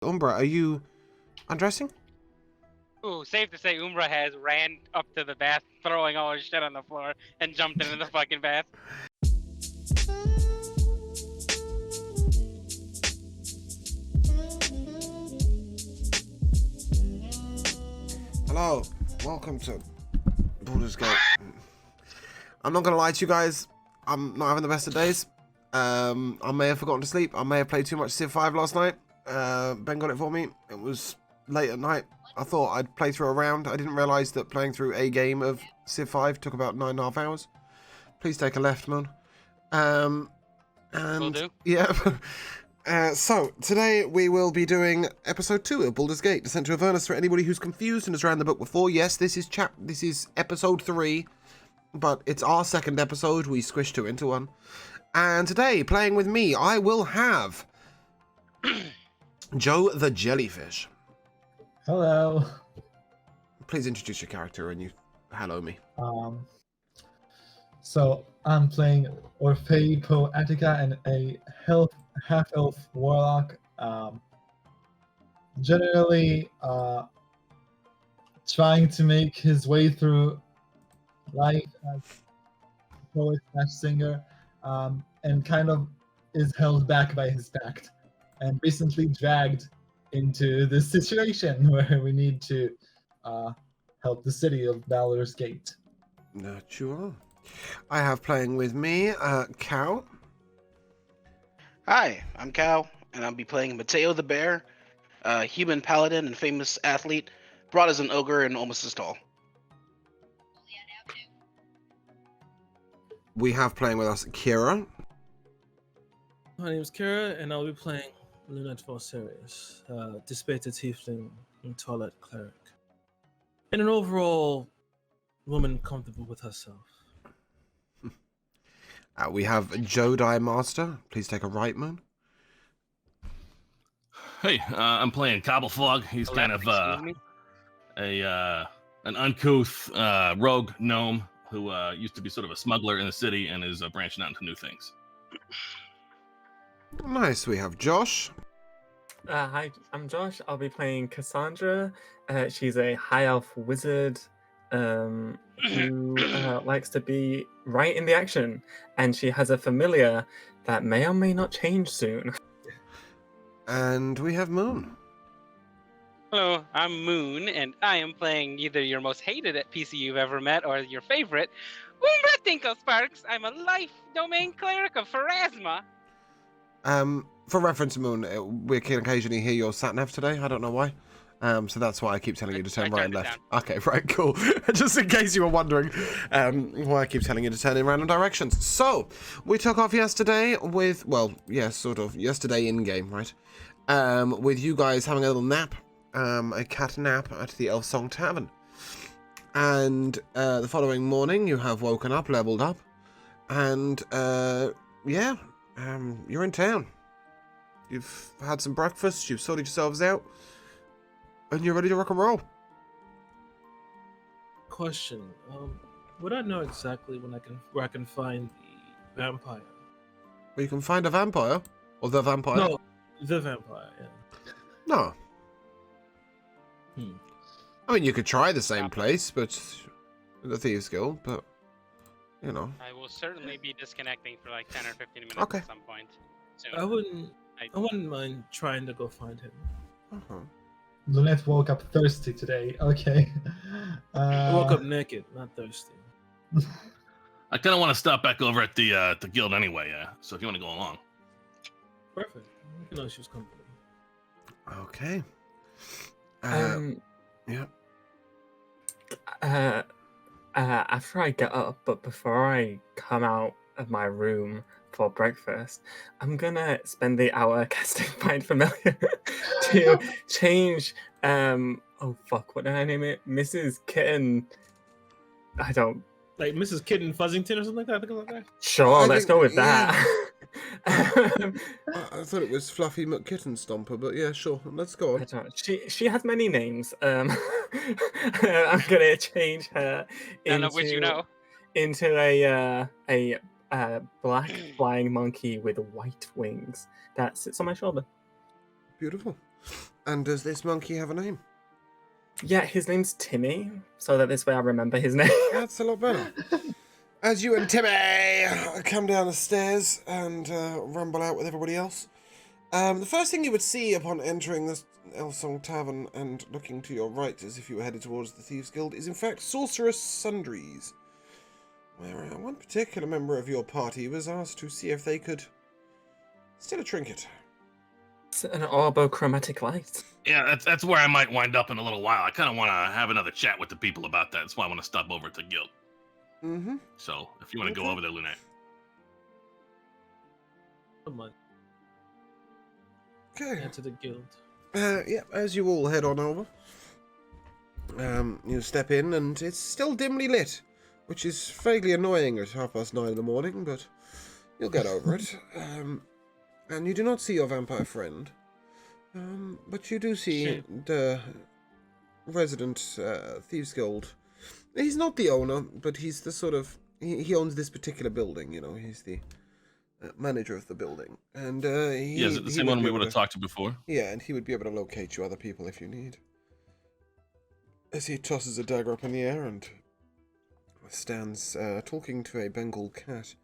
Umbra, are you undressing? Ooh, safe to say Umbra has ran up to the bath, throwing all her shit on the floor, and jumped into the fucking bath. Hello, welcome to Baldur's Gate. I'm not gonna lie to you guys, I'm not having the best of days. I may have forgotten to sleep. I may have played too much Civ 5 last night. Ben got it for me. It was late at night. I thought I'd play through a round. I didn't realise that playing through a game of Civ 5 took about 9.5 hours. Please take a left, Moon. And Will do. yeah. So today we will be doing episode 2 of Baldur's Gate: Descent to Avernus. For anybody who's confused and has read the book before, yes, this is episode 3, but it's our second episode. We squished 2 into 1. And today, playing with me, I will have Joe the Jellyfish. Hello. Please introduce your character and you hello me. So I'm playing Orfei Po Attica and a half-elf warlock. Generally, trying to make his way through life as a poet/singer, and kind of is held back by his pact, and recently dragged into this situation where we need to help the city of Baldur's Gate. That you are. I have playing with me, Cal. Hi, I'm Cal, and I'll be playing Mateo the Bear, a human paladin and famous athlete, broad as an ogre and almost as tall. We have playing with us Kira. My name is Kira, and I'll be playing Lunette Valserius, dissipated tiefling and toilet cleric, and an overall woman comfortable with herself. We have Jodai Master. Please take a right, Moon. Hey, I'm playing Cobblefog. He's kind of an uncouth rogue gnome who used to be sort of a smuggler in the city and is branching out into new things. Nice. We have Josh. Hi, I'm Josh. I'll be playing Cassandra. She's a high elf wizard who likes to be right in the action, and she has a familiar that may or may not change soon. And we have Moon. Hello, I'm Moon, and I am playing either your most hated PC you've ever met or your favorite, Umbra Tinklesparks. I'm a life domain cleric of Pharasma. For reference, Moon, we can occasionally hear your sat-nav today. I don't know why. So that's why I keep telling you to turn right and left. Okay, right, cool. Just in case you were wondering why I keep telling you to turn in random directions. So, we took off yesterday with, well, yeah, sort of, yesterday in-game, right? With you guys having a little nap, a cat nap at the Elf Song Tavern. And the following morning, you have woken up, leveled up, and, yeah, you're in town. You've had some breakfast, you've sorted yourselves out, and you're ready to rock and roll. Question: would I know exactly where I can find the vampire? Well, you can find a vampire, or the vampire. No, the vampire. Yeah. No. I mean, you could try the same place, but the Thieves Guild, but you know. I will certainly be disconnecting for like 10 or 15 minutes Okay. at some point soon. I wouldn't mind trying to go find him. Uh-huh. Lunette woke up thirsty today. Okay. I woke up naked, not thirsty. I kind of want to stop back over at the guild anyway, so if you want to go along. Perfect. You know she was company. Okay. Yeah. After I get up, but before I come out of my room for breakfast, I'm gonna spend the hour casting Find Familiar to change. Oh fuck! What did I name it? Mrs. Kitten. I don't. Like Mrs. Kitten Fuzzington or something like that. Sure, let's think- go with yeah. that. I thought it was Fluffy McKitten Stomper, but yeah, sure. Let's go on. She has many names. I'm gonna change her None of which you know. into a black flying monkey with white wings that sits on my shoulder. Beautiful. And does this monkey have a name? Yeah, his name's Timmy, so that this way I remember his name. That's a lot better. As you and Timmy come down the stairs and rumble out with everybody else, the first thing you would see upon entering the Elsong Tavern and looking to your right as if you were headed towards the Thieves Guild is in fact Sorcerous Sundries, where one particular member of your party was asked to see if they could steal a trinket. It's an orbochromatic light. Yeah, that's where I might wind up in a little while. I kind of want to have another chat with the people about that. That's why I want to stop over to Guild. Mm-hmm. So, if you want to Okay. go over there, Lunette. Come on, Okay. head to the guild. Yeah, as you all head on over, you step in and it's still dimly lit, which is vaguely annoying at 9:30 in the morning, but you'll get over it. And you do not see your vampire friend, but you do see Shit. the resident Thieves Guild. He's not the owner, but he's the sort of... He owns this particular building, you know, he's the manager of the building. And Yeah, is it the same one we would have talked to before? Yeah, and he would be able to locate you other people if you need. As he tosses a dagger up in the air and stands talking to a Bengal cat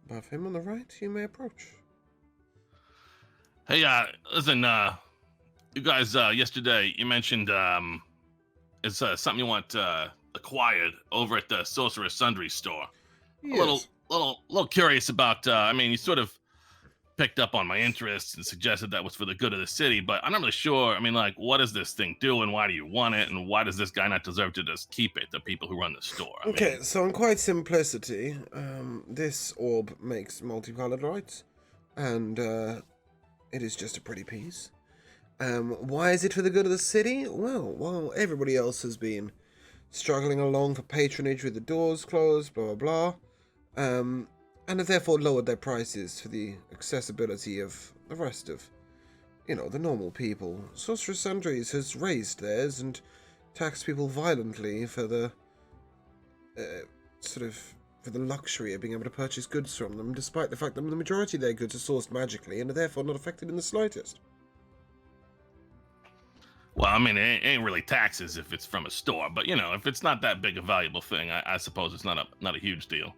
above him on the right, you may approach. Hey, listen, you guys, yesterday you mentioned it's something you want acquired over at the Sorcerous Sundry store. Yes. A little curious about. I mean, you sort of picked up on my interests and suggested that was for the good of the city, but I'm not really sure. I mean, like, what does this thing do, and why do you want it, and why does this guy not deserve to just keep it? The people who run the store. I Okay, mean, so in quite simplicity, this orb makes multicolored lights, and it is just a pretty piece. Why is it for the good of the city? Well, while everybody else has been struggling along for patronage with the doors closed, blah, blah, blah, and have therefore lowered their prices for the accessibility of the rest of, you know, the normal people, Sorcerous Sundries has raised theirs and taxed people violently for the, for the luxury of being able to purchase goods from them, despite the fact that the majority of their goods are sourced magically and are therefore not affected in the slightest. well, I mean, it ain't really taxes if it's from a store, but you know, if it's not that big a valuable thing, I suppose it's not a huge deal.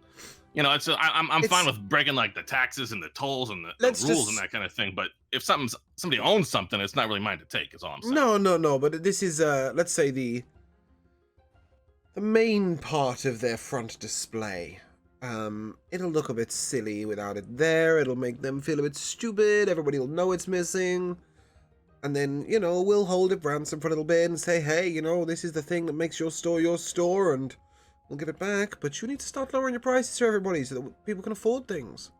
You know, I'm fine with breaking like the taxes and the tolls and the rules and that kind of thing. But if somebody owns something, it's not really mine to take. Is all I'm saying. No. But this is, let's say the main part of their front display. It'll look a bit silly without it there. It'll make them feel a bit stupid. Everybody will know it's missing. And then, you know, we'll hold it ransom for a little bit and say, hey, you know, this is the thing that makes your store, and we'll give it back. But you need to start lowering your prices for everybody so that people can afford things.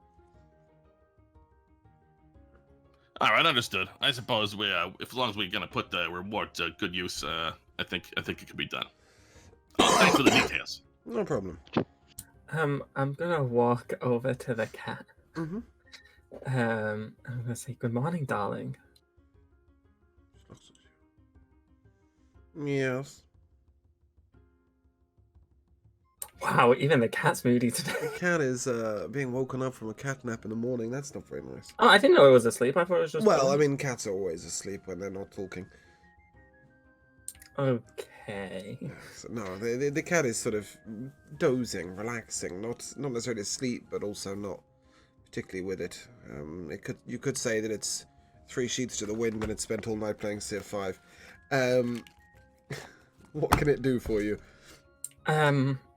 All right, understood. I suppose we, if as long as we're gonna put the reward to good use, I think it could be done. Thanks for the details. No problem. I'm gonna walk over to the cat. Mm-hmm. I'm gonna say, good morning, darling. Yes. Wow, even the cat's moody The today. cat is being woken up from a cat nap in the morning. That's not very nice. Oh, I didn't know it was asleep. I thought it was just. Well, I mean, cats are always asleep when they're not talking. Okay. So, no, the cat is sort of dozing, relaxing, not necessarily asleep, but also not particularly with it. You could say that it's 3 sheets to the wind when it's spent all night playing Civ 5. What can it do for you?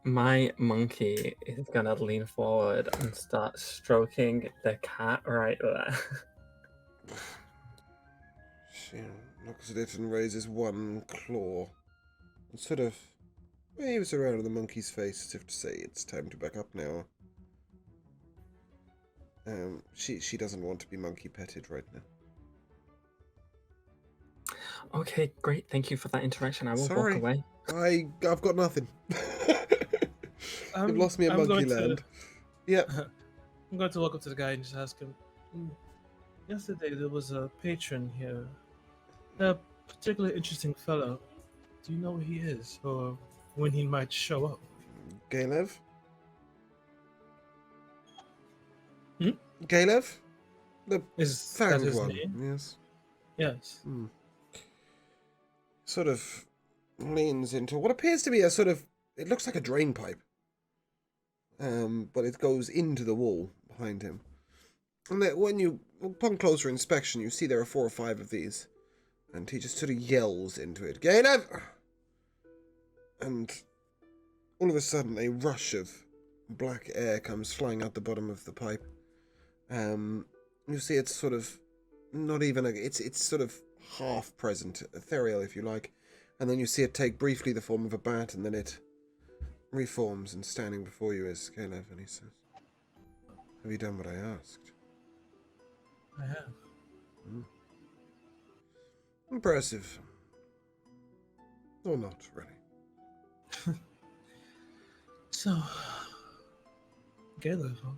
My monkey is gonna lean forward and start stroking the cat right there. She looks at it and raises one claw and sort of waves around in the monkey's face as if to say it's time to back up now. She doesn't want to be monkey petted right now. Okay, great. Thank you for that interaction. I will Sorry. walk away. I've got nothing. You've lost me in I'm monkey going to- land. Yep. I'm going to walk up to the guy and just ask him. Yesterday there was a patron here, a particularly interesting fellow. Do you know where he is, or when he might show up? Galev? Hmm? Galev? The Is that fanged his one. name? Yes. Yes. Hmm. sort of leans into what appears to be a sort of, it looks like a drain pipe. But it goes into the wall behind him. And that upon closer inspection, you see there are 4 or 5 of these. And he just sort of yells into it, Caleb! And all of a sudden, a rush of black air comes flying out the bottom of the pipe. You see it's sort of not even it's sort of half present, ethereal if you like, and then you see it take briefly the form of a bat, and then it reforms, and standing before you is Caleb, and he says, "Have you done what I asked?" I have. Impressive. Or not, really. So, Caleb, huh?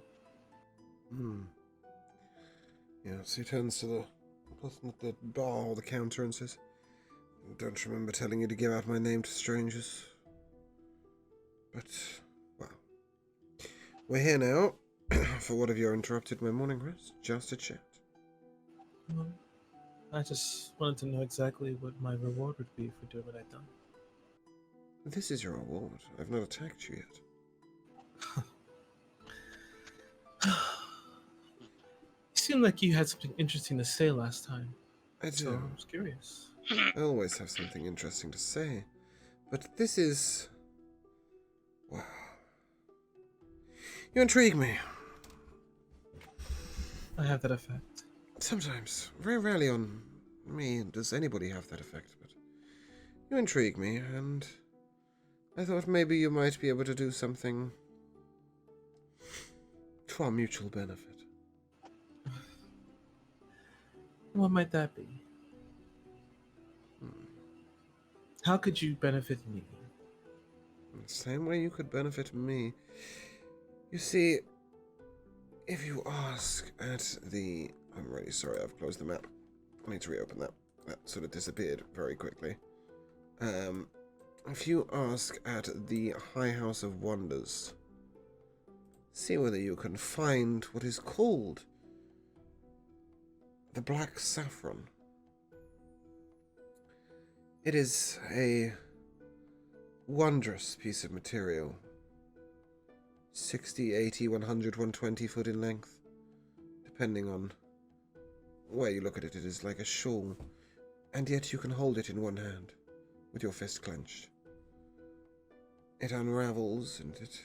Yes, he turns to the person at the bar or the counter and says, "Don't remember telling you to give out my name to strangers. But, well, we're here now for what have you interrupted my morning rest? Just a chat." Well, I just wanted to know exactly what my reward would be for doing what I've done. This is your reward. I've not attacked you yet. You seemed like you had something interesting to say last time. I do. So I was curious. I always have something interesting to say. But this is... wow. You intrigue me. I have that effect. Sometimes. Very rarely on me does anybody have that effect, but you intrigue me, and I thought maybe you might be able to do something for our mutual benefit. What might that be? How could you benefit me? In the same way you could benefit me. You see, if you ask at the... I'm really sorry, I've closed the map. I need to reopen that. That sort of disappeared very quickly. If you ask at the High House of Wonders, see whether you can find what is called the Black Saffron. It is a wondrous piece of material. 60, 80, 100, 120 foot in length. Depending on where you look at it, it is like a shawl. And yet you can hold it in one hand, with your fist clenched. It unravels and it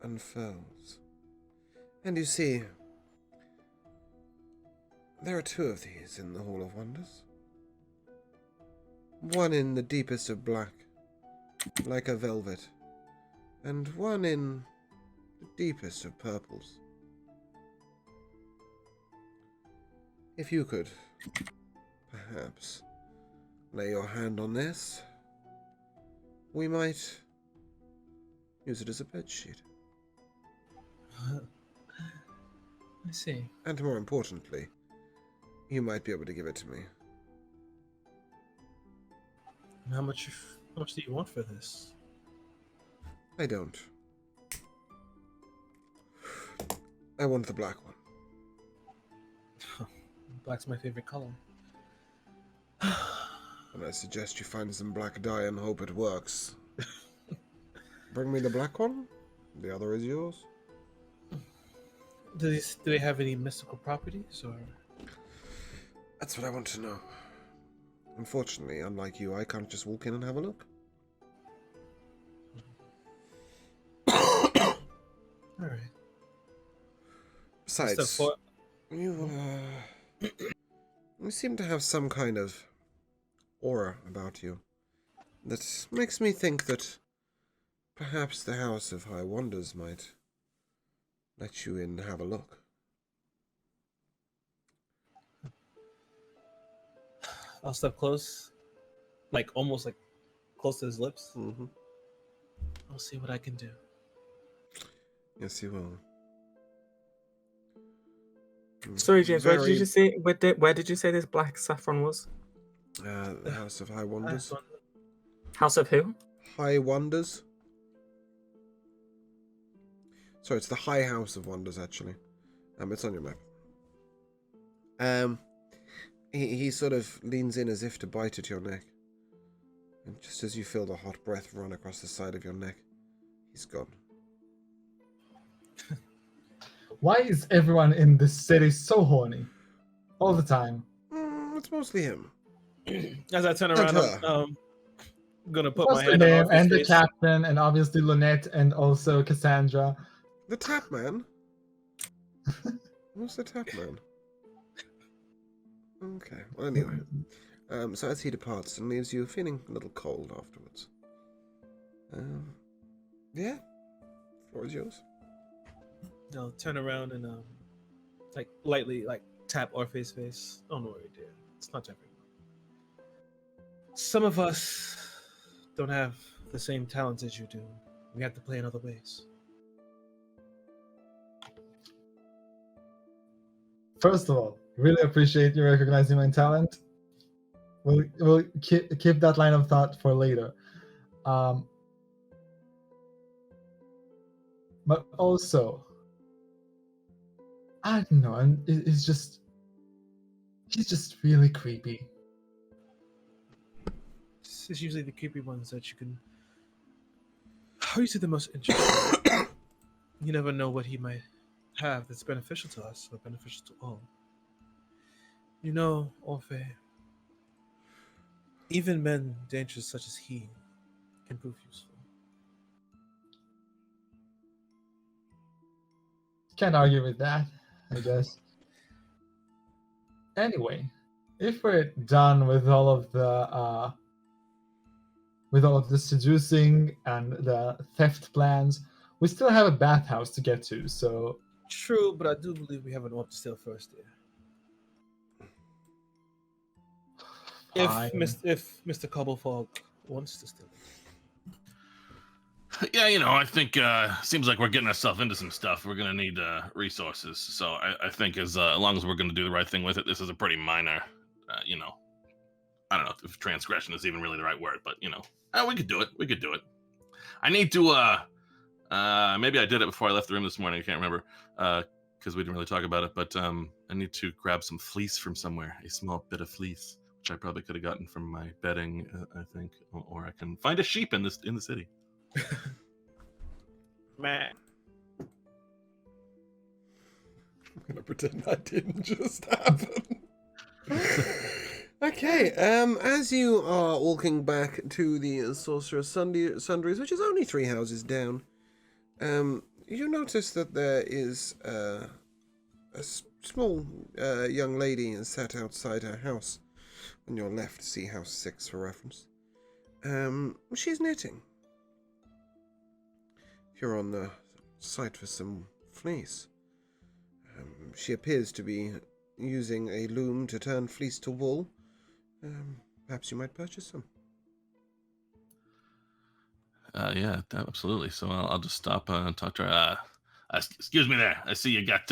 unfurls. And you see, there are 2 of these in the Hall of Wonders. One in the deepest of black, like a velvet, and one in the deepest of purples. If you could, perhaps, lay your hand on this, we might use it as a bedsheet. I see. And more importantly, you might be able to give it to me. How much do you want for this? I don't. I want the black one. Black's my favorite color. And I suggest you find some black dye and hope it works. Bring me the black one. The other is yours. Do they have any mystical properties, or? That's what I want to know. Unfortunately, unlike you, I can't just walk in and have a look. All right. Besides, you seem to have some kind of aura about you that makes me think that perhaps the House of High Wonders might let you in and have a look. I'll step close, like almost like close to his lips. Mm-hmm. I'll see what I can do. Yes, you will. Sorry, James. Where did you just say? Where did you say this black saffron was? The House of High Wonders. House of who? High Wonders. Sorry, it's the High House of Wonders, actually. It's on your map. He sort of leans in as if to bite at your neck. And just as you feel the hot breath run across the side of your neck, he's gone. Why is everyone in this city so horny? All the time. It's mostly him. As I turn And around, her. I'm gonna put my Mostly hand on him Orpheus' and the face. captain, and obviously Lynette, and also Cassandra. The tap man? Who's the tap man? Okay, well anyway. So as he departs and leaves you feeling a little cold afterwards. Yeah? Floor is yours. I'll turn around and like lightly like tap Orpheus' face. Don't worry, dear. It's not everyone. Some of us don't have the same talents as you do. We have to play in other ways. First of all, really appreciate you recognizing my talent. We'll keep that line of thought for later. But also, I don't know, and he's just really creepy. It's usually the creepy ones that you can. How you see the most interesting? You never know what he might have that's beneficial to us or beneficial to all. You know, Orphe, even men dangerous such as he can prove useful. Can't argue with that, I guess. Anyway, if we're done with all of the seducing and the theft plans, we still have a bathhouse to get to. So True, but I do believe we have an orc to steal first there. fine. If Mr. Cobblefog wants to steal it. Yeah, I think seems like we're getting ourselves into some stuff. We're gonna need resources. So I think as long as we're gonna do the right thing with it, this is a pretty minor, I don't know if transgression is even really the right word, but we could do it. We could do it. I need to maybe I did it before I left the room this morning. I can't remember because we didn't really talk about it. But I need to grab some fleece from somewhere, a small bit of fleece, which I probably could have gotten from my bedding, I think, or I can find a sheep in the city. Man. I'm gonna pretend that didn't just happen. Okay, as you are walking back to the Sorcerer's Sundries, which is only 3 houses down, you notice that there is a small young lady sat outside her house. On your left, see house 6 for reference. She's knitting. You're on the site for some fleece. She appears to be using a loom to turn fleece to wool. Perhaps you might purchase some. Yeah, absolutely. So I'll just stop and talk to her. Excuse me there. I see you got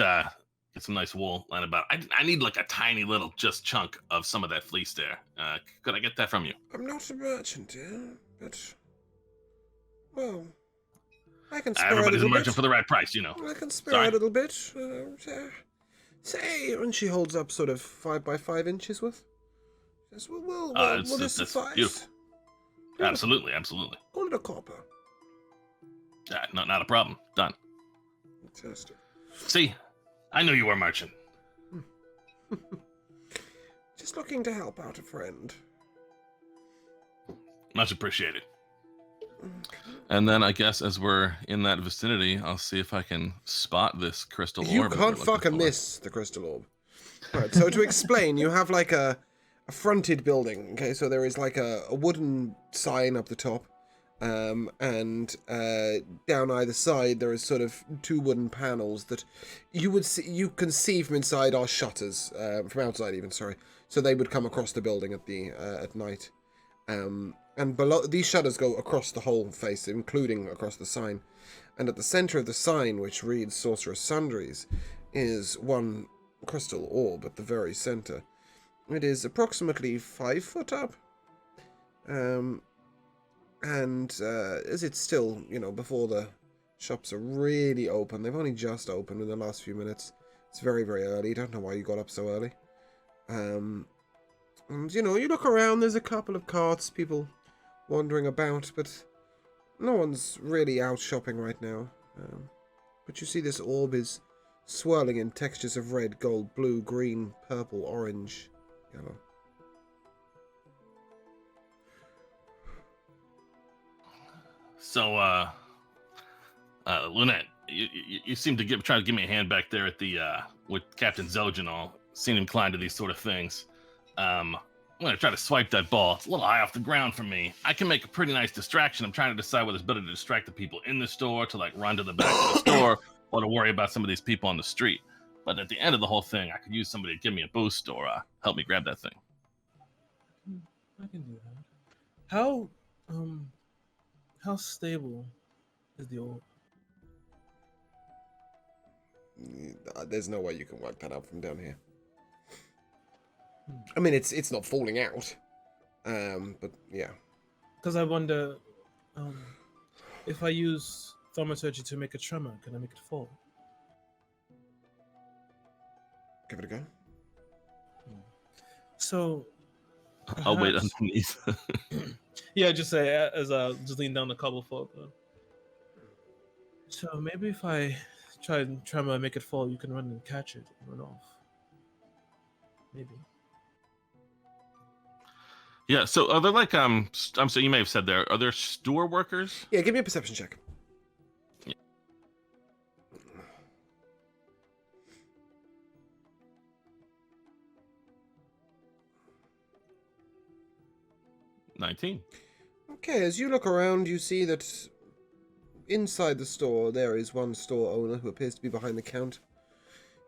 some nice wool lying about. I need like a tiny little just chunk of some of that fleece there. Could I get that from you? I'm not a merchant, dear, but well, I can spare Everybody's a a little merchant bit. for the right price, I can spare Sorry? a little bit. Say, and she holds up sort of 5 by 5 inches worth. Yes, will this that's suffice? beautiful. Absolutely. Call it a copper. Not a problem. Done. Fantastic. See, I knew you were a merchant. Just looking to help out a friend. Much appreciated. And then I guess as we're in that vicinity, I'll see if I can spot this crystal orb. You that we're can't looking fucking for. miss the crystal orb. Right, so to explain, you have like a fronted building, okay? So there is like a wooden sign up the top, and down either side there is sort of 2 wooden panels that you can see from inside are shutters, from outside even, sorry. So they would come across the building at night. And below, these shutters go across the whole face, including across the sign. And at the center of the sign, which reads Sorcerer's Sundries, is one crystal orb at the very center. It is approximately 5 foot up. And as it's still, before the shops are really open, they've only just opened in the last few minutes. It's very, very early. Don't know why you got up so early. And, you look around, there's a couple of carts, people wandering about, but no one's really out shopping right now. But you see this orb is swirling in textures of red, gold, blue, green, purple, orange, yellow. So, Lynette, you seem to try to give me a hand back there at the with Captain Zelj and all. Seem inclined to these sort of things. I'm gonna try to swipe that ball. It's a little high off the ground for me. I can make a pretty nice distraction. I'm trying to decide whether it's better to distract the people in the store, to like run to the back of the store, or to worry about some of these people on the street. But at the end of the whole thing, I could use somebody to give me a boost or help me grab that thing. I can do that. How stable is the orb? There's no way you can work that out from down here. I mean, it's not falling out, but yeah. Because I wonder, if I use thaumaturgy to make a tremor, can I make it fall? Give it a go. So, I'll wait perhaps- underneath. Yeah, just say as I just lean down the cobble floor. So maybe if I try and tremor and make it fall, you can run and catch it and run off. Maybe. Yeah. So are there like I'm so you may have said there. Are there store workers? Yeah, give me a perception check. Yeah. 19. Okay, as you look around, you see that inside the store there is one store owner who appears to be behind the counter.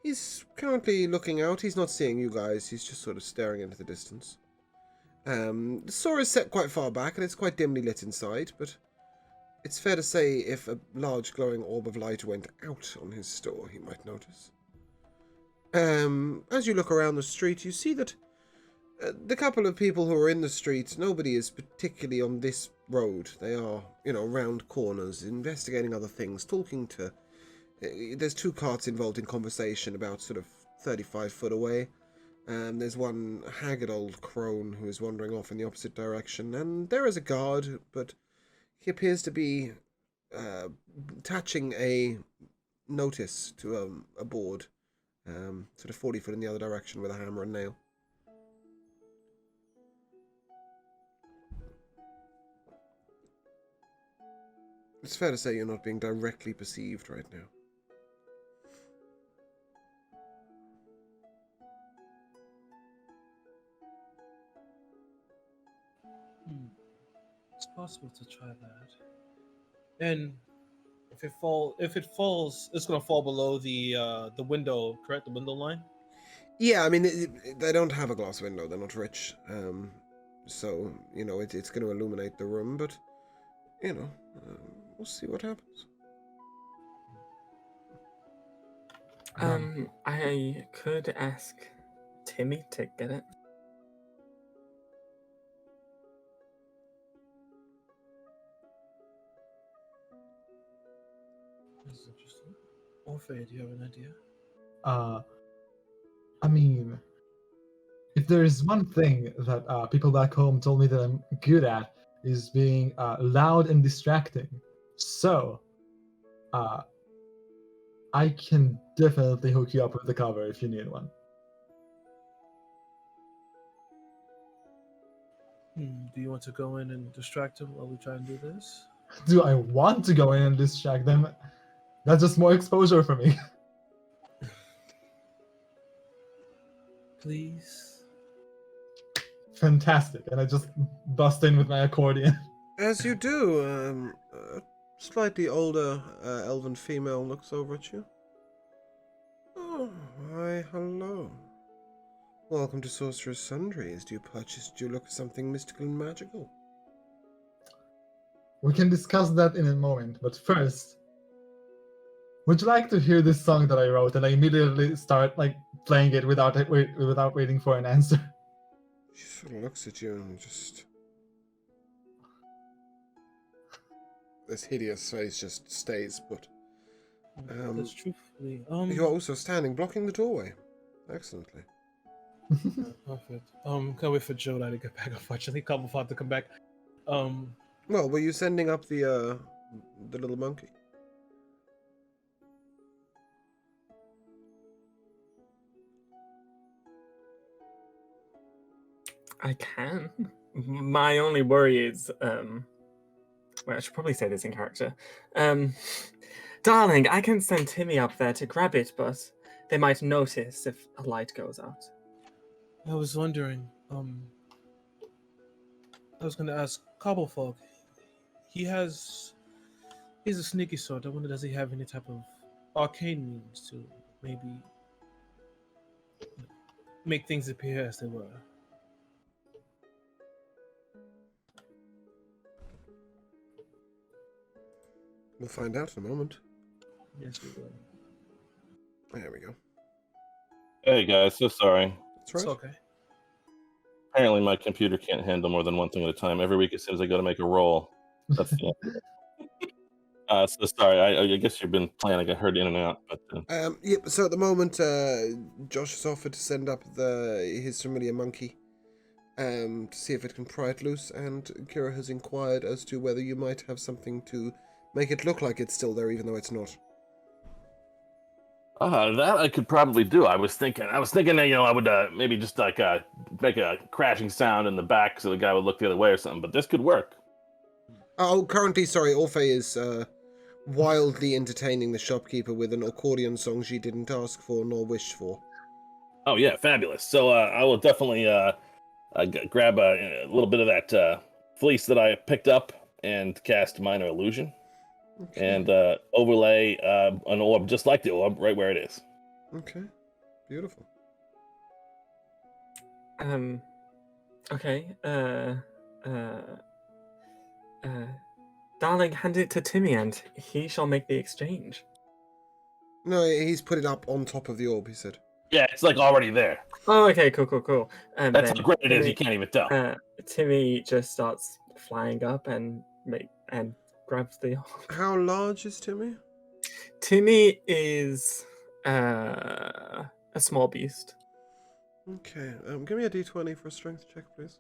He's currently looking out. He's not seeing you guys. He's just sort of staring into the distance. The store is set quite far back, and it's quite dimly lit inside, but it's fair to say if a large glowing orb of light went out on his store, he might notice. As you look around the street, you see that the couple of people who are in the street, nobody is particularly on this road. They are, round corners, investigating other things, talking to... there's two carts involved in conversation about sort of 35 foot away. There's one haggard old crone who is wandering off in the opposite direction, and there is a guard, but he appears to be attaching a notice to a board, sort of 40 foot in the other direction with a hammer and nail. It's fair to say you're not being directly perceived right now. It's possible to try that. And if it falls, it's gonna fall below the window, correct? The window line. Yeah, I mean, they don't have a glass window. They're not rich, so it's going to illuminate the room. But we'll see what happens. I could ask Timmy to get it. This is interesting. Orphe, do you have an idea? I mean, if there is one thing that people back home told me that I'm good at, is being loud and distracting. So, I can definitely hook you up with the cover if you need one. Do you want to go in and distract him while we try and do this? Do I want to go in and distract them? That's just more exposure for me. Please. Fantastic. And I just bust in with my accordion. As you do, a slightly older elven female looks over at you. Oh, why, hello. Welcome to Sorcerer's Sundries. Do you look for something mystical and magical? We can discuss that in a moment, but first, would you like to hear this song that I wrote? And I immediately start playing it without waiting for an answer. She sort of looks at you and just... This hideous face just stays put. That's truthfully. You're also standing, blocking the doorway. Excellently. Perfect. Can't wait for Joe to get back. Unfortunately, Cobblepot to come back. Well, were you sending up the little monkey? I can. My only worry is, well, I should probably say this in character. Darling, I can send Timmy up there to grab it, but they might notice if a light goes out. I was wondering. I was going to ask Cobblefog. He's a sneaky sort. I wonder, does he have any type of arcane means to maybe make things appear as they were? We'll find out in a moment. Yes, we will. There we go. Hey guys, so sorry. That's right. It's okay. Apparently my computer can't handle more than one thing at a time. Every week it seems I got to make a roll. That's the so sorry. I guess you've been playing. I got heard in and out. But Yep. So at the moment, Josh has offered to send up his familiar monkey, to see if it can pry it loose, and Kira has inquired as to whether you might have something to make it look like it's still there, even though it's not. That I could probably do. I was thinking that, I would maybe just like make a crashing sound in the back so the guy would look the other way or something. But this could work. Oh, currently, sorry, Orphe is wildly entertaining the shopkeeper with an accordion song she didn't ask for nor wish for. Oh yeah, fabulous. So I will definitely grab a little bit of that fleece that I picked up and cast minor illusion. Okay. And overlay an orb just like the orb right where it is. Okay, beautiful. Okay. Darling, hand it to Timmy and he shall make the exchange. No, he's put it up on top of the orb, he said. Yeah, it's like already there. Oh, okay, cool. That's how great it is, you can't even tell. Timmy just starts flying up and grabs the orb. How large is Timmy? Timmy is a small beast. Okay, give me a d20 for a strength check, please.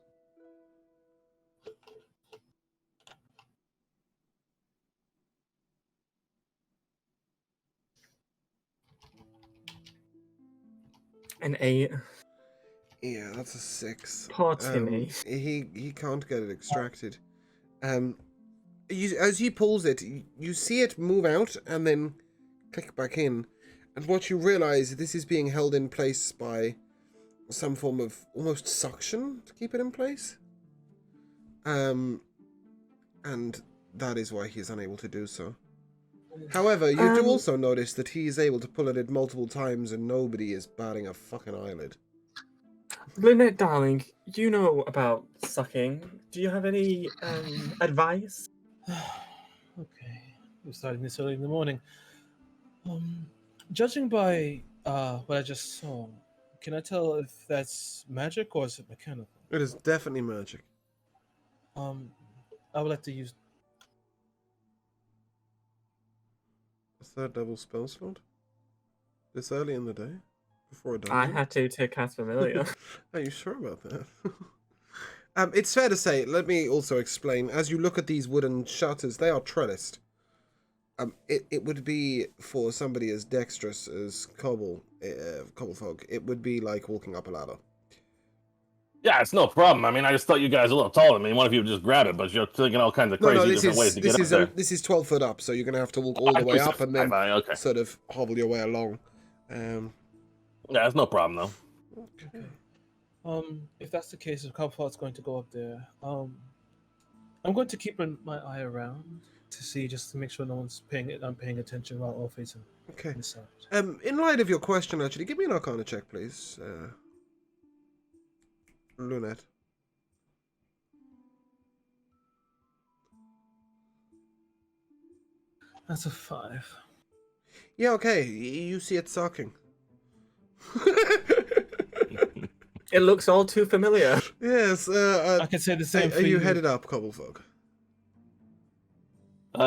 An 8. Yeah, that's a 6. Poor Timmy. He can't get it extracted. As he pulls it, you see it move out and then click back in. And what you realize, this is being held in place by some form of almost suction to keep it in place. And that is why he is unable to do so. However, you do also notice that he is able to pull at it multiple times and nobody is batting a fucking eyelid. Lynette, darling, you know about sucking. Do you have any advice? Okay, we're starting this early in the morning. Judging by what I just saw, can I tell if that's magic or is it mechanical? It is definitely magic. I would like to use. Is that double spell slot? This early in the day? Before a dungeon? I had to cast Familiar. Are you sure about that? It's fair to say, let me also explain, as you look at these wooden shutters, they are trellised. It would be, for somebody as dexterous as Cobblefog, it would be like walking up a ladder. Yeah, it's no problem. I mean, I just thought you guys were a little taller than me. One of you would just grab it, but you're thinking all kinds of crazy different ways to get up there. This is 12 foot up, so you're going to have to walk all the way up and then sort of hobble your way along. Yeah, it's no problem, though. Okay. If that's the case, if Cobblefog's going to go up there, I'm going to keep my eye around to see, just to make sure no one's paying attention while all facing this side. In light of your question, actually, give me an Arcana check, please. Lunette. That's a 5. Yeah, okay. You see it sucking. It looks all too familiar. Yes. I can say the same. Are you headed up, Cobblefog?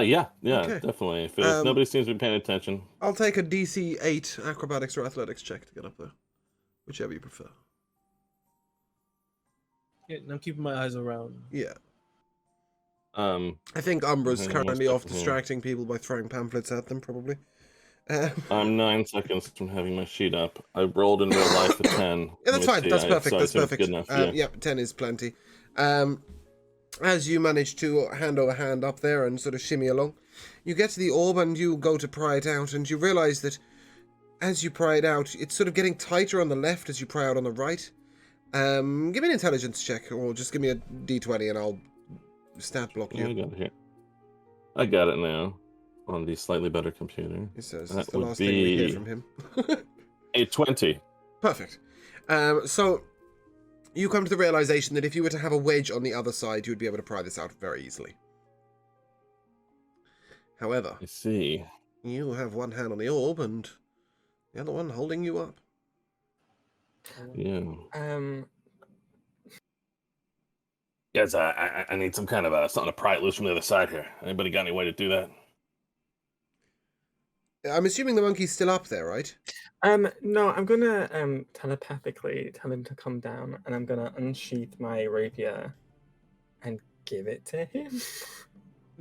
Yeah, Okay. Definitely. If nobody seems to be paying attention. I'll take a DC 8 acrobatics or athletics check to get up there. Whichever you prefer. Yeah, and I'm keeping my eyes around. Yeah. Um, I think Umbra's hang on one currently off second here. distracting people by throwing pamphlets at them, probably. I'm 9 seconds from having my sheet up. I rolled in real life a 10. Yeah, Let that's me fine. see. That's perfect. So That's it's perfect. good enough. Yeah. Yep, 10 is plenty. As you manage to hand over hand up there and sort of shimmy along, you get to the orb and you go to pry it out, and you realize that as you pry it out, it's sort of getting tighter on the left as you pry out on the right. Give me an intelligence check, or just give me a d20 and I'll stat block Yeah, I you. got it here. I got it now on the slightly better computer. He says That that's the would last thing we hear be- from him. A 20. Perfect. So you come to the realization that if you were to have a wedge on the other side, you would be able to pry this out very easily. However, I see. you have one hand on the orb and the other one holding you up. Yeah. Guys, I need some kind of something to pry it loose from the other side here. Anybody got any way to do that? I'm assuming the monkey's still up there, right? no, I'm gonna telepathically tell him to come down, and I'm gonna unsheath my rapier and give it to him.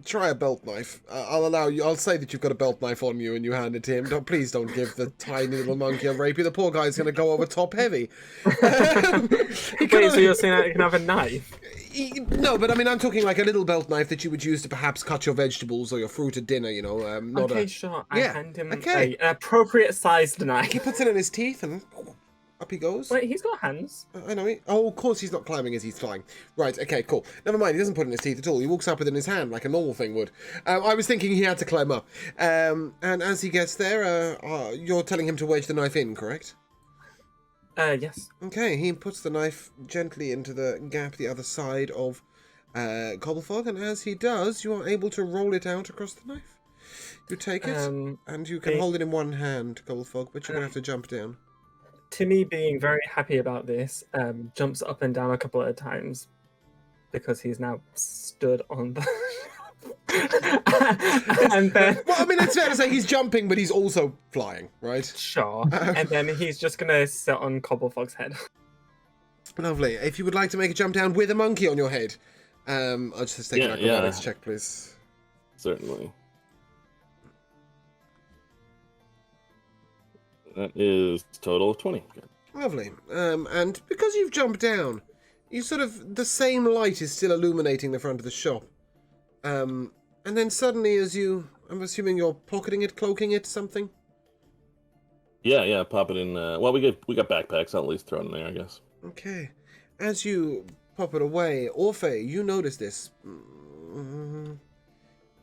Try a belt knife. I'll allow you. I'll say that you've got a belt knife on you and you hand it to him. Please don't give the tiny little monkey a rapier. The poor guy's going to go over top heavy. Wait, so you're saying I can have a knife? No, but I mean, I'm talking like a little belt knife that you would use to perhaps cut your vegetables or your fruit at dinner, you know. Not Okay, a... sure. Yeah, I hand him okay. an appropriate sized He knife. puts it in his teeth and up he goes. Wait, he's got hands. I know. Oh, of course he's not climbing as he's flying. Right, okay, cool. Never mind, he doesn't put it in his teeth at all. He walks up with it in his hand like a normal thing would. I was thinking he had to climb up. And as he gets there, you're telling him to wedge the knife in, correct? Yes. Okay, he puts the knife gently into the gap the other side of Cobblefog, and as he does, you are able to roll it out across the knife. You take it, and you can hold it in one hand, Cobblefog, but you're going to have to jump down. Timmy, being very happy about this, jumps up and down a couple of times because he's now stood on the. And then. Well, I mean, it's fair to say he's jumping, but he's also flying, right? Sure. And then he's just gonna sit on Cobblefog's head. Lovely. If you would like to make a jump down with a monkey on your head, I'll just take an acrobatics check, please. Certainly. That is a total of 20. Okay. Lovely. And because you've jumped down, you sort of, the same light is still illuminating the front of the shop. And then suddenly as you, I'm assuming you're pocketing it, cloaking it, something? Yeah, pop it in. Well, we got backpacks. I'll at least throw it in there, I guess. Okay. As you pop it away, Orphe, you notice this.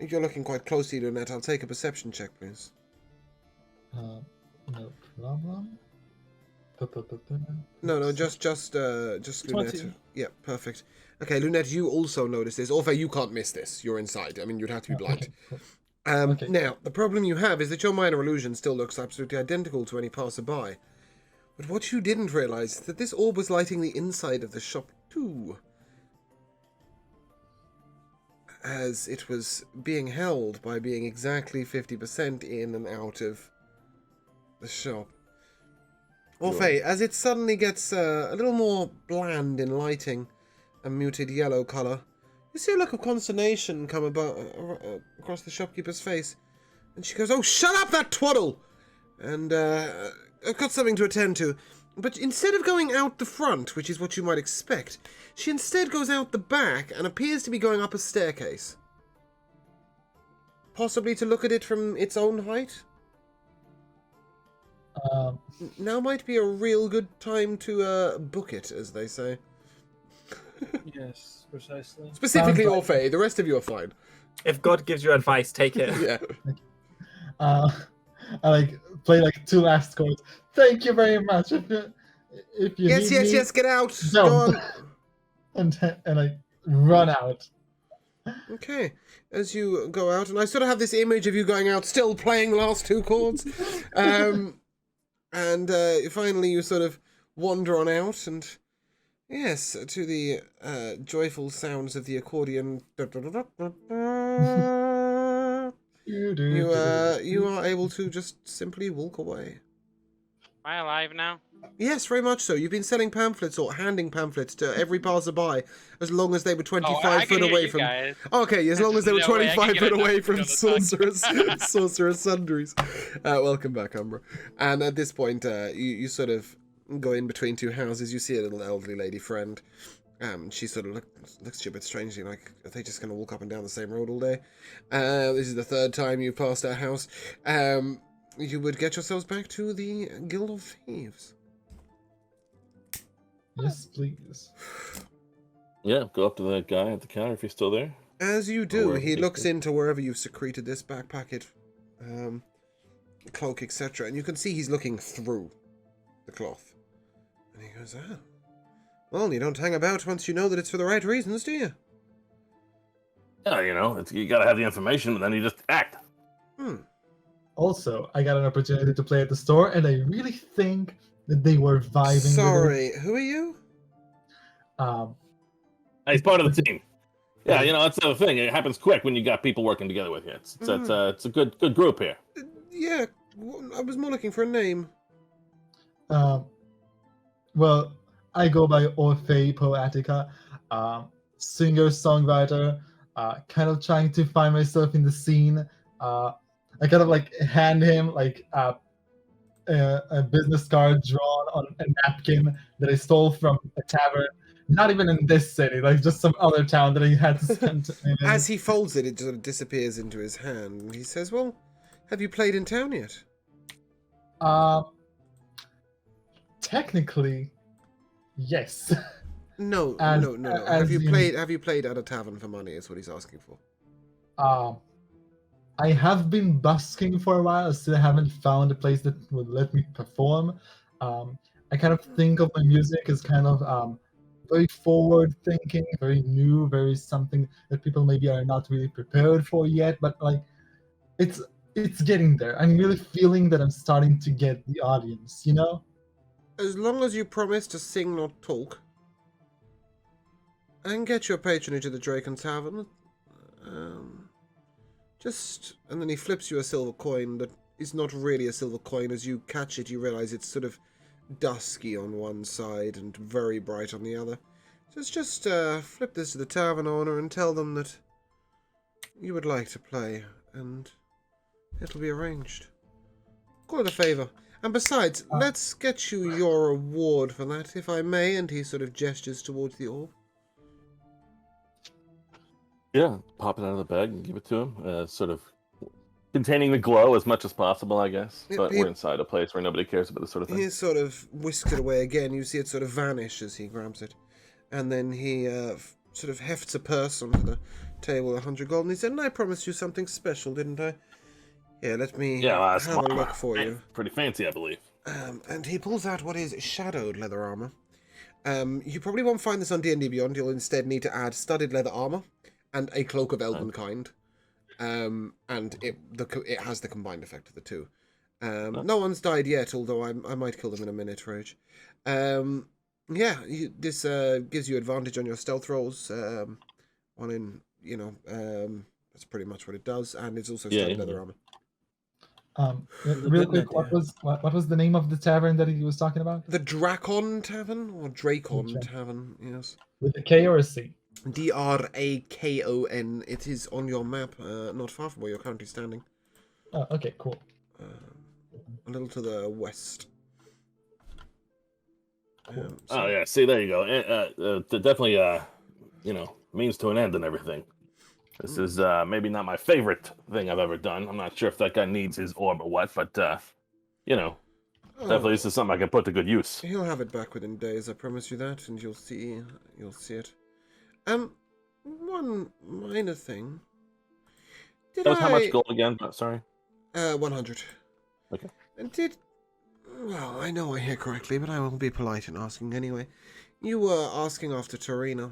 You're looking quite closely, Lunette. I'll take a perception check, please. No problem. No, just Lunette. 20. Yeah, perfect. Okay, Lunette, you also notice this. Orphe, you can't miss this. You're inside. I mean, you'd have to be blind. Okay, cool. Okay. Now, the problem you have is that your minor illusion still looks absolutely identical to any passerby. But what you didn't realize is that this orb was lighting the inside of the shop too. As it was being held by being exactly 50% in and out of the shop. Orphe, as it suddenly gets a little more bland in lighting, a muted yellow colour, you see a look of consternation come across the shopkeeper's face. And she goes, "Oh, shut up, that twaddle!" And I've got something to attend to. But instead of going out the front, which is what you might expect, she instead goes out the back and appears to be going up a staircase. Possibly to look at it from its own height? Now might be a real good time to book it, as they say. Yes, precisely. Specifically Sounds Orphe, the rest of you are fine. If God gives you advice, take it. Yeah. I like play like 2 last chords. Thank you very much. If you Yes, need me, yes, get out. jump. Go on. and like run out. Okay, as you go out, and I sort of have this image of you going out, still playing the last 2 chords, and finally you sort of wander on out, and yes, to the joyful sounds of the accordion, you are able to just simply walk away. Am I alive now? Yes, very much so. You've been selling pamphlets or handing pamphlets to every passerby as long as they were 25 I foot can hear away you from. guys. Okay, as There's long as just they were no way I can 25 get foot enough away to from be able to talk. sorcerer's sundries. Welcome back, Umbra. And at this point, you sort of go in between two houses. You see a little elderly lady friend. She sort of looks at you a bit strangely, like, are they just going to walk up and down the same road all day? This is the third time you've passed our house. You would get yourselves back to the Guild of Thieves. Yes, please. Yeah, go up to that guy at the counter if he's still there. As you do, wherever he he looks is. into wherever you've secreted this backpacket, cloak, etc., and you can see he's looking through the cloth. And he goes, ah. Well, you don't hang about once you know that it's for the right reasons, do you? Yeah, you gotta have the information, but then you just act. Also, I got an opportunity to play at the store, and I really think that they were vibing with Sorry, who are you? it. He's part of the team. Yeah, that's the thing. It happens quick when you got people working together with you. It's a good group here. Yeah, I was more looking for a name. Well, I go by Orphe Poetica, singer, songwriter, kind of trying to find myself in the scene. I kind of like hand him like a business card drawn on a napkin that I stole from a tavern. Not even in this city, like just some other town that I had to spend time in. As he folds it, it sort of disappears into his hand. And he says, well, have you played in town yet? Technically, yes. No. As Have you in- played at a tavern for money, is what he's asking for. I have been busking for a while. I still haven't found a place that would let me perform. I kind of think of my music as kind of very forward thinking, very new, very something that people maybe are not really prepared for yet, but like it's getting there. I'm really feeling that I'm starting to get the audience, you know? As long as you promise to sing, not talk, and get your patronage at the Draken Tavern, and then he flips you a silver coin that is not really a silver coin. As you catch it, you realize it's sort of dusky on one side and very bright on the other. So it's just flip this to the tavern owner and tell them that you would like to play, and it'll be arranged. Call it a favour. And besides, let's get you your reward for that, if I may. And he sort of gestures towards the orb. Yeah, pop it out of the bag and give it to him. Sort of containing the glow as much as possible, I guess. Yeah, But we're inside a place where nobody cares about this sort of thing. He sort of whisks it away again. You see it sort of vanish as he grabs it. And then he sort of hefts a purse onto the table, 100 gold. And he said, and I promised you something special, didn't I? Yeah, let me have a look for you. Pretty fancy, I believe. And he pulls out what is shadowed leather armor. You probably won't find this on D&D Beyond. You'll instead need to add studded leather armor and a cloak of elven kind. And it has the combined effect of the two. No one's died yet, although I might kill them in a minute, Rage. This gives you advantage on your stealth rolls. That's pretty much what it does, and it's also studded leather armor. Real quick, what was the name of the tavern that he was talking about? The Drakon Tavern or Drakon Tavern? Yes. With a K or a C? Drakon. It is on your map, not far from where you're currently standing. Oh, okay, cool. A little to the west. Oh yeah, see, there you go. Definitely, means to an end and everything. This is maybe not my favorite thing I've ever done. I'm not sure if that guy needs his orb or what, but definitely this is something I can put to good use. He'll have it back within days, I promise you that, and you'll see it. One minor thing. How much gold again? Sorry. 100. Okay. And well, I know I hear correctly, but I will be polite in asking anyway. You were asking after Tarina.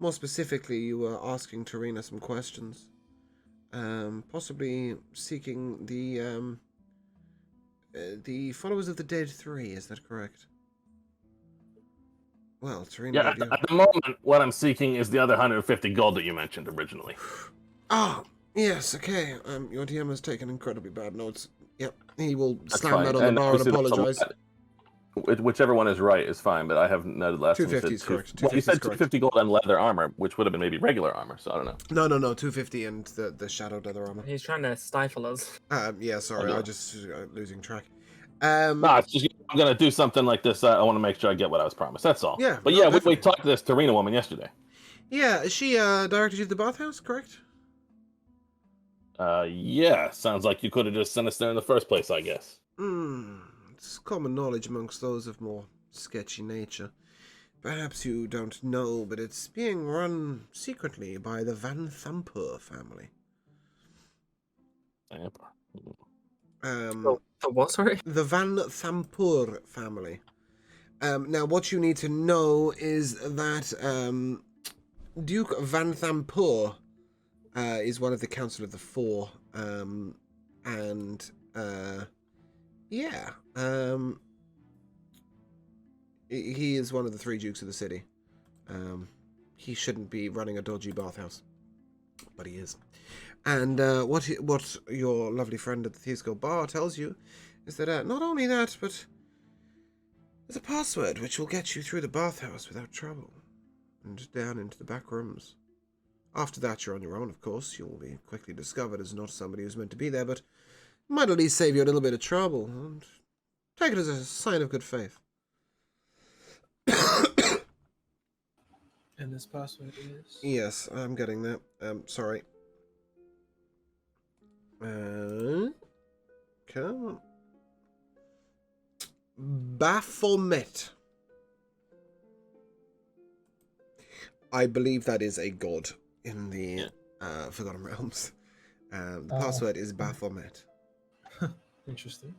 More specifically, you were asking Tarina some questions. Possibly seeking the Followers of the Dead 3, is that correct? Well, Tarina... Yeah, at the moment, what I'm seeking is the other 150 gold that you mentioned originally. Ah, yes, okay. Your DM has taken incredibly bad notes. Yep, he will That's slam fine. that on the bar and obviously that's a apologize. lot. Whichever one is right is fine, but I haven't noted last one. 250 is correct. Well, you 250 is said correct. 250 gold on leather armor, which would have been maybe regular armor, so I don't know. No, 250 and the shadowed leather armor. He's trying to stifle us. Yeah, sorry, Okay. I just losing track. No, it's just I'm gonna do something like this. I want to make sure I get what I was promised. That's all. Yeah, But no, yeah, we definitely. talked to this Tarina woman yesterday. Yeah, she directed you to the bathhouse, correct? Yeah, sounds like you could have just sent us there in the first place, I guess. It's common knowledge amongst those of more sketchy nature. Perhaps you don't know, but it's being run secretly by the Van Thampur family. The what, sorry? The Van Thampur family. Now, what you need to know is that Duke Van Thampur is one of the Council of the Four, he is one of the three dukes of the city. He shouldn't be running a dodgy bathhouse, but he is. And what your lovely friend at the Theoscope Bar tells you is that not only that, but there's a password which will get you through the bathhouse without trouble, and down into the back rooms. After that, you're on your own, of course. You'll be quickly discovered as not somebody who's meant to be there, but it might at least save you a little bit of trouble, and take it as a sign of good faith. And this password is? Yes, I'm getting that. Sorry. Come on. Baphomet. I believe that is a god in the Forgotten Realms. The password is Baphomet. Interesting.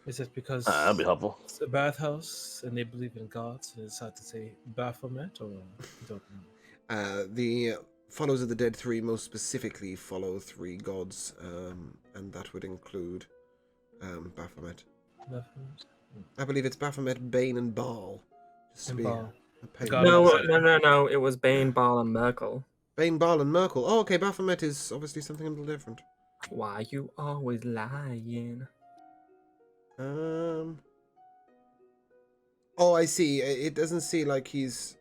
Is it because That'd be helpful. it's a bathhouse and they believe in gods and decide to say Baphomet, or you don't know? The Followers of the Dead 3 most specifically follow three gods, and that would include Baphomet. Baphomet? I believe it's Baphomet, Bane, and Baal. Just to And be Baal. a pain. God. No. It was Bane, Baal, and Merkel. Bane, Baal, and Merkel. Oh, okay. Baphomet is obviously something a little different. Why you always lying? Oh, I see. It doesn't seem like he's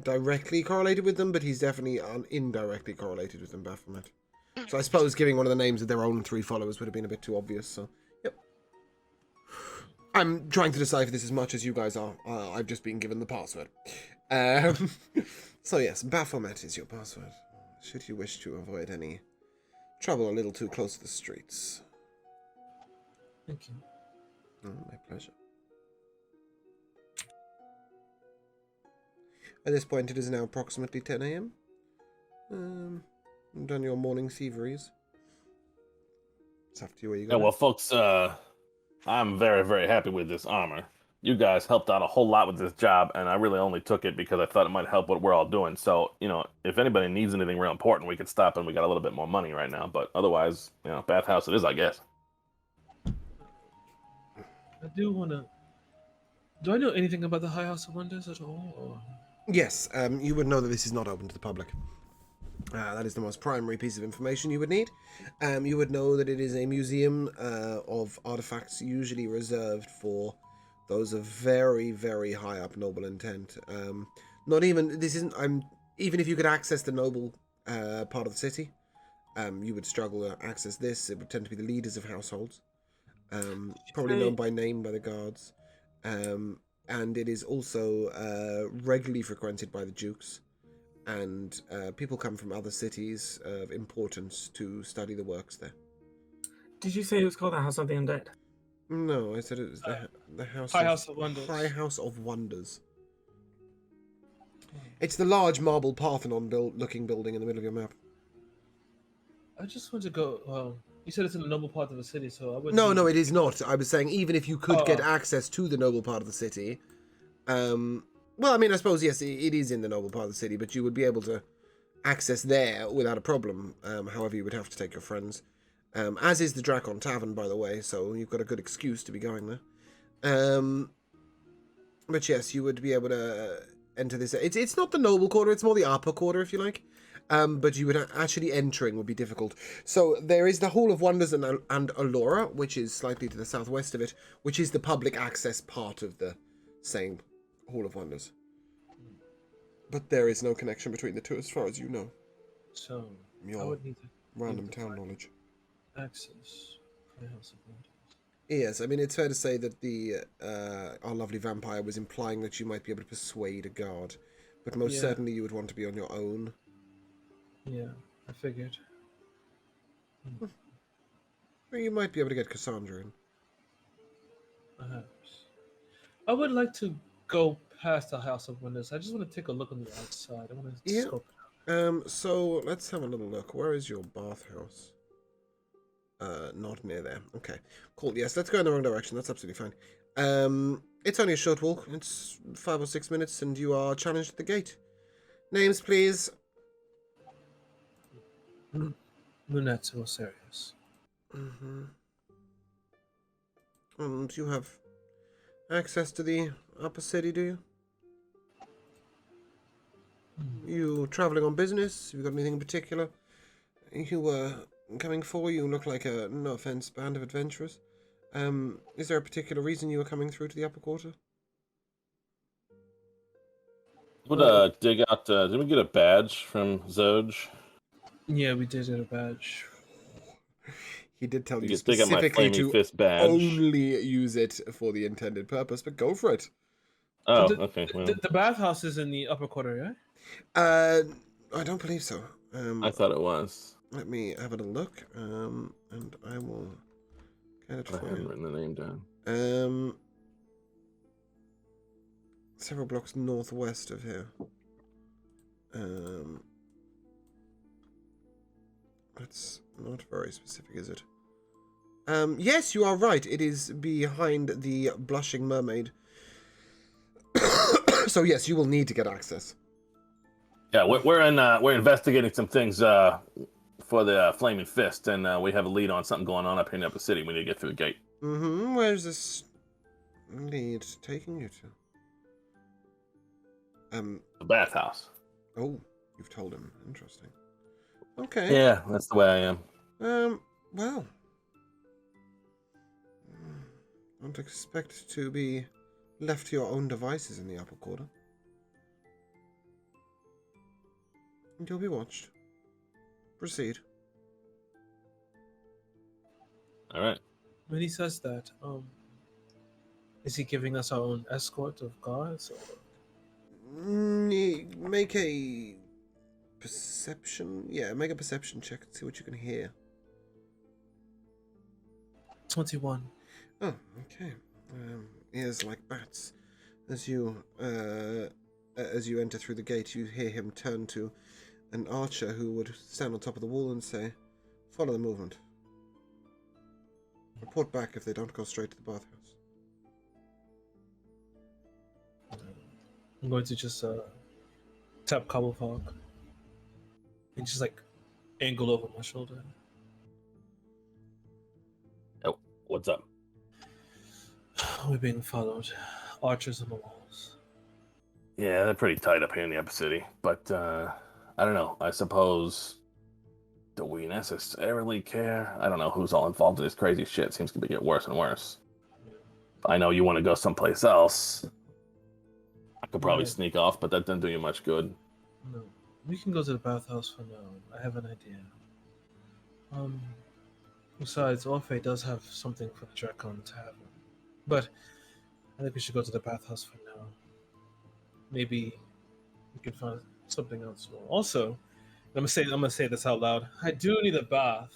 directly correlated with them, but he's definitely indirectly correlated with them, Baphomet. So I suppose giving one of the names of their own three followers would have been a bit too obvious, so... Yep. I'm trying to decipher this as much as you guys are. I've just been given the password. So yes, Baphomet is your password. Should you wish to avoid any trouble a little too close to the streets. Thank you. Oh, my pleasure. At this point, it is now approximately 10 a.m. You've done your morning thieveries. It's up to you where you go. Yeah, well, folks, I'm very, very happy with this armor. You guys helped out a whole lot with this job, and I really only took it because I thought it might help what we're all doing. So, if anybody needs anything real important, we could stop, and we got a little bit more money right now. But otherwise, bathhouse it is, I guess. I do want to... Do I know anything about the High House of Wonders at all? Or... Yes, you would know that this is not open to the public. That is the most primary piece of information you would need. You would know that it is a museum of artifacts usually reserved for those of very, very high up noble intent. Even if you could access the noble part of the city, you would struggle to access this. It would tend to be the leaders of households, probably known by name by the guards. And it is also regularly frequented by the dukes, and people come from other cities of importance to study the works there. Did you say it was called the House of the Undead? No, I said it was the High House of Wonders. High House of Wonders. It's the large marble Parthenon-looking building in the middle of your map. I just want to go... you said it's in the noble part of the city, so I wouldn't... No, it is not. I was saying even if you could get access to the noble part of the city... I suppose, yes, it is in the noble part of the city, but you would be able to access there without a problem. However, you would have to take your friends. As is the Drakon Tavern, by the way, so you've got a good excuse to be going there. But yes, you would be able to enter this. It's not the noble quarter, it's more the upper quarter, if you like. but you would actually entering would be difficult. So there is the Hall of Wonders and Allura, which is slightly to the southwest of it, which is the public access part of the same Hall of Wonders. But there is no connection between the two as far as you know. So I Your would need to random need to town find knowledge. access for the House of Wonders. Yes, I mean, it's fair to say that the our lovely vampire was implying that you might be able to persuade a guard, but most Yeah. certainly you would want to be on your own. Yeah, I figured. Or you might be able to get Cassandra in. Perhaps. I would like to go past the House of Wonders. I just want to take a look on the outside. I want to Yeah. scope. So let's have a little look. Where is your bathhouse? Not near there. Okay, cool. Yes, let's go in the wrong direction. That's absolutely fine. It's only a short walk. It's 5 or 6 minutes, and you are challenged at the gate. Names, please. Lunette or Sirius. Mm-hmm. And you have access to the upper city, do you? You traveling on business? Have you got anything in particular you were coming for? You look like a, no offense, band of adventurers. Is there a particular reason you were coming through to the upper quarter? Would dig out. Did we get a badge from Zoj? Yeah, we did get a badge. He did tell You you could dig out my specifically flaming to fist badge. only use it for the intended purpose, but go for it. Oh, the, okay. Well, the bathhouse is in the upper quarter, right? I don't believe so. I thought it was. Let me have a little look, and I will get it I for hadn't you. written the name down. Several blocks northwest of here. That's not very specific, is it? Yes, you are right. It is behind the Blushing Mermaid. So yes, you will need to get access. Yeah, we're investigating some things for the Flaming Fist, and we have a lead on something going on up here in Upper City. We need to get through the gate. Mm-hmm. Where's this lead taking you to? The bathhouse. Oh, you've told him. Interesting. Okay. Yeah, that's the way I am. Well. Don't expect to be left to your own devices in the upper quarter. And you'll be watched. Proceed. All right. When he says that, is he giving us our own escort of guards? Or... Make a perception. Yeah, make a perception check and see what you can hear. 21. Oh, okay. Ears like bats. As you enter through the gate, you hear him turn to an archer who would stand on top of the wall and say, "Follow the movement. Report back if they don't go straight to the bathhouse." I'm going to just tap Cobblepog and just like angle over my shoulder. Oh, what's up? We're being followed. Archers on the walls. Yeah, they're pretty tight up here in the Upper City, but I don't know. I suppose, do we necessarily care? I don't know who's all involved in this crazy shit. Seems to be getting worse and worse. I know you want to go someplace else. I could probably sneak off, but that doesn't do you much good. No, we can go to the bathhouse for now. I have an idea. Besides, Orphe does have something for the Drakon Tavern. But I think we should go to the bathhouse for now. Maybe we can find something else more. Also, I'm gonna say this out loud. I do need a bath.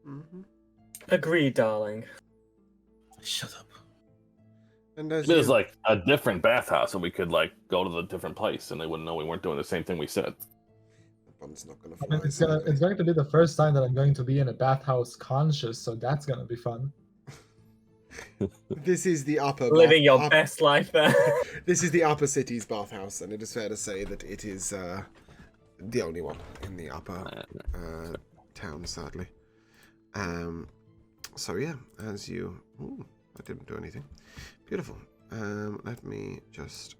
Mm-hmm. Agreed, darling. Shut up. And as There's you... like a different bathhouse, and we could like go to the different place, and they wouldn't know we weren't doing the same thing we said. The bun's not gonna I fly. mean, it's going to be the first time that I'm going to be in a bathhouse conscious, so that's going to be fun. This is the upper Living your best life there. This is the upper city's bathhouse, and it is fair to say that it is the only one in the upper town, sadly. So yeah, as you... Ooh, I didn't do anything. Beautiful. Let me just...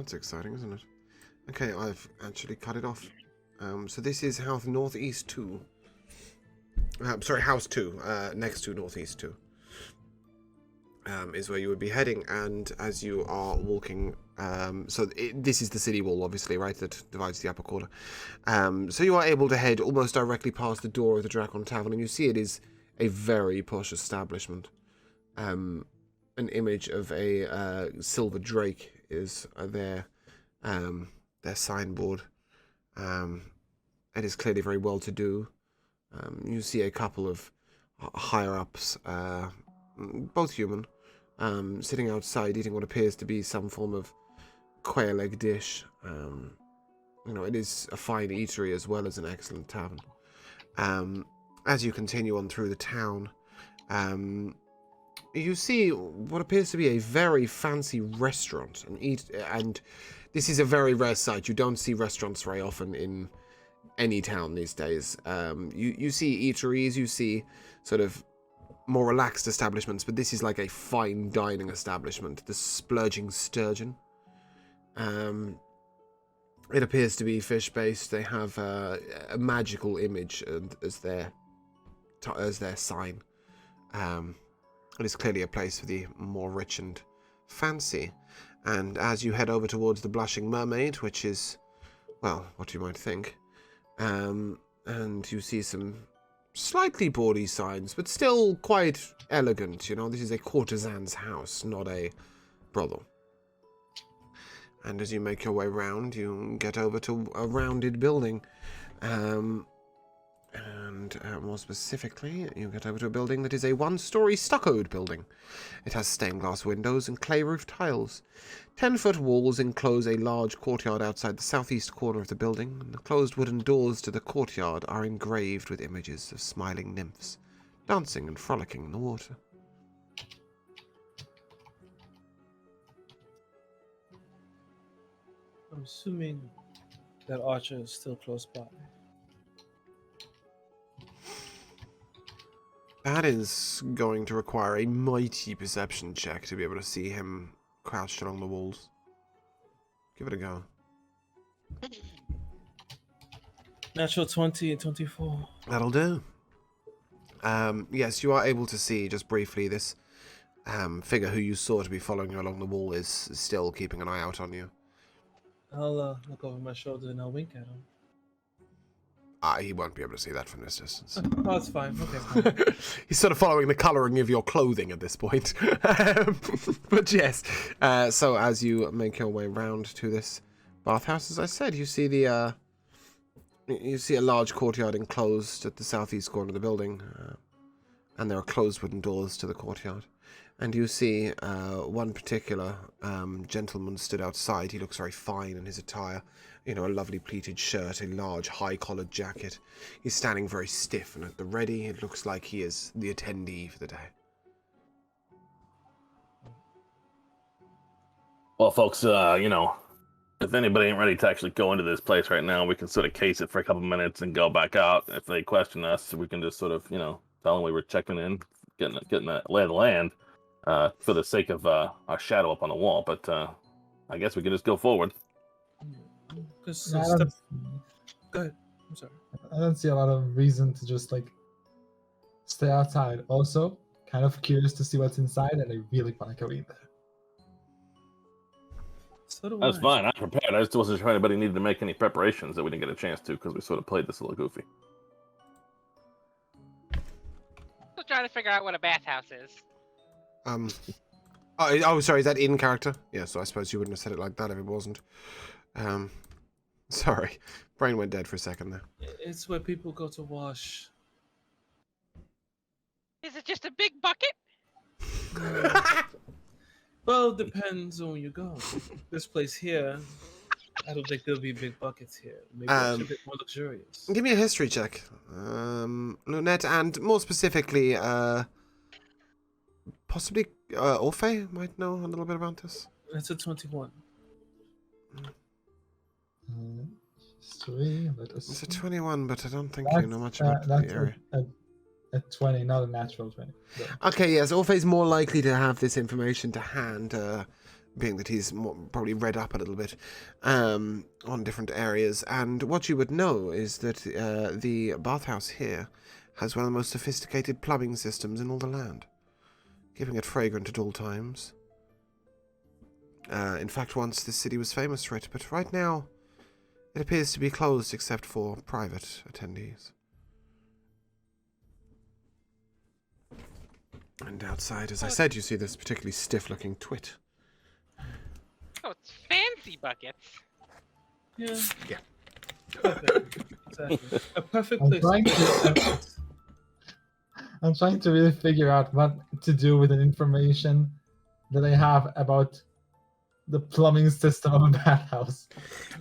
That's exciting, isn't it? Okay, I've actually cut it off. So this is house northeast 2. Sorry, house 2, next to northeast 2. Is where you would be heading, and as you are walking, this is the city wall, obviously, right, that divides the upper quarter. So you are able to head almost directly past the door of the Dracon Tavern, and you see it is a very posh establishment. An image of a silver drake is their signboard. It is clearly very well to do. You see a couple of higher ups, both human, sitting outside eating what appears to be some form of quail egg dish. It is a fine eatery as well as an excellent tavern. As you continue on through the town, you see what appears to be a very fancy restaurant, and this is a very rare sight. You don't see restaurants very often in any town these days. You see eateries, you see sort of more relaxed establishments, but this is like a fine dining establishment. The Splurging Sturgeon. It appears to be fish-based. They have a magical image as their sign. It is clearly a place for the more rich and fancy. And as you head over towards the Blushing Mermaid, which is, well, what you might think, and you see some slightly bawdy signs, but still quite elegant. This is a courtesan's house, not a brothel. And as you make your way round, you get over to a rounded building. More specifically, you get over to a building that is a one-story stuccoed building. It has stained glass windows and clay-roof tiles. 10-foot walls enclose a large courtyard outside the southeast corner of the building, and the closed wooden doors to the courtyard are engraved with images of smiling nymphs, dancing and frolicking in the water. I'm assuming that Archer is still close by. That is going to require a mighty perception check to be able to see him crouched along the walls. Give it a go. Natural 20 and 24. That'll do. Yes, you are able to see, just briefly, this figure who you saw to be following you along the wall is still keeping an eye out on you. I'll look over my shoulder and I'll wink at him. He won't be able to see that from this distance. Oh, it's fine. Okay, fine. He's sort of following the colouring of your clothing at this point. But yes, so as you make your way round to this bathhouse, as I said, you see a large courtyard enclosed at the southeast corner of the building, and there are closed wooden doors to the courtyard. And you see one particular gentleman stood outside. He looks very fine in his attire. A lovely pleated shirt, a large high-collared jacket. He's standing very stiff and at the ready. It looks like he is the attendee for the day. Well, folks, if anybody ain't ready to actually go into this place right now, we can sort of case it for a couple minutes and go back out. If they question us, we can just sort of, tell them we were checking in, getting that lay of the land for the sake of our shadow up on the wall. But I guess we can just go forward. Go ahead. I'm sorry. I don't see a lot of reason to just stay outside. Also, kind of curious to see what's inside, and I really want to go in there. So do That's I. fine. I'm prepared. I just wasn't sure anybody needed to make any preparations that we didn't get a chance to because we sort of played this a little goofy. Still trying to figure out what a bathhouse is. Sorry, is that in character? Yeah, so I suppose you wouldn't have said it like that if it wasn't. Sorry. Brain went dead for a second there. It's where people go to wash. Is it just a big bucket? Well, it depends on where you go. This place here, I don't think there'll be big buckets here. Maybe it's a bit more luxurious. Give me a history check, Lunette, and more specifically, possibly Orphe might know a little bit about this. That's a 21. History. It's a 21, but I don't think you know much about the area. A 20, not a natural 20. So. Okay, yes, Orphe's more likely to have this information to hand. being that he's probably read up a little bit on different areas. And what you would know is that the bathhouse here has one of the most sophisticated plumbing systems in all the land, keeping it fragrant at all times. In fact, once this city was famous for it, but right now it appears to be closed except for private attendees. And outside, as I said, you see this particularly stiff-looking twit. Oh, it's fancy buckets. Yeah. Yeah. Perfect. Exactly. A perfect I'm place. trying to. I'm trying to really figure out what to do with the information that I have about the plumbing system of a bathhouse.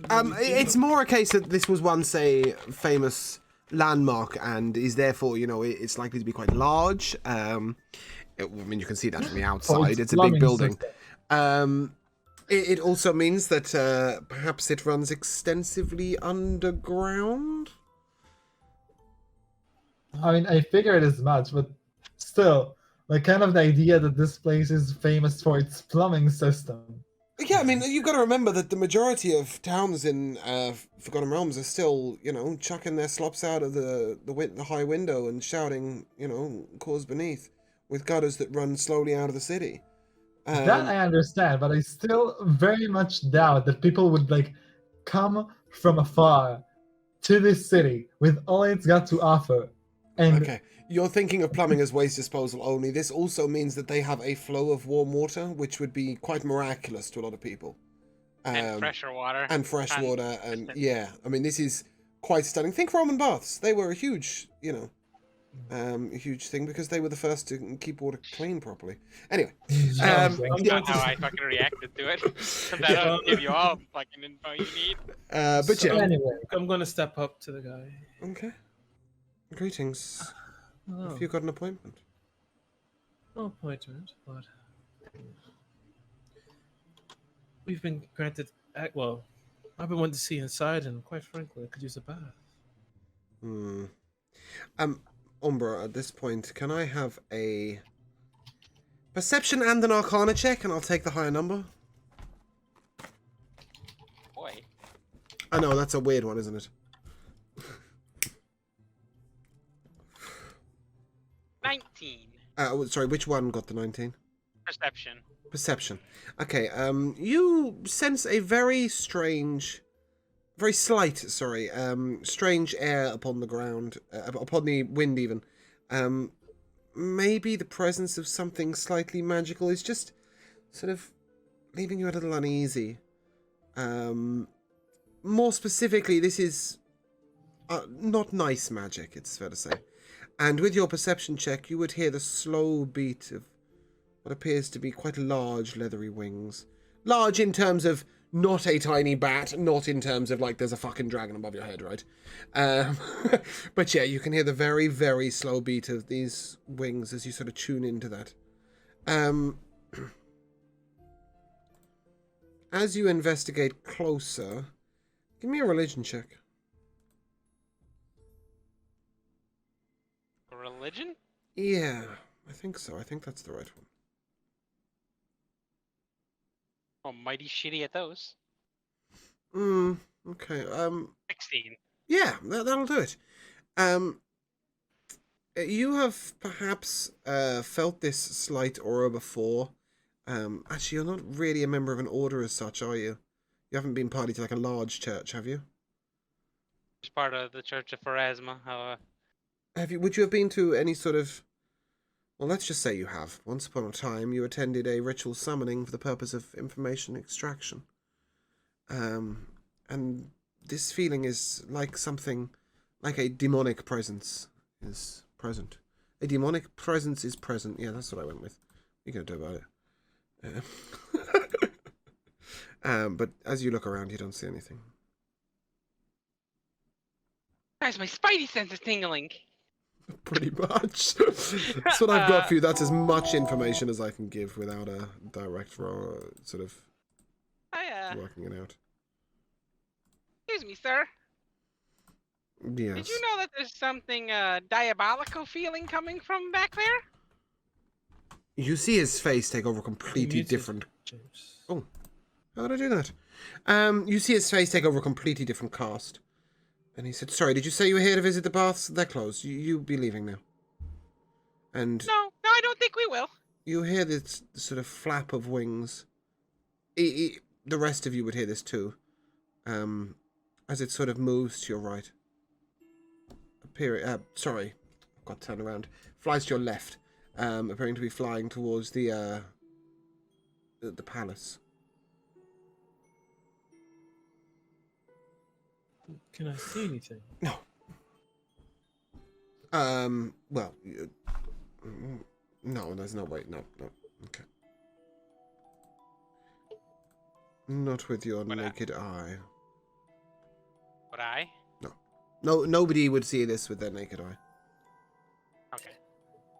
It's more a case that this was once a famous landmark and is therefore, it's likely to be quite large. I mean, you can see that from the outside. It's a big plumbing building. system. It also means that perhaps it runs extensively underground. I mean, I figured as much, but still, like, kind of the idea that this place is famous for its plumbing system. Yeah, I mean, you've got to remember that the majority of towns in Forgotten Realms are still, chucking their slops out of the high window and shouting, cause beneath, with gutters that run slowly out of the city. That I understand, but I still very much doubt that people would, like, come from afar to this city with all it's got to offer. And Okay, you're thinking of plumbing as waste disposal only. This also means that they have a flow of warm water, which would be quite miraculous to a lot of people. And fresher water. And fresh water, and yeah, I mean, this is quite stunning. Think Roman baths. They were a huge, huge thing because they were the first to keep water clean properly. Anyway, That's not how I fucking reacted to it. That'll give you all the fucking info you need. but yeah. anyway, I'm gonna step up to the guy. Okay. Greetings. Oh, Have you got an appointment? no appointment, but we've been granted. Well, I've been wanting to see inside, and quite frankly, I could use a bath. Umbra, at this point, can I have a perception and an arcana check, and I'll take the higher number? Boy. I know, that's a weird one, isn't it? 19. Sorry, which one got the 19? Perception. Perception. Okay, you sense a very slight, strange air upon the ground, upon the wind even. Maybe the presence of something slightly magical is just sort of leaving you a little uneasy. More specifically, this is not nice magic, it's fair to say. And with your perception check, you would hear the slow beat of what appears to be quite large leathery wings. Large in terms of not a tiny bat, not in terms of like there's a fucking dragon above your head, right? But yeah, you can hear the very, very slow beat of these wings as you sort of tune into that. As you investigate closer, give me a religion check. Religion? Yeah, I think so. I think that's the right one. Oh, mighty shitty at those. Okay. 16. Yeah, that'll do it. You have perhaps felt this slight aura before. Actually, you're not really a member of an order as such, are you? You haven't been party to like a large church, have you? It's part of the Church of Pharasma. Would you have been to any sort of... Well, let's just say you have. Once upon a time, you attended a ritual summoning for the purpose of information extraction. And this feeling is like something... Like a demonic presence is present. A demonic presence is present. Yeah, that's what I went with. What are you going to do about it? But as you look around, you don't see anything. Guys, my spidey sense is tingling. Pretty much. That's what I've got for you. That's as much information as I can give without a direct sort of working it out. Excuse me, sir. Yes. Did you know that there's something diabolical feeling coming from back there? You see his face take over a completely Muted. different James. Oh, how did I do that? You see his face take over a completely different cast. And he said, sorry, did you say you were here to visit the baths? They're closed. You'll be leaving now. And No, I don't think we will. you hear this sort of flap of wings. The rest of you would hear this too. As it sort of moves to your right. Sorry, I've got to turn around. Flies to your left, appearing to be flying towards the palace. Can I see anything? No. Well, no, there's no way. No. Okay. Not with your naked eye. Would I? No, nobody would see this with their naked eye. Okay.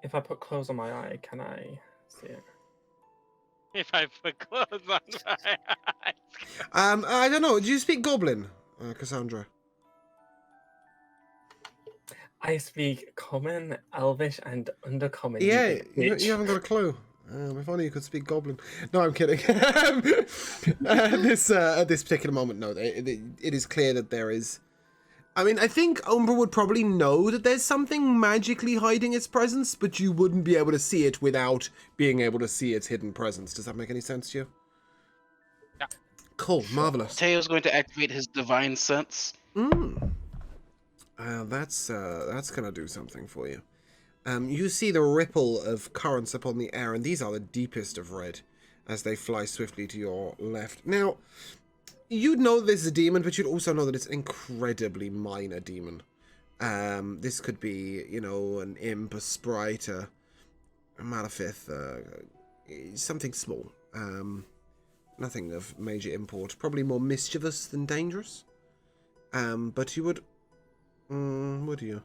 If I put clothes on my eye, can I see it? If I put clothes on my eyes. I don't know. Do you speak Goblin, Cassandra? I speak Common, Elvish, and Undercommon. Yeah, you you haven't got a clue. If only you could speak Goblin. No, I'm kidding. At this particular moment, no. It is clear that there is. I mean, I think Umbra would probably know that there's something magically hiding its presence, but you wouldn't be able to see it without being able to see its hidden presence. Does that make any sense to you? Yeah. Cool, marvelous. Mateo's going to activate his divine sense. That's gonna do something for you. You see the ripple of currents upon the air, and these are the deepest of red as they fly swiftly to your left. Now, you'd know this is a demon, but you'd also know that it's an incredibly minor demon. This could be, an imp, a sprite, a malefith, something small. Nothing of major import. Probably more mischievous than dangerous. But you would you?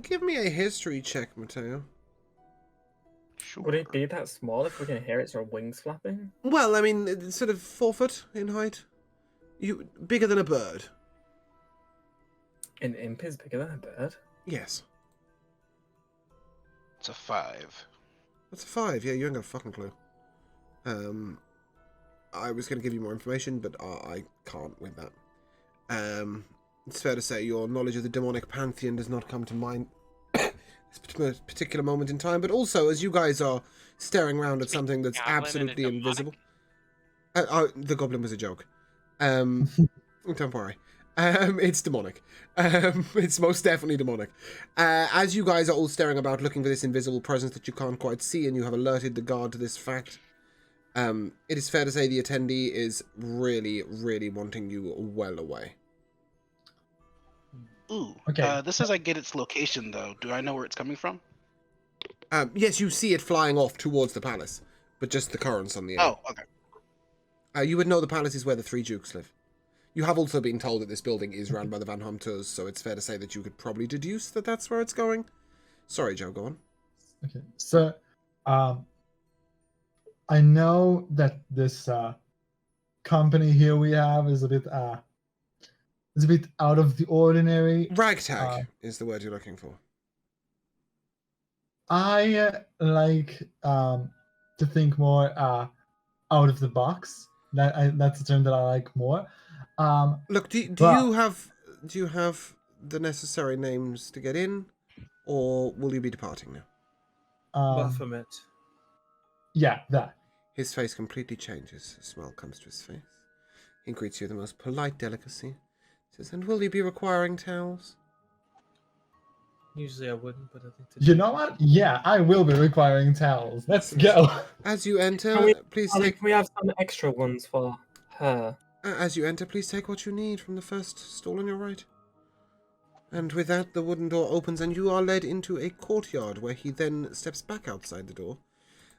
Give me a history check, Mateo. Sure. Would it be that small if we can hear its wings flapping? Well, I mean, it's sort of 4 foot in height. Bigger than a bird. An imp is bigger than a bird? Yes. It's a 5. That's a 5. Yeah, you ain't got a fucking clue. I was going to give you more information, but I can't with that. It's fair to say your knowledge of the demonic pantheon does not come to mind this particular moment in time, but also as you guys are staring around at something that's Goblin and a absolutely demonic? invisible. The goblin was a joke. Don't worry. It's demonic. It's most definitely demonic. As you guys are all staring about looking for this invisible presence that you can't quite see, and you have alerted the guard to this fact, it is fair to say the attendee is really, really wanting you well away. Ooh. Okay. This says I get its location, though. Do I know where it's coming from? Yes, you see it flying off towards the palace, but just the currents on the air. Oh, okay. You would know the palace is where the 3 dukes live. You have also been told that this building is run by the Van Homteurs, so it's fair to say that you could probably deduce that that's where it's going. Sorry, Joe, go on. Okay. So, I know that this company here we have is a bit out of the ordinary. Ragtag is the word you're looking for. I like to think more out of the box. That's the term that I like more. Look, do you have the necessary names to get in, or will you be departing now? Baphomet. Yeah, that. His face completely changes. A smile comes to his face. He greets you with the most polite delicacy. Says, "And will you be requiring towels?" Usually I wouldn't, but I think You know what? Yeah, I will be requiring towels. Let's go. As you enter, Can we- please Can take. we have some extra ones for her? As you enter, please take what you need from the first stall on your right. And with that, the wooden door opens, and you are led into a courtyard, where he then steps back outside the door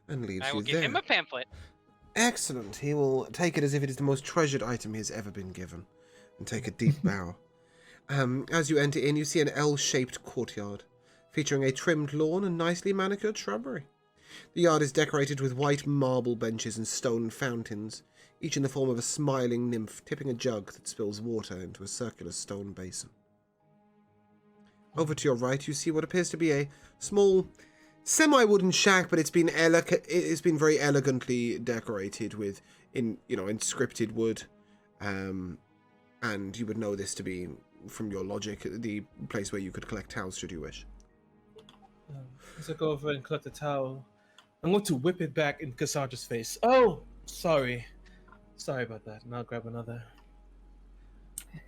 and leaves I will you give there. him a pamphlet. Excellent. He will take it as if it is the most treasured item he has ever been given, and take a deep bow. As you enter in, you see an L-shaped courtyard, featuring a trimmed lawn and nicely manicured shrubbery. The yard is decorated with white marble benches and stone fountains, each in the form of a smiling nymph tipping a jug that spills water into a circular stone basin. Over to your right, you see what appears to be a small semi-wooden shack, but it's been very elegantly decorated with inscripted wood, and you would know this to be, from your logic, the place where you could collect towels should you wish. As I go over and collect the towel, I'm going to whip it back in Cassandra's face. Oh, sorry about that. And I'll grab another.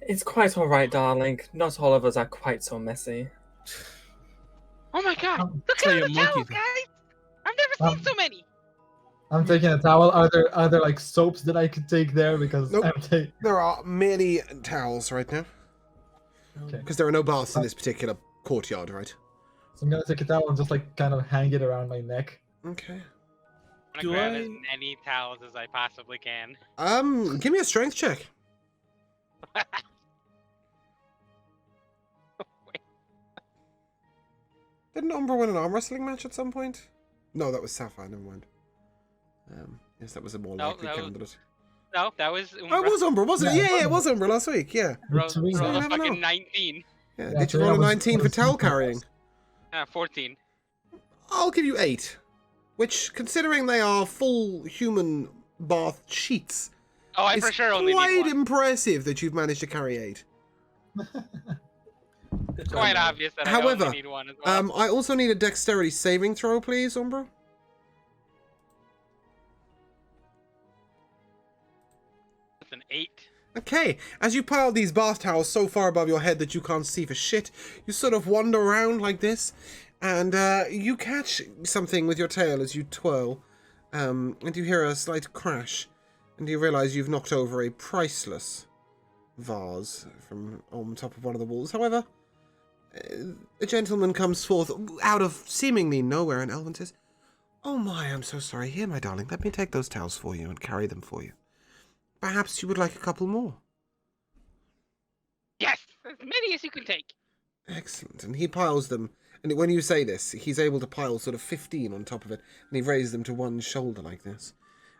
It's quite all right, darling. Not all of us are quite so messy. Oh my god! Um, Look so at all you're the monkey towels, then. guys! I've never seen so many. I'm taking a towel. Are there like soaps that I could take there? Because Nope. I'm taking. There are merely towels right now, Okay. because there are no baths in this particular courtyard, right? So I'm gonna take a towel and just like kind of hang it around my neck. Okay. I'm Do gonna grab I- as many towels as I possibly can. Give me a strength check. Didn't Umbra win an arm wrestling match at some point? No, that was Sapphire, never mind. Yes, that was a more No, likely that was- candidate. No, that was Oh, it was Umbra, wasn't it? Yeah, Yeah, it was Umbra last week, yeah. roll Between So a you never fucking know. 19. Yeah, Yeah, did so you roll a that was- 19 for that was towel two carrying? 14. I'll give you 8. Which, considering they are full human bath sheets, Oh, I it's for sure only quite need one. impressive that you've managed to carry 8. Good job, Quite man. obvious that I However, only need one as well. I also need a dexterity saving throw, please, Umbra. It's an 8. Okay, as you pile these bath towels so far above your head that you can't see for shit, you sort of wander around like this, and you catch something with your tail as you twirl, and you hear a slight crash, and you realise you've knocked over a priceless vase from on top of one of the walls. However, a gentleman comes forth out of seemingly nowhere, and Elvin says, "Oh my, I'm so sorry. Here, my darling, let me take those towels for you and carry them for you. Perhaps you would like a couple more." Yes! As many as you can take. Excellent. And he piles them. And when you say this, he's able to pile sort of 15 on top of it. And he raises them to one shoulder like this.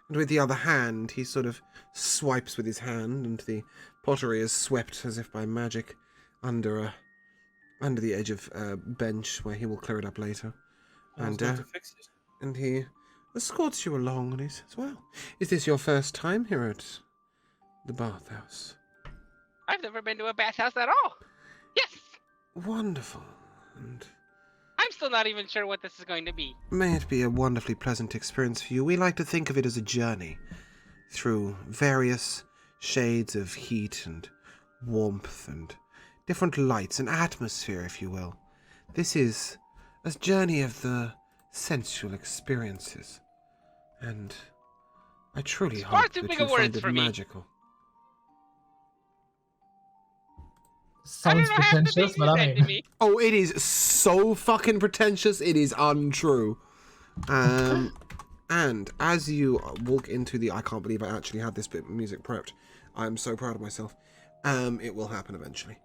And with the other hand, he sort of swipes with his hand, and the pottery is swept as if by magic under the edge of a bench where he will clear it up later. I was And going to fix it. and he escorts you along, and he says, "Well, is this your first time here at the bathhouse?" I've never been to a bathhouse at all. Yes! Wonderful. And I'm still not even sure what this is going to be. may it be a wonderfully pleasant experience for you. We like to think of it as a journey through various shades of heat and warmth and different lights, an atmosphere, if you will. This is a journey of the sensual experiences, and I truly It's far hope too that big you of words find it for me. magical. I don't Sounds know half the pretentious, things you but I said to mean, me. Oh, it is so fucking pretentious, it is untrue. And as you walk into the... I can't believe I actually had this bit of music prepped. I'm so proud of myself. It will happen eventually.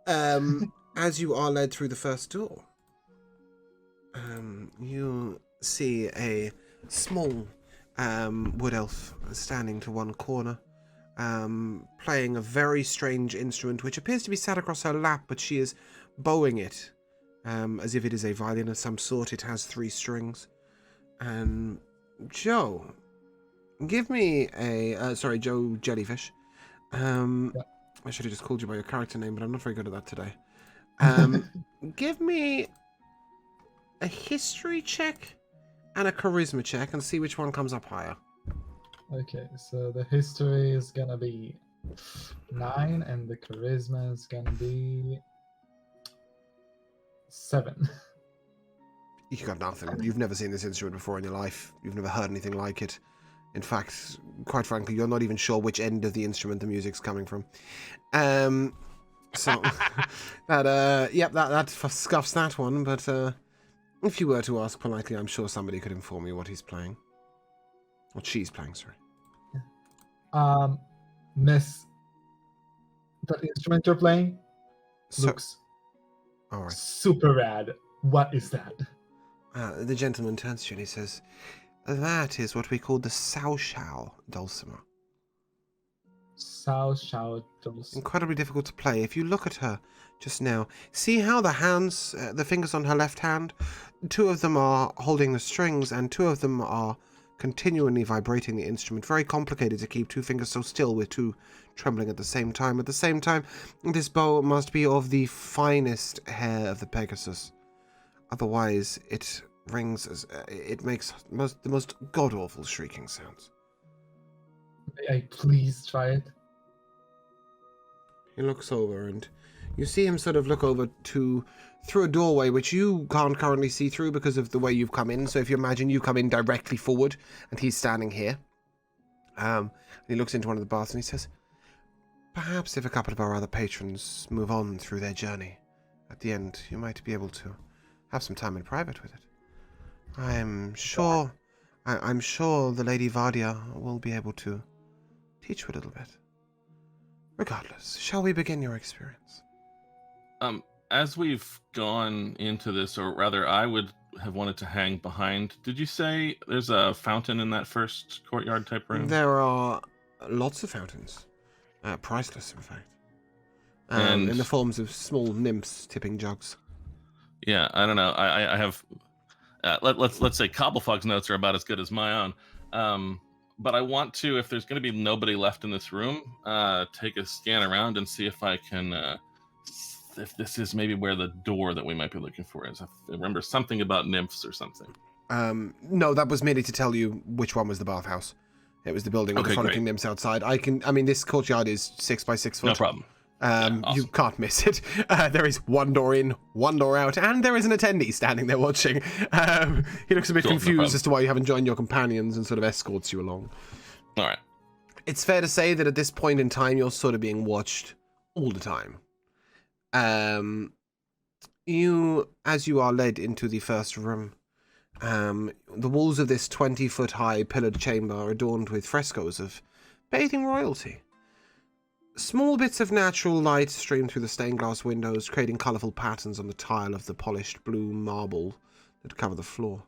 As you are led through the first door, you see a small wood elf standing to one corner, playing a very strange instrument which appears to be sat across her lap, but she is bowing it as if it is a violin of some sort. It has 3 strings. Joe, give me a... sorry, Joe Jellyfish. I should have just called you by your character name, but I'm not very good at that today. Give me a history check and a charisma check and see which one comes up higher. okay, so the history is gonna be 9, and the charisma is gonna be 7. You got nothing. You've never seen this instrument before in your life. You've never heard anything like it. In fact, quite frankly, you're not even sure which end of the instrument the music's coming from. So that scuffs that one. But if you were to ask politely, I'm sure somebody could inform you what he's playing. What she's playing, sorry. Miss, that instrument you're playing looks All right. super rad. What is that? The gentleman turns to you and he says, "That is what we call the Sao Shao dulcimer." shadows. Incredibly difficult to play. If you look at her just now, see how the hands, the fingers on her left hand, 2 of them are holding the strings and 2 of them are continually vibrating the instrument. Very complicated to keep 2 fingers so still with 2 trembling at the same time. At the same time, this bow must be of the finest hair of the Pegasus. Otherwise, it rings as it makes the most god-awful shrieking sounds. May I please try it? He looks over and you see him sort of look over through a doorway which you can't currently see through because of the way you've come in. So if you imagine you come in directly forward and he's standing here. And he looks into one of the baths and he says, perhaps if a couple of our other patrons move on through their journey, at the end you might be able to have some time in private with it. I'm sure the Lady Vardia will be able to teach you a little bit. Regardless, shall we begin your experience? As we've gone into this, or rather I would have wanted to hang behind, did you say there's a fountain in that first courtyard type room? There are lots of fountains. Priceless, in fact. And in the forms of small nymphs tipping jugs. Yeah, I don't know. I have let's say Cobblefog's notes are about as good as my own. But I want to, if there's going to be nobody left in this room, take a scan around and see if I can, if this is maybe where the door that we might be looking for is. I remember something about nymphs or something. No, that was merely to tell you which one was the bathhouse. It was the building with the frolicking nymphs outside. This courtyard is 6 by 6 foot. No problem. Awesome. You can't miss it. There is one door in, one door out, and there is an attendee standing there watching. He looks a bit confused as to why you haven't joined your companions and sort of escorts you along. All right. It's fair to say that at this point in time, you're sort of being watched all the time. As you are led into the first room, the walls of this 20-foot-high pillared chamber are adorned with frescoes of bathing royalty. Small bits of natural light stream through the stained glass windows, creating colourful patterns on the tile of the polished blue marble that cover the floor.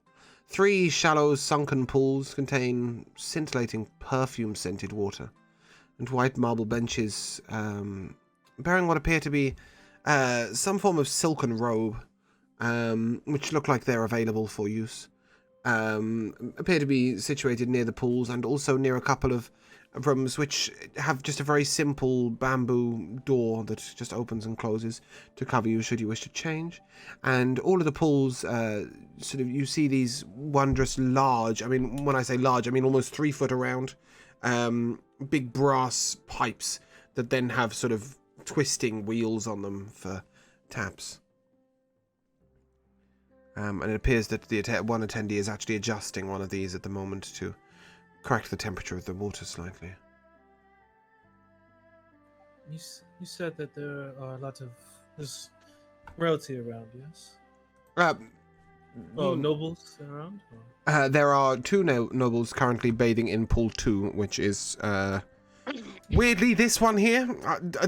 3 shallow, sunken pools contain scintillating, perfume-scented water, and white marble benches bearing what appear to be some form of silken robe, which look like they're available for use. Appear to be situated near the pools and also near a couple of rooms which have just a very simple bamboo door that just opens and closes to cover you should you wish to change. And all of the pools, you see these wondrous large, when I say large, I mean almost 3 foot around, big brass pipes that then have sort of twisting wheels on them for taps. And it appears that one attendee is actually adjusting one of these at the moment to correct the temperature of the water slightly. You said that there are a lot of there's royalty around, yes? Nobles around? There are 2 nobles currently bathing in pool 2, which is weirdly this one here.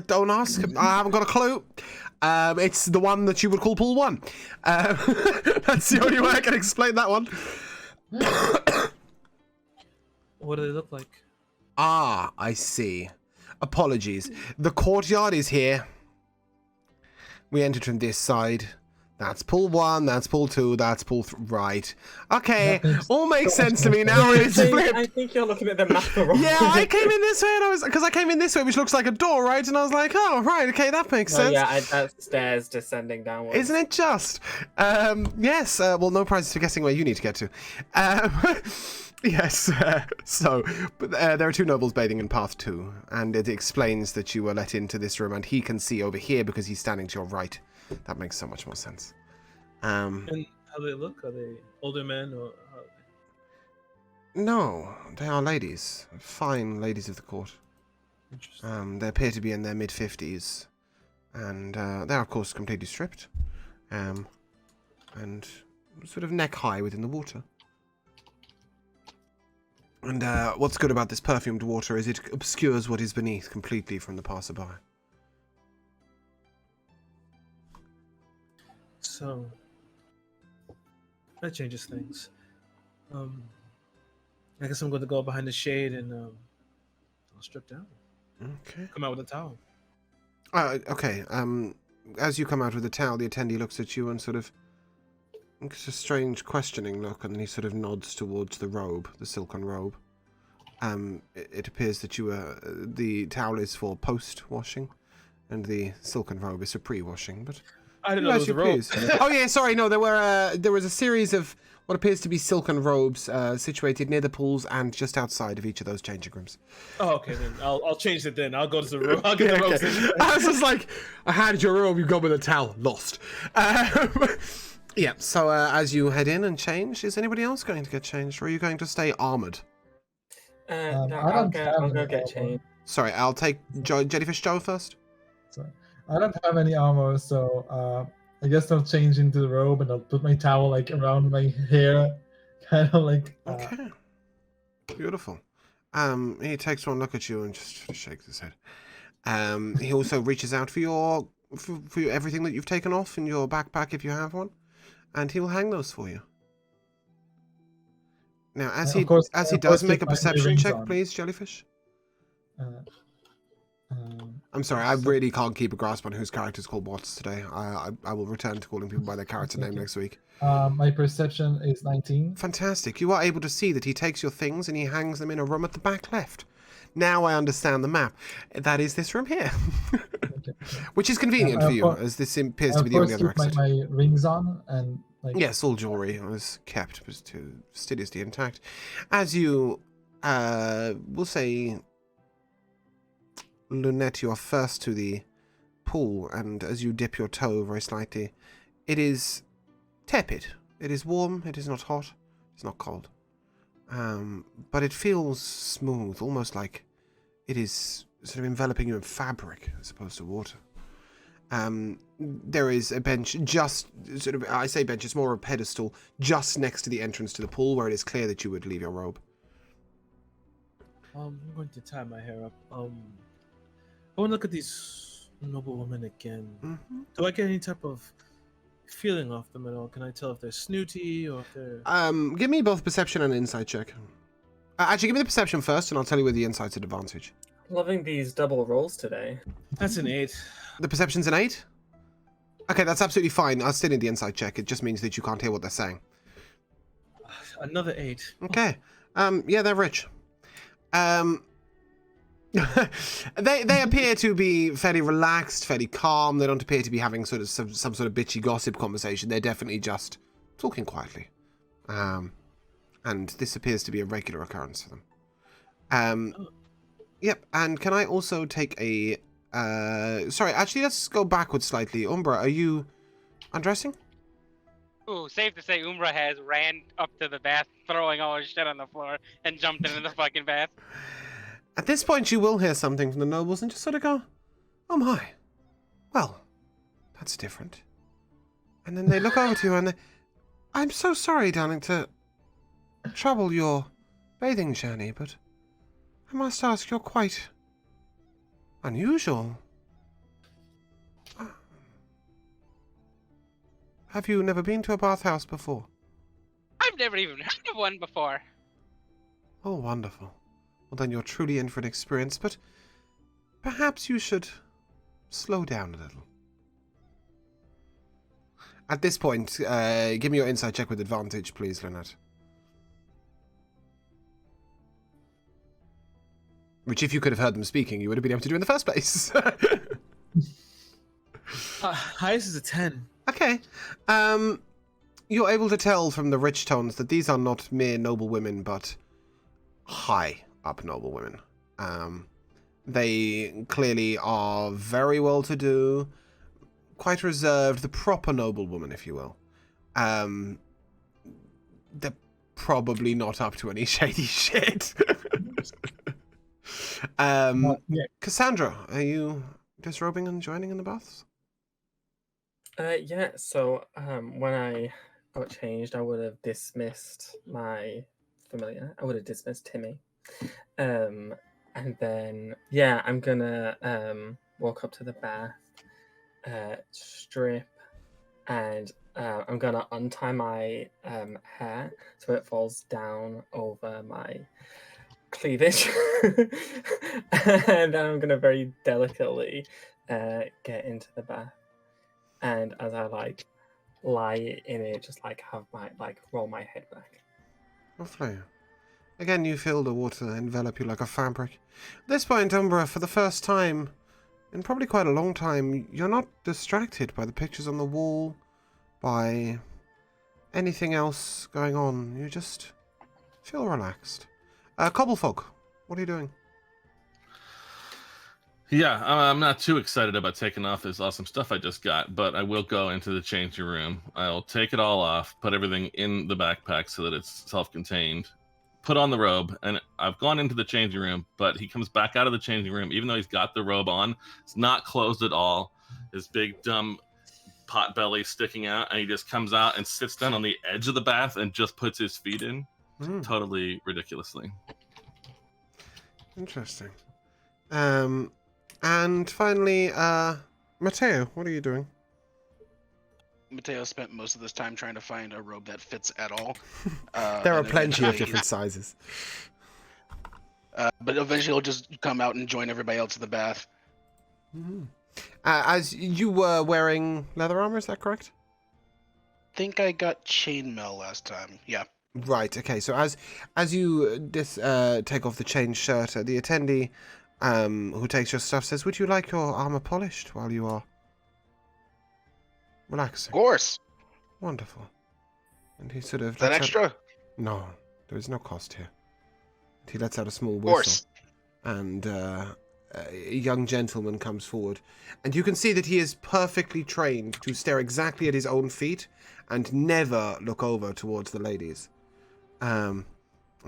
Don't ask. I haven't got a clue. It's the one that you would call pool 1. That's the only way I can explain that one. What do they look like? Ah, I see. Apologies. The courtyard is here. We entered from this side. That's pool 1, that's pool 2, that's pool 3. Right. Okay, all makes sense to me now. I think you're looking at the map the wrong way. Yeah, I came in this way, and I came in this way, which looks like a door, right? And I was like, oh, right, okay, that makes sense. Yeah, that's stairs descending downwards. Isn't it just? Yes, well, no prizes for guessing where you need to get to. Yes, but there are 2 nobles bathing in path 2, and it explains that you were let into this room, and he can see over here because he's standing to your right. That makes so much more sense. And how do they look? Are they older men or how are they? No, they are ladies. Fine ladies of the court. Interesting. They appear to be in their mid-50s. And they're, of course, completely stripped. And sort of neck-high within the water. And what's good about this perfumed water is it obscures what is beneath completely from the passerby. So that changes things. I guess I'm going to go behind the shade and I'll strip down. Okay. Come out with a towel. Okay. As you come out with the towel, the attendee looks at you and sort of it's a strange questioning look, and then he sort of nods towards the robe, the silken robe. It appears that the towel is for post-washing, and the silken robe is for pre-washing, but I didn't know there was a robe. Oh yeah, sorry, no, there was a series of what appears to be silken robes situated near the pools and just outside of each of those changing rooms. Oh, okay, then I'll change it then. I'll go to the robe. I'll get Yeah, the robes. okay. I was just like, I had your robe, you got with a towel, lost. Yeah, so as you head in and change, is anybody else going to get changed, or are you going to stay armored? No, I I'll don't go. have I'll go any get armor. changed. Sorry, I'll take Jellyfish Joe first. So I don't have any armor, so I guess I'll change into the robe and I'll put my towel like around my hair, kind of like. Okay. Beautiful. He takes one look at you and just shakes his head. He also reaches out for everything that you've taken off in your backpack if you have one, and he will hang those for you. Now, as he does, make a perception check, please, Jellyfish. I'm sorry, I really can't keep a grasp on whose character is called what today. I will return to calling people by their character name next week. My perception is 19. Fantastic. You are able to see that he takes your things and he hangs them in a room at the back left. Now I understand the map. That is this room here. Okay. Which is convenient for you, as this appears to be the only other exit. my rings on and like. Yes, all jewelry was kept studiously intact. As you, we'll say, Lunette, you are first to the pool, and as you dip your toe very slightly, it is tepid. It is warm, it is not hot, it's not cold. But it feels smooth, almost like it is sort of enveloping you in fabric as opposed to water. There is a bench just sort of, I say bench, it's more a pedestal just next to the entrance to the pool where it is clear that you would leave your robe. I'm going to tie my hair up. I want to look at these noble women again. Mm-hmm. Do I get any type of feeling off them at all? Can I tell if they're snooty or if they're... Give me both perception and insight check. Actually, give me the perception first, and I'll tell you where the insight's at advantage. Loving these double rolls today. That's an 8. The perception's an 8? Okay, that's absolutely fine. I'll still need the insight check. It just means that you can't hear what they're saying. Another 8. Okay. Yeah, they're rich. They appear to be fairly relaxed, fairly calm. They don't appear to be having sort of some sort of bitchy gossip conversation. They're definitely just talking quietly. And this appears to be a regular occurrence for them. Yep, and can I also take a... sorry, actually, let's go backwards slightly. Umbra, are you undressing? Ooh, safe to say Umbra has ran up to the bath, throwing all her shit on the floor, and jumped into the fucking bath. At this point, you will hear something from the nobles and just sort of go, oh my, well, that's different. And then they look over to you and they, I'm so sorry, darling, to trouble your bathing journey, but I must ask, you're quite unusual. Have you never been to a bathhouse before? I've never even heard of one before. Oh, wonderful. Well, then you're truly in for an experience, but perhaps you should slow down a little. At this point, give me your insight check with advantage, please, Lynette. Which, if you could have heard them speaking, you would have been able to do in the first place. Highest is a 10. Okay. You're able to tell from the rich tones that these are not mere noble women, but high up noble women. They clearly are very well to do, quite reserved, the proper noble woman, if you will. They're probably not up to any shady shit. Cassandra, are you disrobing and joining in the baths? Yeah, so when I got changed, I would have dismissed my familiar. I would have dismissed Timmy. And then, yeah, I'm gonna walk up to the bath, strip, and I'm gonna untie my hair so it falls down over my cleavage, and I'm gonna very delicately get into the bath. And as I like lie in it, just like have my roll my head back. Lovely. Again, you feel the water envelop you like a fabric. At this point, Umbra, for the first time in probably quite a long time, you're not distracted by the pictures on the wall, by anything else going on. You just feel relaxed. Cobblefog, what are you doing? Yeah, I'm not too excited about taking off this awesome stuff I just got, but I will go into the changing room. I'll take it all off, put everything in the backpack so that it's self-contained, put on the robe, and I've gone into the changing room, but he comes back out of the changing room, even though he's got the robe on. It's not closed at all. His big, dumb pot belly sticking out, and he just comes out and sits down on the edge of the bath and just puts his feet in, totally ridiculously. Interesting. And finally, Matteo, what are you doing? Mateo spent most of this time trying to find a robe that fits at all. There are and plenty of eventually- different sizes. But eventually he'll just come out and join everybody else in the bath. As you were wearing leather armor, is that correct? I think I got chainmail last time. Yeah. Right. Okay. So as you take off the chain shirt, the attendee who takes your stuff says, "Would you like your armor polished while you are relaxing?" Of course. Wonderful. And he sort of Is that lets out- extra? No, there is no cost here. And he lets out a small Of whistle. course. And a young gentleman comes forward, and you can see that he is perfectly trained to stare exactly at his own feet and never look over towards the ladies. And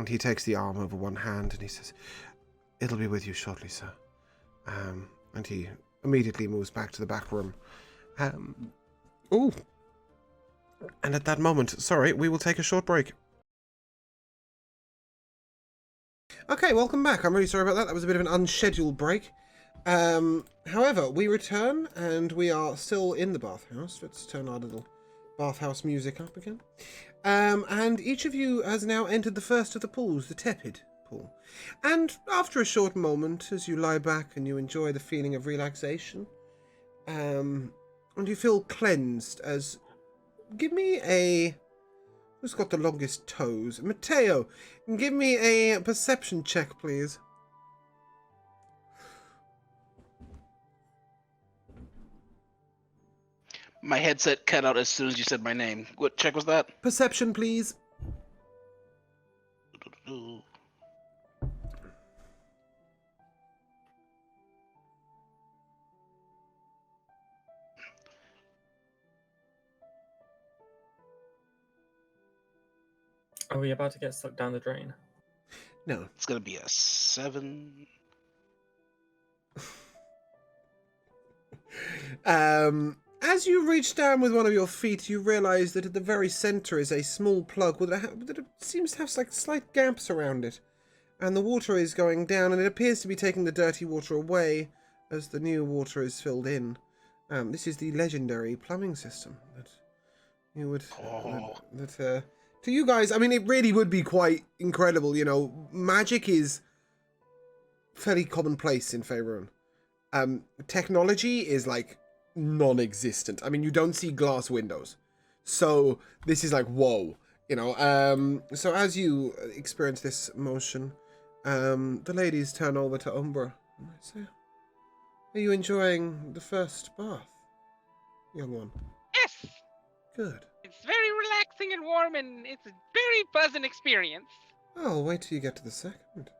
he takes the arm over one hand and he says, "It'll be with you shortly, sir." And he immediately moves back to the back room. Ooh. And at that moment, sorry, we will take a short break. Okay, welcome back. I'm really sorry about that. That was a bit of an unscheduled break. However, we return, and we are still in the bathhouse. Let's turn our little bathhouse music up again. And each of you has now entered the first of the pools, the tepid pool. And after a short moment, as you lie back and you enjoy the feeling of relaxation, and you feel cleansed as... Give me a... Who's got the longest toes? Matteo, give me a perception check, please. My headset cut out as soon as you said my name. What check was that? Perception, please. Are we about to get sucked down the drain? No. It's gonna be a 7. As you reach down with one of your feet, you realise that at the very centre is a small plug that seems to have like slight gaps around it. And the water is going down, and it appears to be taking the dirty water away as the new water is filled in. This is the legendary plumbing system that you would... to you guys, I mean, it really would be quite incredible, you know. Magic is fairly commonplace in Faerun. Technology is, like, non-existent. I mean, you don't see glass windows. So, this is like, whoa, you know. So as you experience this motion, the ladies turn over to Umbra and they say, "Are you enjoying the first bath, young one?" Yes! Good. It's very relaxing and warm, and it's a very pleasant experience. I'll wait till you get to the second.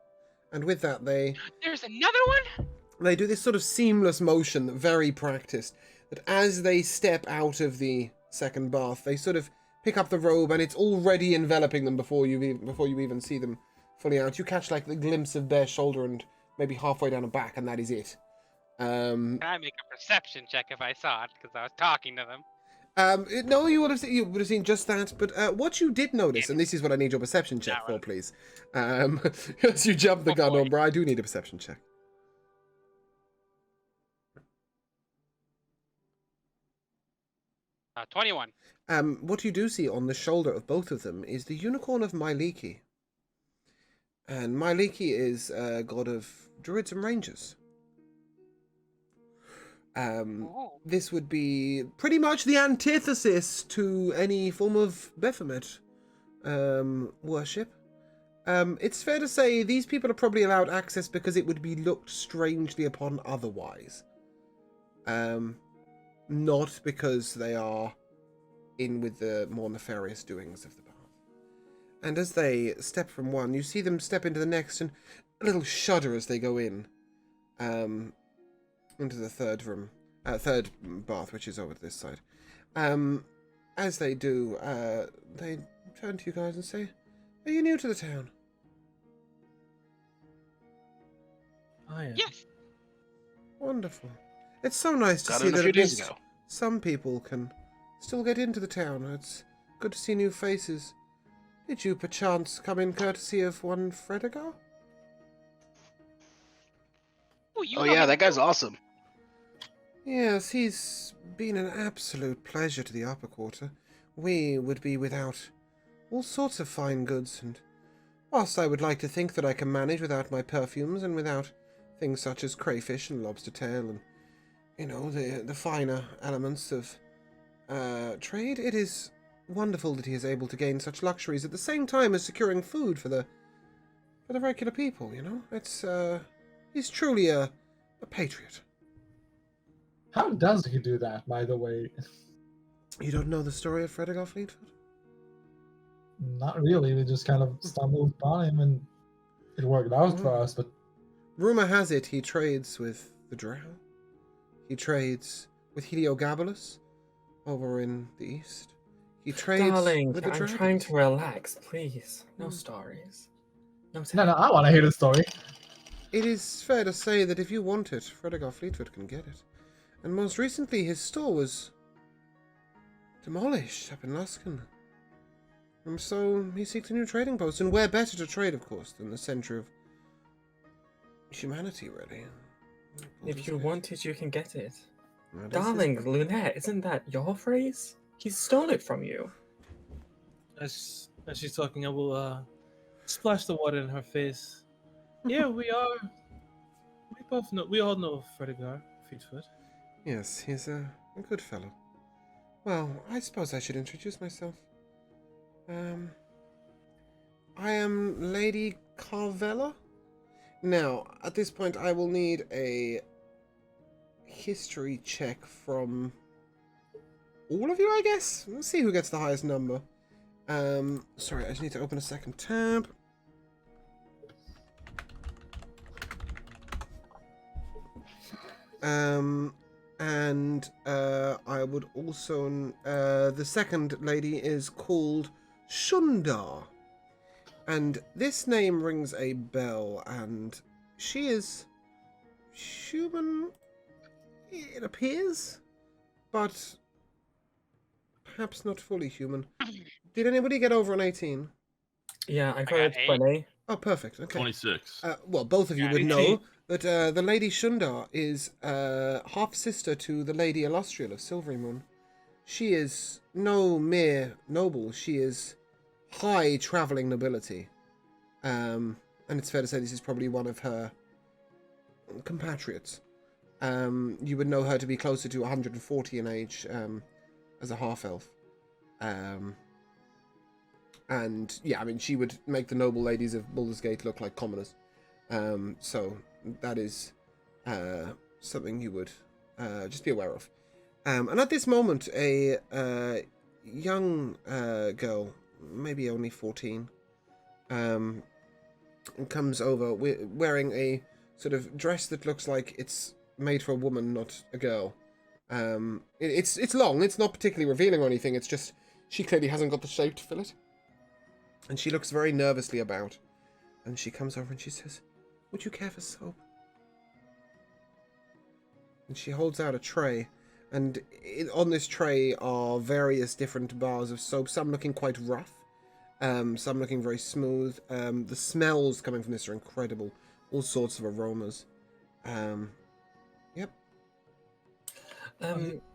And with that, There's another one? they do this sort of seamless motion, very practiced, that as they step out of the second bath, they sort of pick up the robe, and it's already enveloping them before you even see them fully out. You catch like the glimpse of bare shoulder and maybe halfway down the back, and that is it. Can I make a perception check if I saw it, because I was talking to them? No, you would have seen just that. But what you did notice, and this is what I need your perception check for, please. As you jump the gun, Umbra, I do need a perception check. 21. What you do see on the shoulder of both of them is the unicorn of Myliki. And Myliki is a god of druids and rangers. Oh. This would be pretty much the antithesis to any form of Baphomet worship. It's fair to say these people are probably allowed access because it would be looked strangely upon otherwise. Not because they are in with the more nefarious doings of the path. And as they step from one, you see them step into the next, and a little shudder as they go in, into the third room, third bath, which is over this side. As they do, they turn to you guys and say, "Are you new to the town?" I am. Yes. Wonderful. It's so nice to Got see in a that few at days least ago. some people can still get into the town. It's good to see new faces. Did you perchance come in courtesy of one Fredegar? Oh, you Oh know yeah, him that guy's too? awesome. Yes, he's been an absolute pleasure to the upper quarter. We would be without all sorts of fine goods, and whilst I would like to think that I can manage without my perfumes and without things such as crayfish and lobster tail and, you know, the finer elements of trade, it is wonderful that he is able to gain such luxuries at the same time as securing food for the regular people, you know? It's, he's truly a patriot. How does he do that, by the way? You don't know the story of Fredegar Fleetfoot? Not really. We just kind of stumbled upon him and it worked out for us, but Rumor has it he trades with the Drow. He trades with Heliogabalus over in the east. He trades Darling, with the I'm dragons. trying to relax, please. No stories. No no, I want to hear the story. It is fair to say that if you want it, Fredegar Fleetfoot can get it. And most recently, his store was demolished up in Luskan. And so he seeks a new trading post. And where better to trade, of course, than the centre of humanity, really. If you want it, you can get it. That is his Darling, point. Lunette, isn't that your phrase? He stole it from you. As she's talking, I will splash the water in her face. Yeah, we are. We both know. We all know Fredegar Fleetfoot. Yes, he's a good fellow. Well, I suppose I should introduce myself. I am Lady Carvella. Now, at this point, I will need a history check from all of you, I guess? Let's see who gets the highest number. Sorry, I just need to open a second tab. I would also... the second lady is called Shundar. And this name rings a bell, and she is human, it appears, but perhaps not fully human. Did anybody get over an 18? Yeah, I got got it eight. 20. Oh, perfect. Okay. 26. Well, both of you Yeah, would 18. know that the Lady Shundar is half-sister to the Lady Illustrial of Silvery Moon. She is no mere noble. She is high travelling nobility. And it's fair to say this is probably one of her compatriots. You would know her to be closer to 140 in age as a half-elf. And yeah, I mean, she would make the noble ladies of Baldur's Gate look like commoners. So that is something you would just be aware of. And at this moment, a young girl, maybe only 14, comes over wearing a sort of dress that looks like it's made for a woman, not a girl. It's long, it's not particularly revealing or anything, it's just she clearly hasn't got the shape to fill it. And she looks very nervously about. And she comes over and she says, "Would you care for soap?" And she holds out a tray. And on this tray are various different bars of soap, some looking quite rough, some looking very smooth. The smells coming from this are incredible. All sorts of aromas. Yep.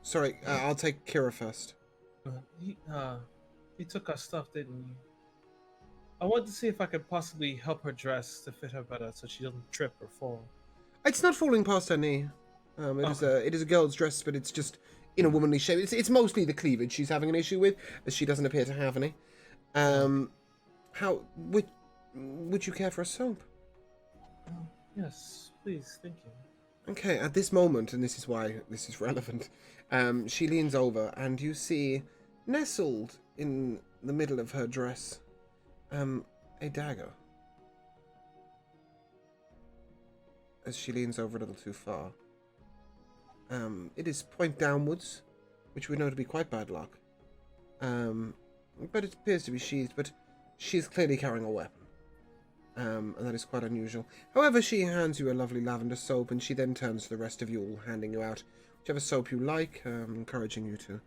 Sorry, I'll take Kira first. He took our stuff, didn't he? I want to see if I could possibly help her dress to fit her better, so she doesn't trip or fall. It's not falling past her knee. It is a girl's dress, but it's just in a womanly shape. It's mostly the cleavage she's having an issue with, as she doesn't appear to have any. How would you care for a soap? Yes, please, thank you. Okay, at this moment, and this is why this is relevant, she leans over, and you see, nestled in the middle of her dress, a dagger. As she leans over a little too far. It is point downwards, which we know to be quite bad luck. But it appears to be sheathed, but she is clearly carrying a weapon. And that is quite unusual. However, she hands you a lovely lavender soap, and she then turns to the rest of you all, handing you out whichever soap you like, encouraging you to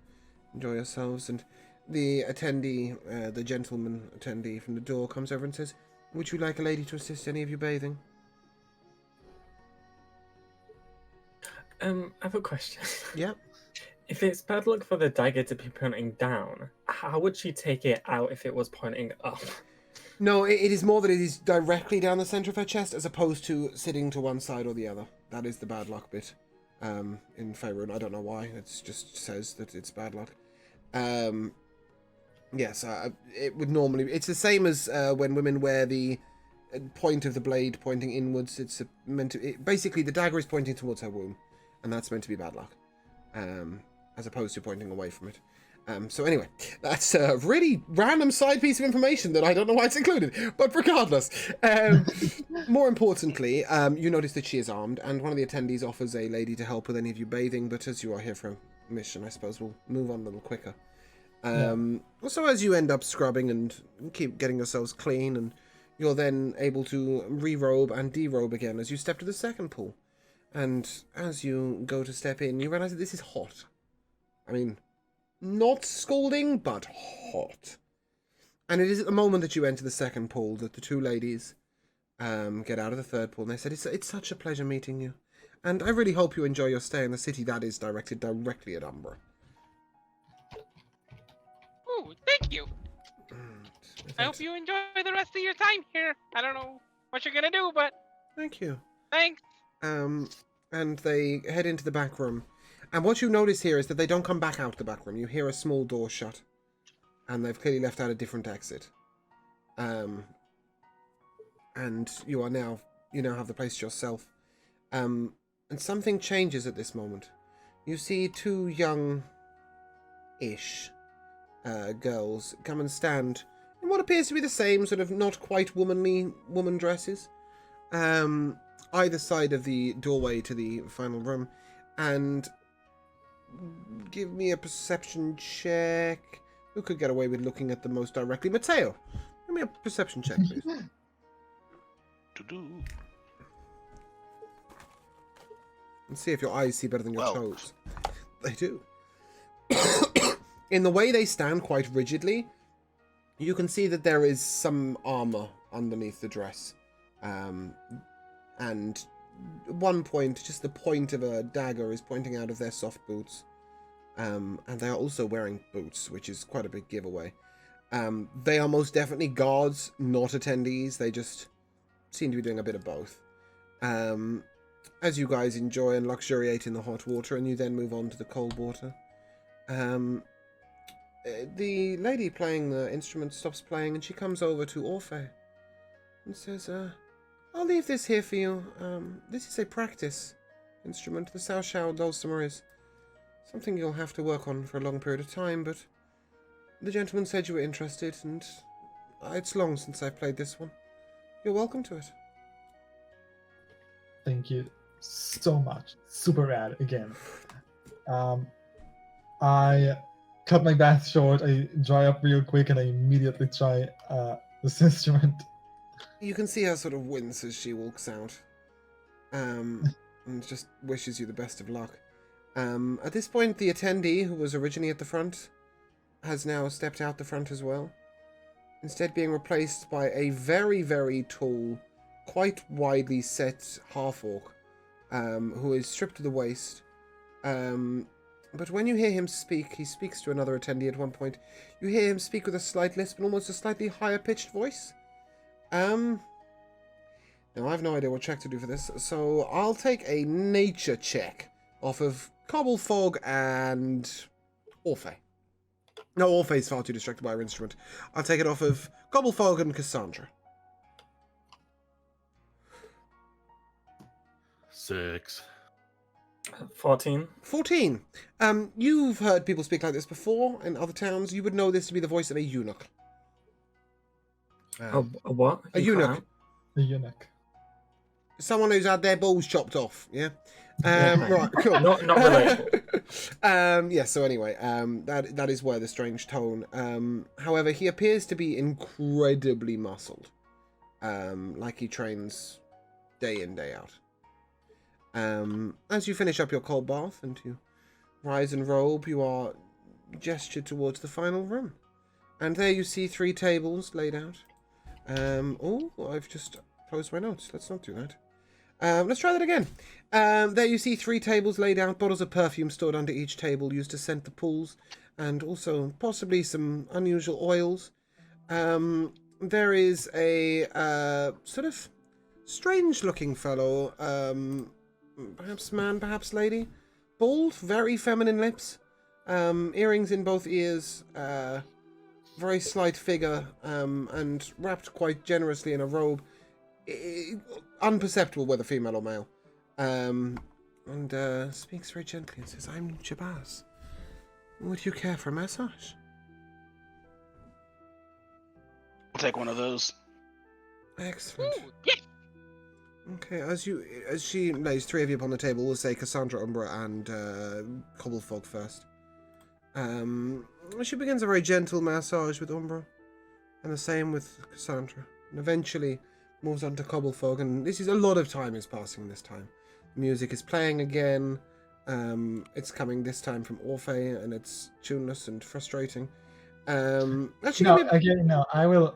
enjoy yourselves. And the attendee, the gentleman attendee from the door, comes over and says, "Would you like a lady to assist any of you bathing?" I have a question. Yeah. If it's bad luck for the dagger to be pointing down, how would she take it out if it was pointing up? No, it is more that it is directly down the center of her chest, as opposed to sitting to one side or the other. That is the bad luck bit. In Faerun, I don't know why. It just says that it's bad luck. Yes, it would normally. It's the same as when women wear the point of the blade pointing inwards. It's meant to. Basically, the dagger is pointing towards her womb, and that's meant to be bad luck, as opposed to pointing away from it. So anyway, that's a really random side piece of information that I don't know why it's included, but regardless. More importantly, you notice that she is armed, and one of the attendees offers a lady to help with any of you bathing, but as you are here for a mission, I suppose we'll move on a little quicker. So as you end up scrubbing and keep getting yourselves clean, and you're then able to re-robe and derobe again as you step to the second pool. And as you go to step in, you realize that this is hot. I mean, not scalding, but hot. And it is at the moment that you enter the second pool that the two ladies get out of the third pool, and they said, it's such a pleasure meeting you. And I really hope you enjoy your stay in the city that is directed directly at Umbra. Ooh, thank you. I hope you enjoy the rest of your time here. I don't know what you're gonna do, but Thank you. thanks. And they head into the back room. And what you notice here is that they don't come back out the back room. You hear a small door shut. And they've clearly left out a different exit. And you now have the place to yourself. And something changes at this moment. You see two young-ish girls come and stand in what appears to be the same sort of not quite woman dresses. Either side of the doorway to the final room. And give me a perception check. Who could get away with looking at them most directly? Matteo, give me a perception check, please. To-do. And see if your eyes see better than your 12. toes. They do. In the way they stand quite rigidly, you can see that there is some armor underneath the dress. And at one point, just the point of a dagger is pointing out of their soft boots. And they are also wearing boots, which is quite a big giveaway. They are most definitely guards, not attendees. They just seem to be doing a bit of both. As you guys enjoy and luxuriate in the hot water, and you then move on to the cold water. The lady playing the instrument stops playing, and she comes over to Orphe and says, I'll leave this here for you. This is a practice instrument. The Sao Shao Dulcimer is something you'll have to work on for a long period of time, but the gentleman said you were interested, and it's long since I've played this one. You're welcome to it. Thank you so much. Super rad again. I cut my bath short, I dry up real quick, and I immediately try this instrument. You can see her sort of wince as she walks out. And just wishes you the best of luck. At this point, the attendee, who was originally at the front, has now stepped out the front as well. Instead being replaced by a very, very tall, quite widely set half-orc, who is stripped to the waist. But when you hear him speak, he speaks to another attendee at one point. You hear him speak with a slight lisp and almost a slightly higher-pitched voice. Now I have no idea what check to do for this, so I'll take a nature check off of Cobblefog and Orphe. No, Orphe's far too distracted by her instrument. I'll take it off of Cobblefog and Cassandra. 6. 14. 14. You've heard people speak like this before in other towns. You would know this to be the voice of a eunuch. A what? A You cut eunuch. out? The eunuch. Someone who's had their balls chopped off, yeah? Okay. Right, cool. Not relatable. Yeah, so anyway, that is where the strange tone. However, he appears to be incredibly muscled. Like he trains day in, day out. As you finish up your cold bath and you rise and robe, you are gestured towards the final room. And there you see 3 tables laid out. Oh, I've just closed my notes. Let's not do that. Let's try that again. There you see 3 tables laid out, bottles of perfume stored under each table used to scent the pools, and also possibly some unusual oils. There is a sort of strange-looking fellow, perhaps man, perhaps lady, bald, very feminine lips, earrings in both ears, very slight figure, and wrapped quite generously in a robe. Unperceptible whether female or male. And speaks very gently and says, "I'm Jabaz. Would you care for a massage?" I'll take one of those. Excellent. Ooh, yes. Okay, as she lays 3 of you upon the table, we'll say Cassandra, Umbra, and Cobblefog first. She begins a very gentle massage with Umbra, and the same with Cassandra, and eventually moves on to Cobblefog, and this is a lot of time is passing this time. Music is playing again. It's coming this time from Orphe, and it's tuneless and frustrating. Actually, No, again, no. I will.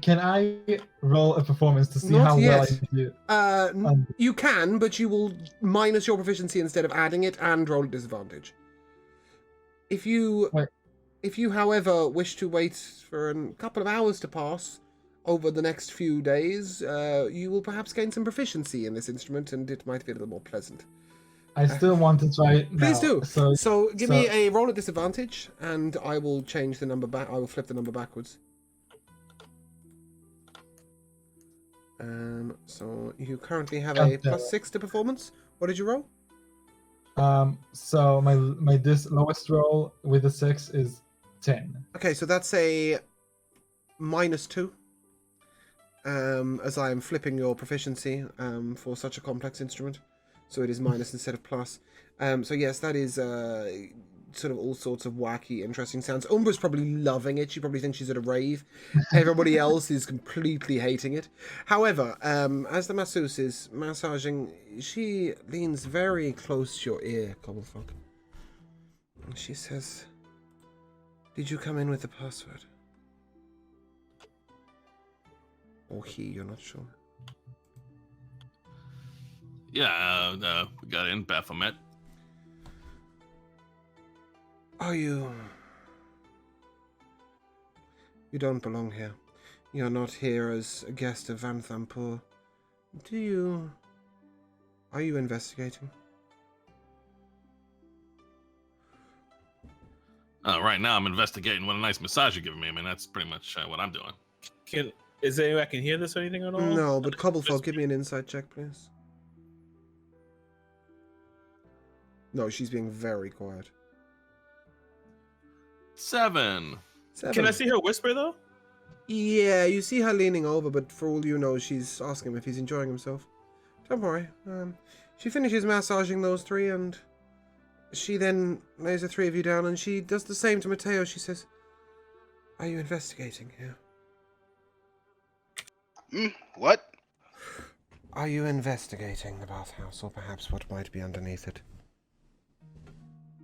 Can I roll a performance to see Not how yet. well I do? You can, but you will minus your proficiency instead of adding it and roll at disadvantage. If you, Wait. However, wish to wait for a couple of hours to pass over the next few days, you will perhaps gain some proficiency in this instrument, and it might be a little more pleasant. I still want to try it. Please now. do. So give me a roll at disadvantage, and I will change the number back. I will flip the number backwards. So you currently have a +6 to performance. What did you roll? So my this lowest roll with a 6 is 10. Okay, so that's a -2. As I am flipping your proficiency for such a complex instrument, so it is minus instead of plus. So yes, that is sort of all sorts of wacky, interesting sounds. Umbra's probably loving it. She probably thinks she's at a rave. Everybody else is completely hating it. However, as the masseuse is massaging, she leans very close to your ear, Cobblefog. And she says, "Did you come in with the password?" Or he, you're not sure. Yeah, we got in Baphomet. Are you... You don't belong here. You're not here as a guest of Vanthampur. Are you investigating? Right now, I'm investigating what a nice massage you're giving me. I mean, that's pretty much what I'm doing. Is there any way I can hear this or anything at all? No, but Cobblefog, give me an insight check, please. No, she's being very quiet. 7. 7. Can I see her whisper though? Yeah, you see her leaning over, but for all you know, she's asking him if he's enjoying himself. Don't worry. She finishes massaging those 3, and she then lays the 3 of you down, and she does the same to Matteo. She says, "Are you investigating here?" What? Are you investigating the bathhouse, or perhaps what might be underneath it?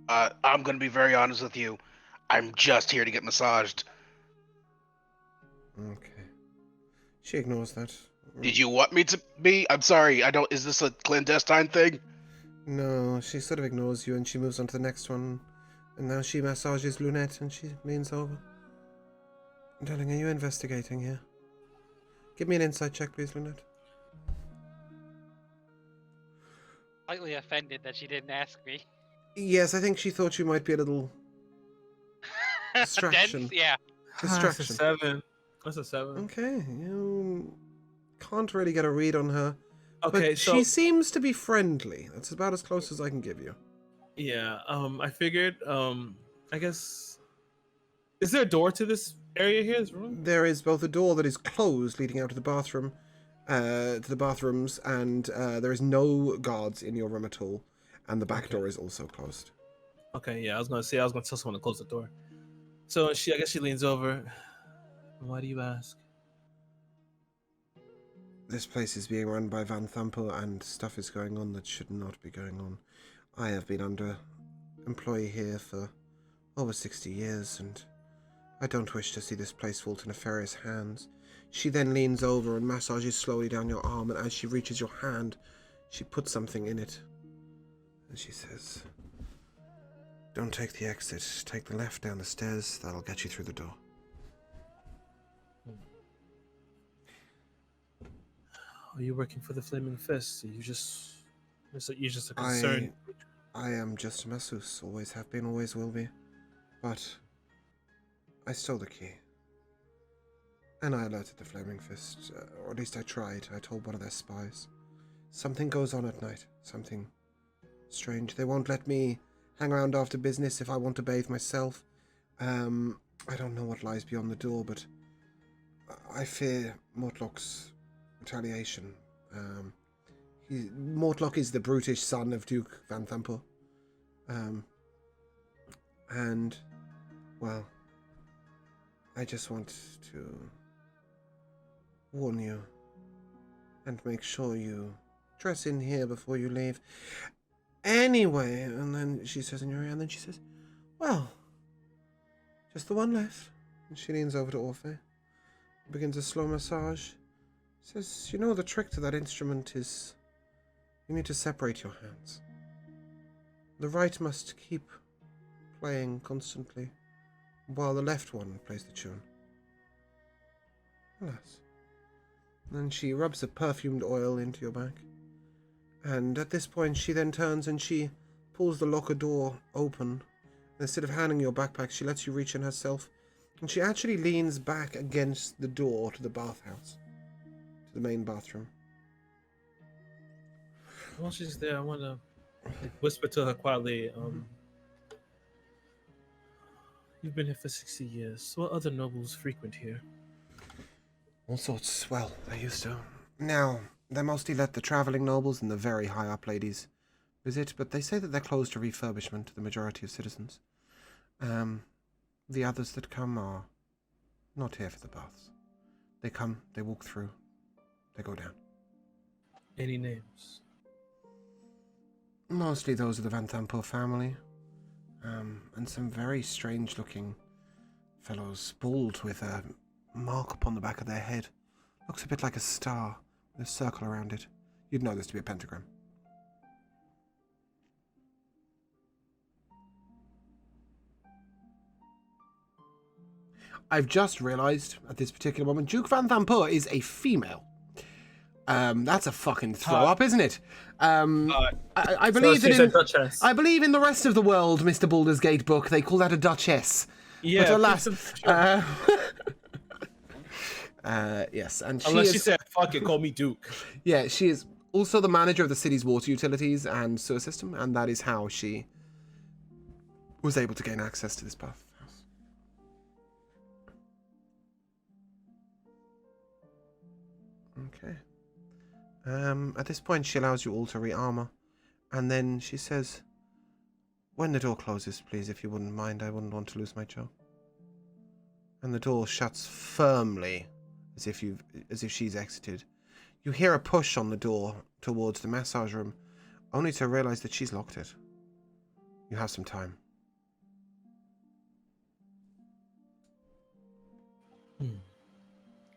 I'm gonna be very honest with you. I'm just here to get massaged. Okay. She ignores that. Did you want me to be? I'm sorry, I don't. Is this a clandestine thing? No, she sort of ignores you, and she moves on to the next one. And now she massages Lunette, and she leans over. "Darling, are you investigating here?" Give me an insight check, please, Lynette. Slightly offended that she didn't ask me. Yes, I think she thought you might be a little distraction. Dense? Yeah. That's a Distraction. 7. That's a 7. Okay, you can't really get a read on her. Okay, but so she seems to be friendly. That's about as close as I can give you. yeah, I figured, I guess, is there a door to this area here? This room? There is both a door that is closed leading out to the bathroom, to the bathrooms, and there is no guards in your room at all. And the back door is also closed. Okay, yeah, I was gonna tell someone to close the door. So I guess she leans over. Why do you ask? This place is being run by Van Thumper, and stuff is going on that should not be going on. I have been under employee here for over 60 years, and I don't wish to see this place fall to nefarious hands. She then leans over and massages slowly down your arm, and as she reaches your hand, she puts something in it. And she says, "Don't take the exit. Take the left down the stairs. That'll get you through the door." Are you working for the Flaming Fist? Are you just you're just a concern? I am just a masseuse. Always have been, always will be. But I stole the key. And I alerted the Flaming Fist, or at least I tried. I told one of their spies. Something goes on at night. Something strange. They won't let me hang around after business if I want to bathe myself. I don't know what lies beyond the door, but I fear Mortlock's retaliation. Mortlock is the brutish son of Duke Van Thumper. And, well, I just want to warn you and make sure you dress in here before you leave. Anyway, and then she says in your ear, and then she says, "Well, just the one left." And she leans over to Orphe, begins a slow massage. Says, "You know, the trick to that instrument is you need to separate your hands. The right must keep playing constantly, while the left one plays the tune. Alas." Then she rubs a perfumed oil into your back. And at this point, she then turns and she pulls the locker door open. And instead of handing you your backpack, she lets you reach in herself. And she actually leans back against the door to the bathhouse, to the main bathroom. While she's there, I want to whisper to her quietly. You've been here for 60 years. What other nobles frequent here? All sorts. Well, they used to. Now, they mostly let the travelling nobles and the very high-up ladies visit, but they say that they're closed to refurbishment to the majority of citizens. The others that come are not here for the baths. They come, they walk through, they go down. Any names? Mostly those of the Van Thumper family, and some very strange-looking fellows, bald with a mark upon the back of their head. Looks a bit like a star with a circle around it. You'd know this to be a pentagram. I've just realised at this particular moment, Duke Van Thumper is a female. That's a fucking throw up, isn't it? I believe so she's that a duchess. I believe in the rest of the world, Mr. Baldur's Gate book, they call that a duchess. Yeah, but alas, sure. yes, and Unless she said, "Fuck it, call me Duke." Yeah, she is also the manager of the city's water utilities and sewer system, and that is how she was able to gain access to this bathhouse. Okay. At this point, she allows you all to re-armor, and then she says, "When the door closes, please, if you wouldn't mind, I wouldn't want to lose my job." And the door shuts firmly, as if she's exited. You hear a push on the door towards the massage room, only to realize that she's locked it. You have some time.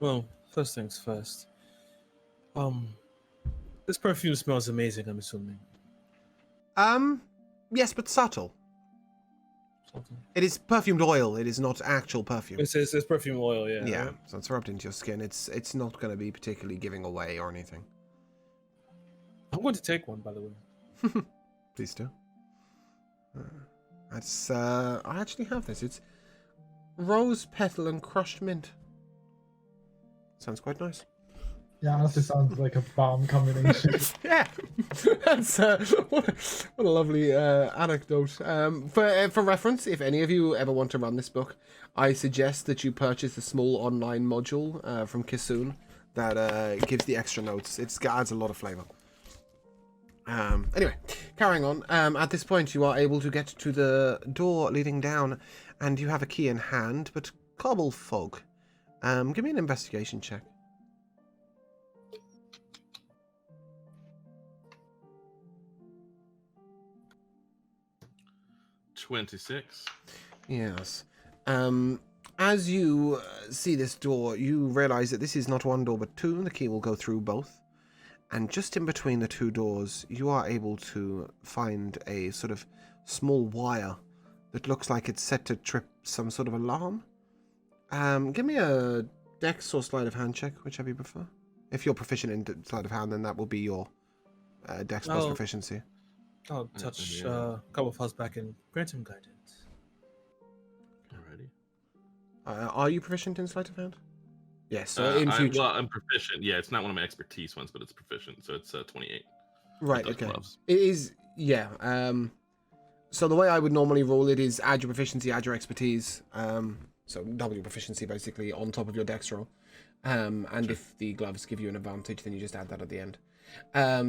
Well, first things first. This perfume smells amazing, I'm assuming. Yes, but subtle. something. It is perfumed oil. It is not actual perfume. It's perfume oil, yeah. Yeah, right? so it's rubbed into your skin. It's not going to be particularly giving away or anything. I'm going to take one, by the way. Please do. That's I actually have this. It's rose petal and crushed mint. Sounds quite nice. Yeah, honestly sounds like a bomb combination. Yeah, that's what a lovely anecdote. For reference, if any of you ever want to run this book, I suggest that you purchase the small online module from Kisoon that gives the extra notes. It adds a lot of flavor. Anyway, carrying on. At this point, you are able to get to the door leading down, and you have a key in hand. But Cobble Fog, give me an investigation check. $26. Yes. As you see this door, you realize that this is not one door but two. The key will go through both. And just in between the two doors, you are able to find a sort of small wire that looks like it's set to trip some sort of alarm. Give me a dex or sleight of hand check, whichever you prefer. If you're proficient in sleight of hand, then that will be your dex plus proficiency. I'll touch Yeah. Cobble Fuzz back and grant him guidance. Alrighty. Are you proficient in sleight of hand? Yes, so in future. I'm proficient. Yeah, it's not one of my expertise ones, but it's proficient, so it's 28. Right, With those okay. gloves. It is, yeah. So the way I would normally roll it is add your proficiency, add your expertise. So double your proficiency basically on top of your dex roll. And Sure. if the gloves give you an advantage, then you just add that at the end.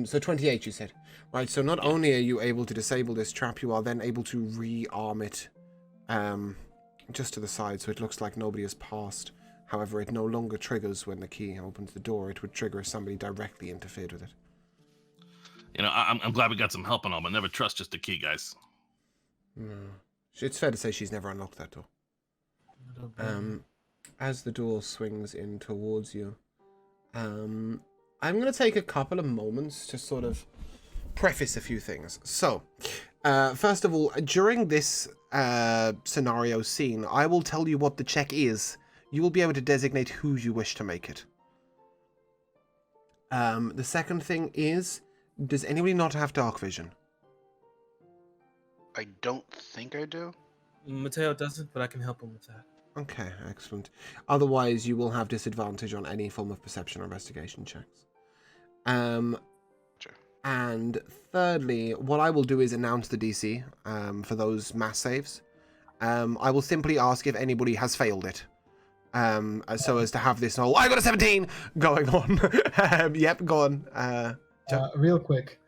So 28 you said. Right, so not only are you able to disable this trap, you are then able to rearm it just to the side so it looks like nobody has passed. However, it no longer triggers when the key opens the door. It would trigger if somebody directly interfered with it. You know, I'm glad we got some help and all, but never trust just a key, guys. No. It's fair to say she's never unlocked that door. I don't blame As the door swings in towards you, I'm going to take a couple of moments to sort of preface a few things. So, first of all, during this scenario scene, I will tell you what the check is. You will be able to designate who you wish to make it. The second thing is, does anybody not have dark vision? I don't think I do. Mateo doesn't, but I can help him with that. Okay, excellent. Otherwise, you will have disadvantage on any form of perception or investigation checks. Sure. And thirdly, what I will do is announce the DC for those mass saves. I will simply ask if anybody has failed it. So as to have this whole, I got a 17 going on. Yep, go on. Real quick,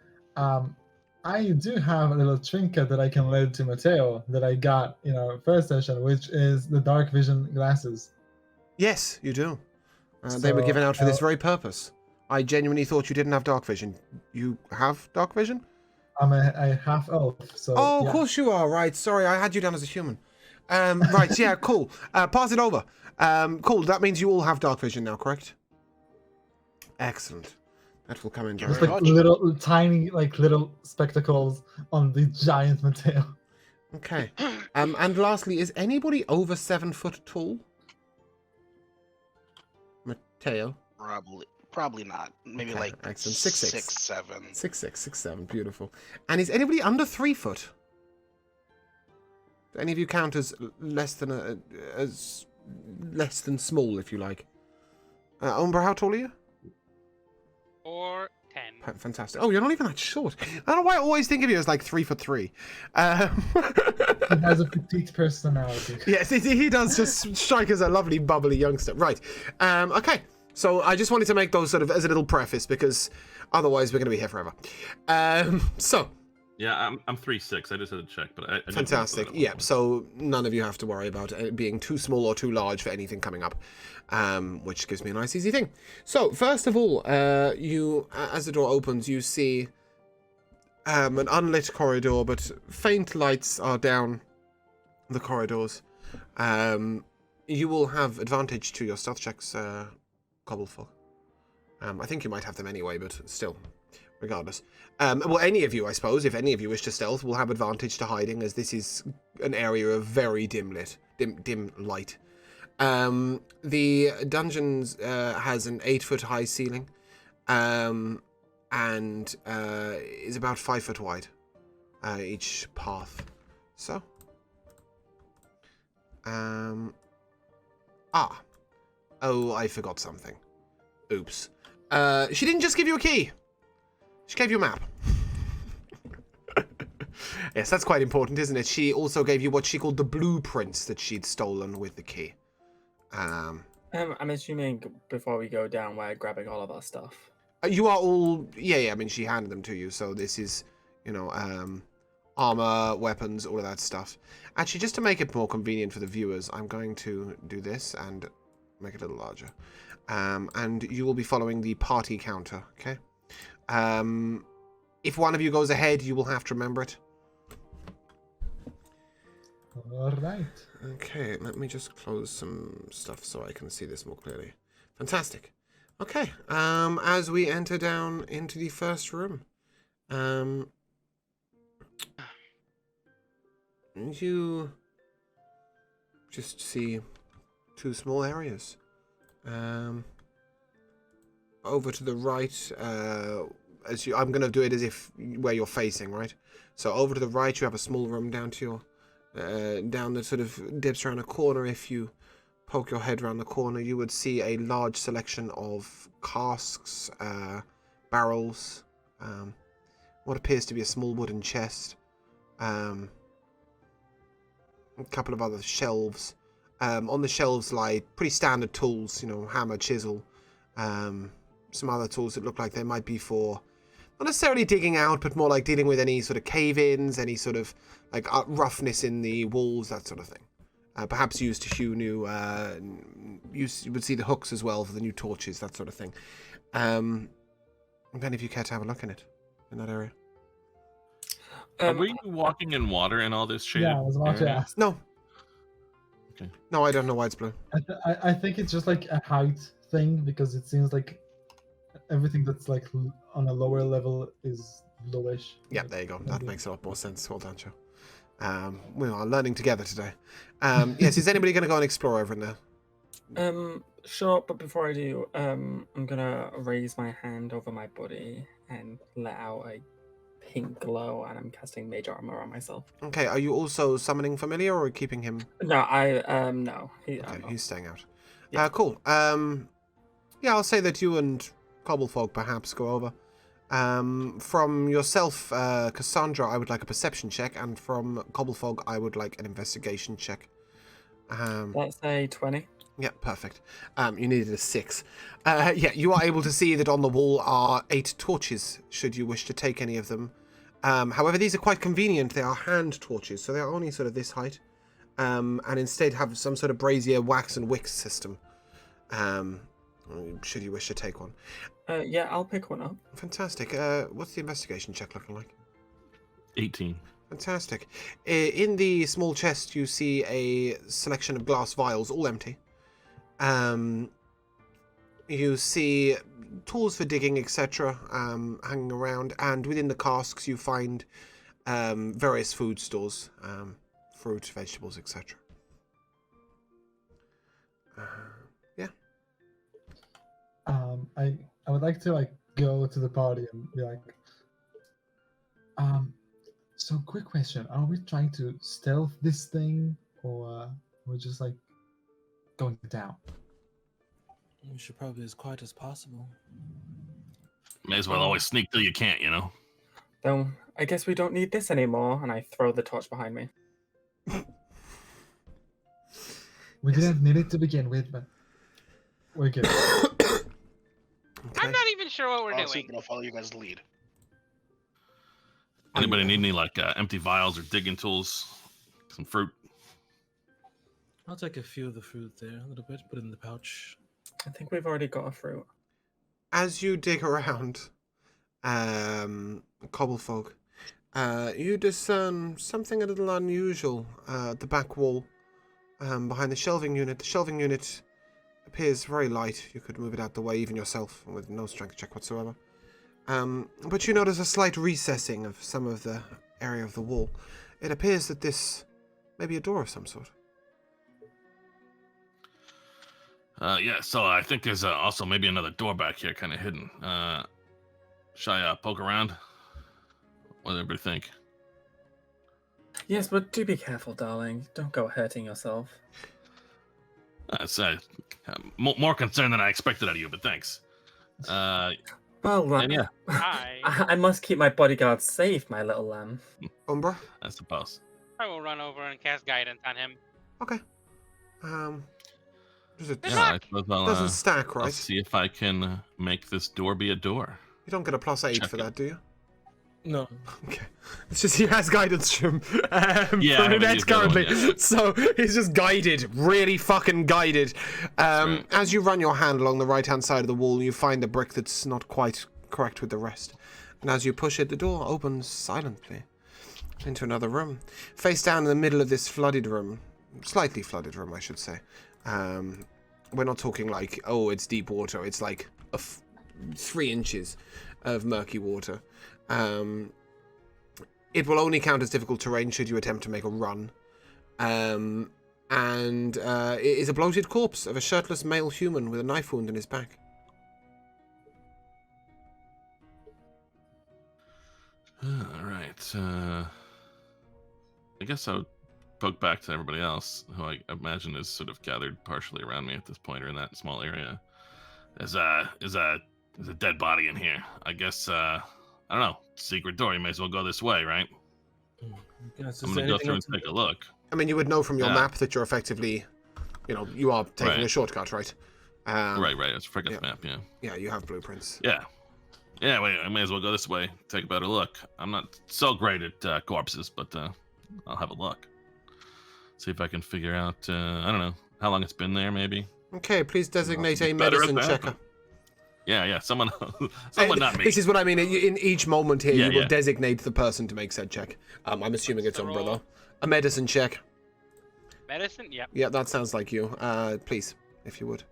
I do have a little trinket that I can lend to Mateo that I got in our first session, which is the dark vision glasses. Yes, you do. They were given out for this very purpose. I genuinely thought you didn't have dark vision. You have dark vision? I'm a half elf, so Oh, yeah. of course you are. Right. Sorry, I had you down as a human. Right. Yeah. Cool. Pass it over. Cool. That means you all have dark vision now, correct? Excellent. That will come in. Just very like Very little tiny little spectacles on the giant Mateo. Okay. And lastly, is anybody over 7 foot tall? Mateo. Probably not. Maybe Okay, like excellent. 6'6". 6'7". 6'7". Beautiful. And is anybody under 3 foot? Do any of you count as less than less than small, if you like? Umbra, how tall are you? Or 10. Fantastic. Oh, you're not even that short. I don't know why I always think of you as like 3'3". He has a petite personality. Yes, he does just strike as a lovely, bubbly youngster. Right. Okay. So I just wanted to make those sort of as a little preface because otherwise we're going to be here forever. So. Yeah, I'm 3'6". I just had to check, but I Fantastic. Yeah, so none of you have to worry about it being too small or too large for anything coming up, which gives me a nice, easy thing. So, first of all, you, as the door opens, you see an unlit corridor, but faint lights are down the corridors. You will have advantage to your stealth checks, Cobblefog. I think you might have them anyway, but still. regardless. Well, any of you, I suppose, if any of you wish to stealth, will have advantage to hiding, as this is an area of very dim light. The dungeons has an 8-foot high ceiling, and is about 5 foot wide, each path. So, oh, I forgot something. Oops. She didn't just give you a key. She gave you a map. Yes, that's quite important, isn't it? She also gave you what she called the blueprints that she'd stolen with the key. I'm assuming before we go down, we're grabbing all of our stuff. You are all... Yeah, I mean, she handed them to you, so this is, you know, armor, weapons, all of that stuff. Actually, just to make it more convenient for the viewers, I'm going to do this and make it a little larger. And you will be following the party counter, okay? If one of you goes ahead, you will have to remember it. All right. Okay, let me just close some stuff so I can see this more clearly. Fantastic. Okay, as we enter down into the first room, you just see 2 small areas. Over to the right, I'm going to do it as if where you're facing, right? So over to the right, you have a small room down to your, down that sort of dips around a corner. If you poke your head around the corner, you would see a large selection of casks, barrels, what appears to be a small wooden chest, a couple of other shelves. On the shelves lie pretty standard tools, you know, hammer, chisel, some other tools that look like they might be for not necessarily digging out, but more like dealing with any sort of cave-ins, any sort of like roughness in the walls, that sort of thing. Perhaps used to hew new, you would see the hooks as well for the new torches, that sort of thing. If any of you care to have a look in that area. Are we walking in water and all this shit? Yeah, I was about to ask. No. Okay. No, I don't know why it's blue. I think it's just like a height thing, because it seems like everything that's like on a lower level is lowish. Yeah, there you go. That makes a lot more sense. Well done, Joe. We are learning together today. Yes, is anybody going to go and explore over in there? Sure, but before I do, I'm gonna raise my hand over my body and let out a pink glow, and I'm casting Mage Armor on myself. Okay, are you also summoning familiar or keeping him? No, no. He's staying out. Yeah. Cool. Yeah, I'll say that you and Cobblefolk perhaps go over. From yourself, Cassandra, I would like a perception check, and from Cobblefolk, I would like an investigation check. Let's say 20. Yeah, perfect. You needed a 6. Yeah, you are able to see that on the wall are 8 torches, should you wish to take any of them. However, these are quite convenient. They are hand torches, so they are only sort of this height. And instead have some sort of brazier, wax, and wicks system. Should you wish to take one. Yeah, I'll pick one up. Fantastic. What's the investigation check looking like? 18. Fantastic. In the small chest, you see a selection of glass vials, all empty. You see tools for digging, etc., hanging around, and within the casks you find various food stores, fruit, vegetables, etc. Yeah. I would like to like go to the party and be like, so quick question: are we trying to stealth this thing, or we're just like going down? We should probably be as quiet as possible. May as well always sneak till you can't, you know? So, I guess we don't need this anymore, and I throw the torch behind me. We didn't need it to begin with, but we're good. Okay. I'm not even sure what we're Honestly, doing. I'll follow you guys' lead. Anybody need any like empty vials or digging tools? Some fruit? I'll take a few of the fruit there, a little bit, put it in the pouch. I think we've already got a fruit. As you dig around, Cobblefolk, you discern something a little unusual at the back wall, behind the shelving unit. The shelving unit appears very light. You could move it out the way, even yourself, with no strength check whatsoever. But you notice a slight recessing of some of the area of the wall. It appears that this may be a door of some sort. Yeah, so I think there's also maybe another door back here kind of hidden. Should I poke around? What does everybody think? Yes, but do be careful, darling. Don't go hurting yourself. That's more concern than I expected out of you, but thanks. Well, And yeah, Hi. I must keep my bodyguard safe, my little lamb. Umbra? I suppose. I will run over and cast guidance on him. Okay. Does it Yeah, I suppose doesn't stack, I'll right? see if I can make this door be a door. You don't get a +8 Check for it. that, do you? No. Okay. It's just he has guidance from Yeah, I haven't Brunette used the other one currently. yet. So he's just guided, really fucking guided. right. As you run your hand along the right-hand side of the wall, you find a brick that's not quite correct with the rest. And as you push it, the door opens silently into another room. Face down in the middle of this flooded room, slightly flooded room, I should say. We're not talking like, oh, it's deep water. It's like 3 inches of murky water. It will only count as difficult terrain should you attempt to make a run. And it is a bloated corpse of a shirtless male human with a knife wound in his back. All right. I guess I would poke back to everybody else, who I imagine is sort of gathered partially around me at this point, or in that small area. There's a dead body in here. I guess I don't know. Secret door. You may as well go this way, right? Yes, I'm is gonna there go through and anything take a look. I mean, you would know from your Yeah. map that you're effectively, you are taking Right. a shortcut, right? Right. It's Fricka's yeah. map. Yeah. Yeah, you have blueprints. Yeah. Wait, I may as well go this way, take a better look. I'm not so great at corpses, but I'll have a look. See if I can figure out, I don't know, how long it's been there, maybe? Okay, please designate a Better at medicine that. checker. Yeah, someone Hey, not me. This is what I mean. In each moment here, Yeah, you will yeah. designate the person to make said check. I'm assuming it's The Umbra, roll. though. A medicine check. Medicine? Yep. Yeah, that sounds like you. Please, if you would.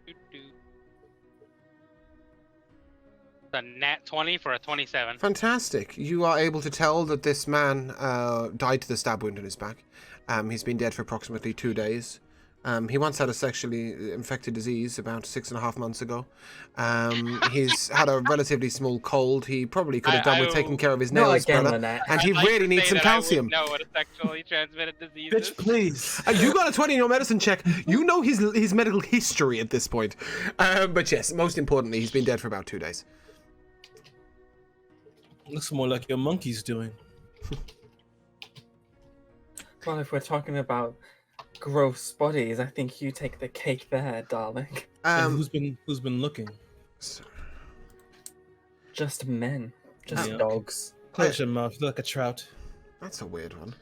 Doo-doo. A nat 20 for a 27. Fantastic. You are able to tell that this man died to the stab wound in his back. He's been dead for approximately 2 days. He once had a sexually infected disease about 6.5 months ago. He's had a relatively small cold. He probably could have done with taking care of his Not nails again, better. Lynette. And he I'd like really to needs say some that I would calcium. know what a sexually transmitted disease is. Bitch, please. You got a 20 in your medicine check. You know his medical history at this point. But yes, most importantly, he's been dead for about 2 days. Looks more like your monkey's doing. Well, if we're talking about gross bodies, I think you take the cake there, darling. And who's been looking? Just men. Just Yeah. dogs. Close your mouth, like a trout. That's a weird one.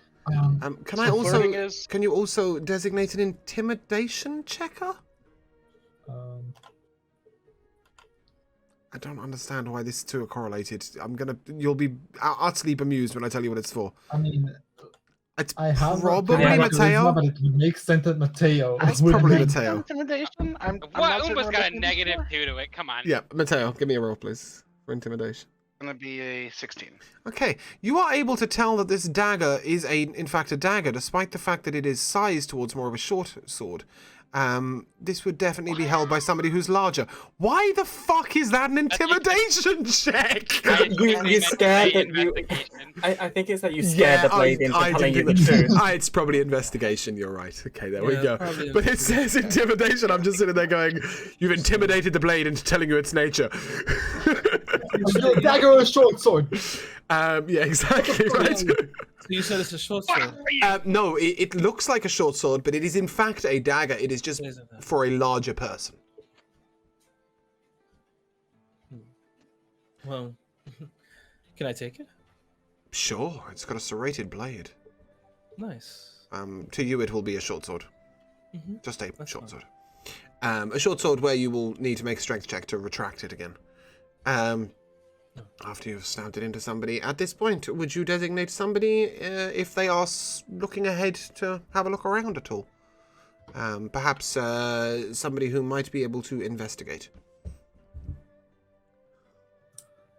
Um, Can I So also? flirting is- Can you also designate an intimidation checker? um, I don't understand why these two are correlated. You'll be utterly bemused when I tell you what it's for. I mean, It's I have probably a Mateo. but it makes sense that Mateo. It's would probably be- Mateo. Intimidation? I'm What? not certain Umba's what got a I'm looking negative for. 2 to it. Come on. Yeah, Mateo, give me a roll, please, for intimidation. Gonna be a 16. Okay, you are able to tell that this dagger is in fact a dagger, despite the fact that it is sized towards more of a short sword. This would definitely be held by somebody who's larger. Why the fuck is that an intimidation check? You scared that you. Investigation. I think it's that you scared the blade into I telling you didn't the think that. truth. It's probably investigation. You're right. Okay, there we Yeah, go. probably But it says intimidation. I'm just sitting there going, "You've intimidated the blade into telling you its nature." Is it a dagger or a short sword? Yeah, exactly right. So you said it's a short sword. No, it looks like a short sword, but it is in fact a dagger. It is just Isn't it? for a larger person. Well, can I take it? Sure, it's got a serrated blade. Nice. To you, it will be a short sword. Mhm. Just a That's short fine. sword. A short sword where you will need to make a strength check to retract it again. After you've stabbed it into somebody. At this point, would you designate somebody if they are looking ahead to have a look around at all? Perhaps somebody who might be able to investigate.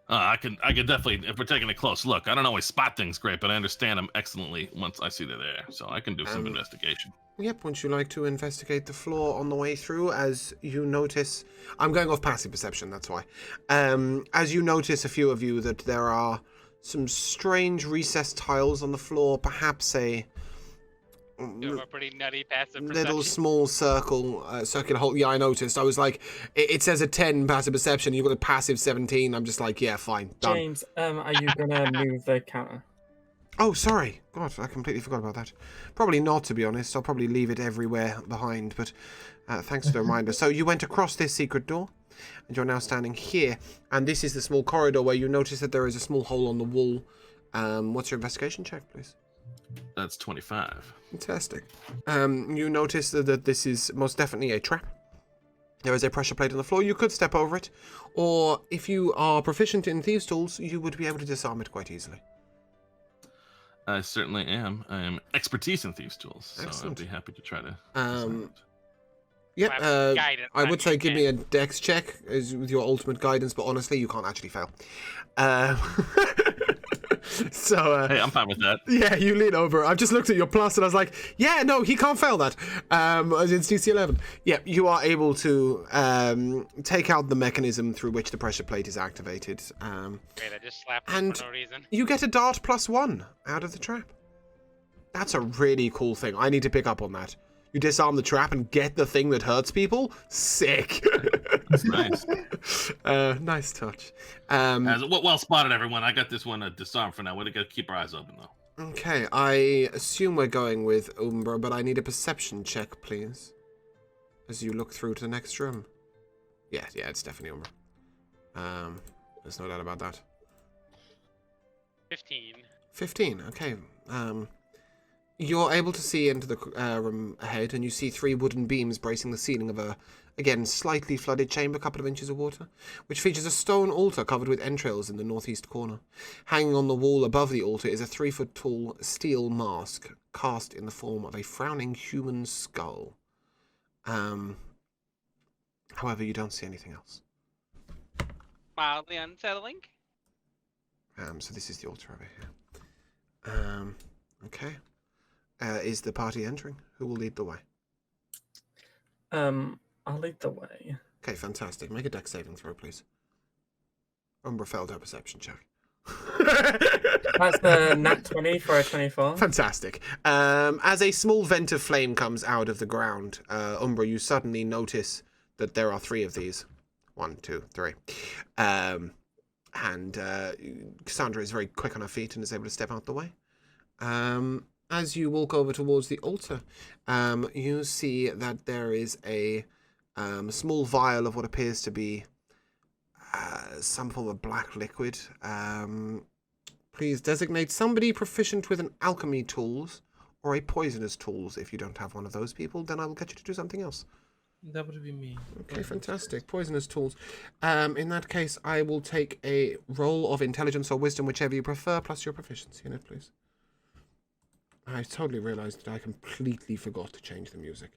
I can definitely, if we're taking a close look. I don't always spot things great, but I understand them excellently once I see they're there. So I can do some investigation. Yep, would you like to investigate the floor on the way through as you notice... I'm going off passive perception, that's why. As you notice, a few of you, that there are some strange recessed tiles on the floor, perhaps a... You have a pretty nutty passive little perception. small circular hole. Yeah, I noticed. I was like, it says a 10 passive perception. You've got a passive 17. I'm just like, yeah, fine, done. James, are you gonna move the counter? Oh, sorry. God, I completely forgot about that. Probably not, to be honest. I'll probably leave it everywhere behind, but thanks for the reminder. So you went across this secret door, and you're now standing here, and this is the small corridor where you notice that there is a small hole on the wall. What's your investigation check, please? That's 25. Fantastic. You notice that this is most definitely a trap. There is a pressure plate on the floor. You could step over it, or if you are proficient in thieves' tools, you would be able to disarm it quite easily. I certainly am. I am expertise in thieves' tools, so Excellent. I'd be happy to try to. Yep. Guidance, I not would say your give me a dex check with your ultimate guidance, but honestly, you can't actually fail. So Hey, I'm fine with that. yeah, you lean over. I've just looked at your plus and I was like, yeah, no, he can't fail that. It's DC 11. Yeah, you are able to take out the mechanism through which the pressure plate is activated. Great, I just slapped and- him for no reason. You get a dart +1 out of the trap. That's a really cool thing. I need to pick up on that. You disarm the trap and get the thing that hurts people? Sick. Nice. Nice touch. Well spotted, everyone. I got this one disarmed for now. We gotta keep our eyes open, though. Okay, I assume we're going with Umbra, but I need a perception check, please. As you look through to the next room. Yeah, it's definitely Umbra. There's no doubt about that. 15. 15, okay. You're able to see into the room ahead, and you see 3 wooden beams bracing the ceiling of a, again, slightly flooded chamber, a couple of inches of water, which features a stone altar covered with entrails in the northeast corner. Hanging on the wall above the altar is a 3-foot-tall steel mask, cast in the form of a frowning human skull. However, you don't see anything else. Mildly unsettling. So this is the altar over here. Okay. Is the party entering? Who will lead the way? I'll lead the way. Okay, fantastic. Make a dex saving throw, please. Umbra failed her perception check. That's the nat 20 for a 24. Fantastic. As a small vent of flame comes out of the ground, Umbra, you suddenly notice that there are 3 of these. 1, 2, 3. And Cassandra is very quick on her feet and is able to step out the way. As you walk over towards the altar, you see that there is a small vial of what appears to be some form of black liquid. Please designate somebody proficient with an alchemy tools or a poisoner's tools. If you don't have one of those people, then I will get you to do something else. That would be me. Okay, fantastic. Poisonous tools. In that case, I will take a roll of intelligence or wisdom, whichever you prefer, plus your proficiency in it, please. I totally realized that I completely forgot to change the music.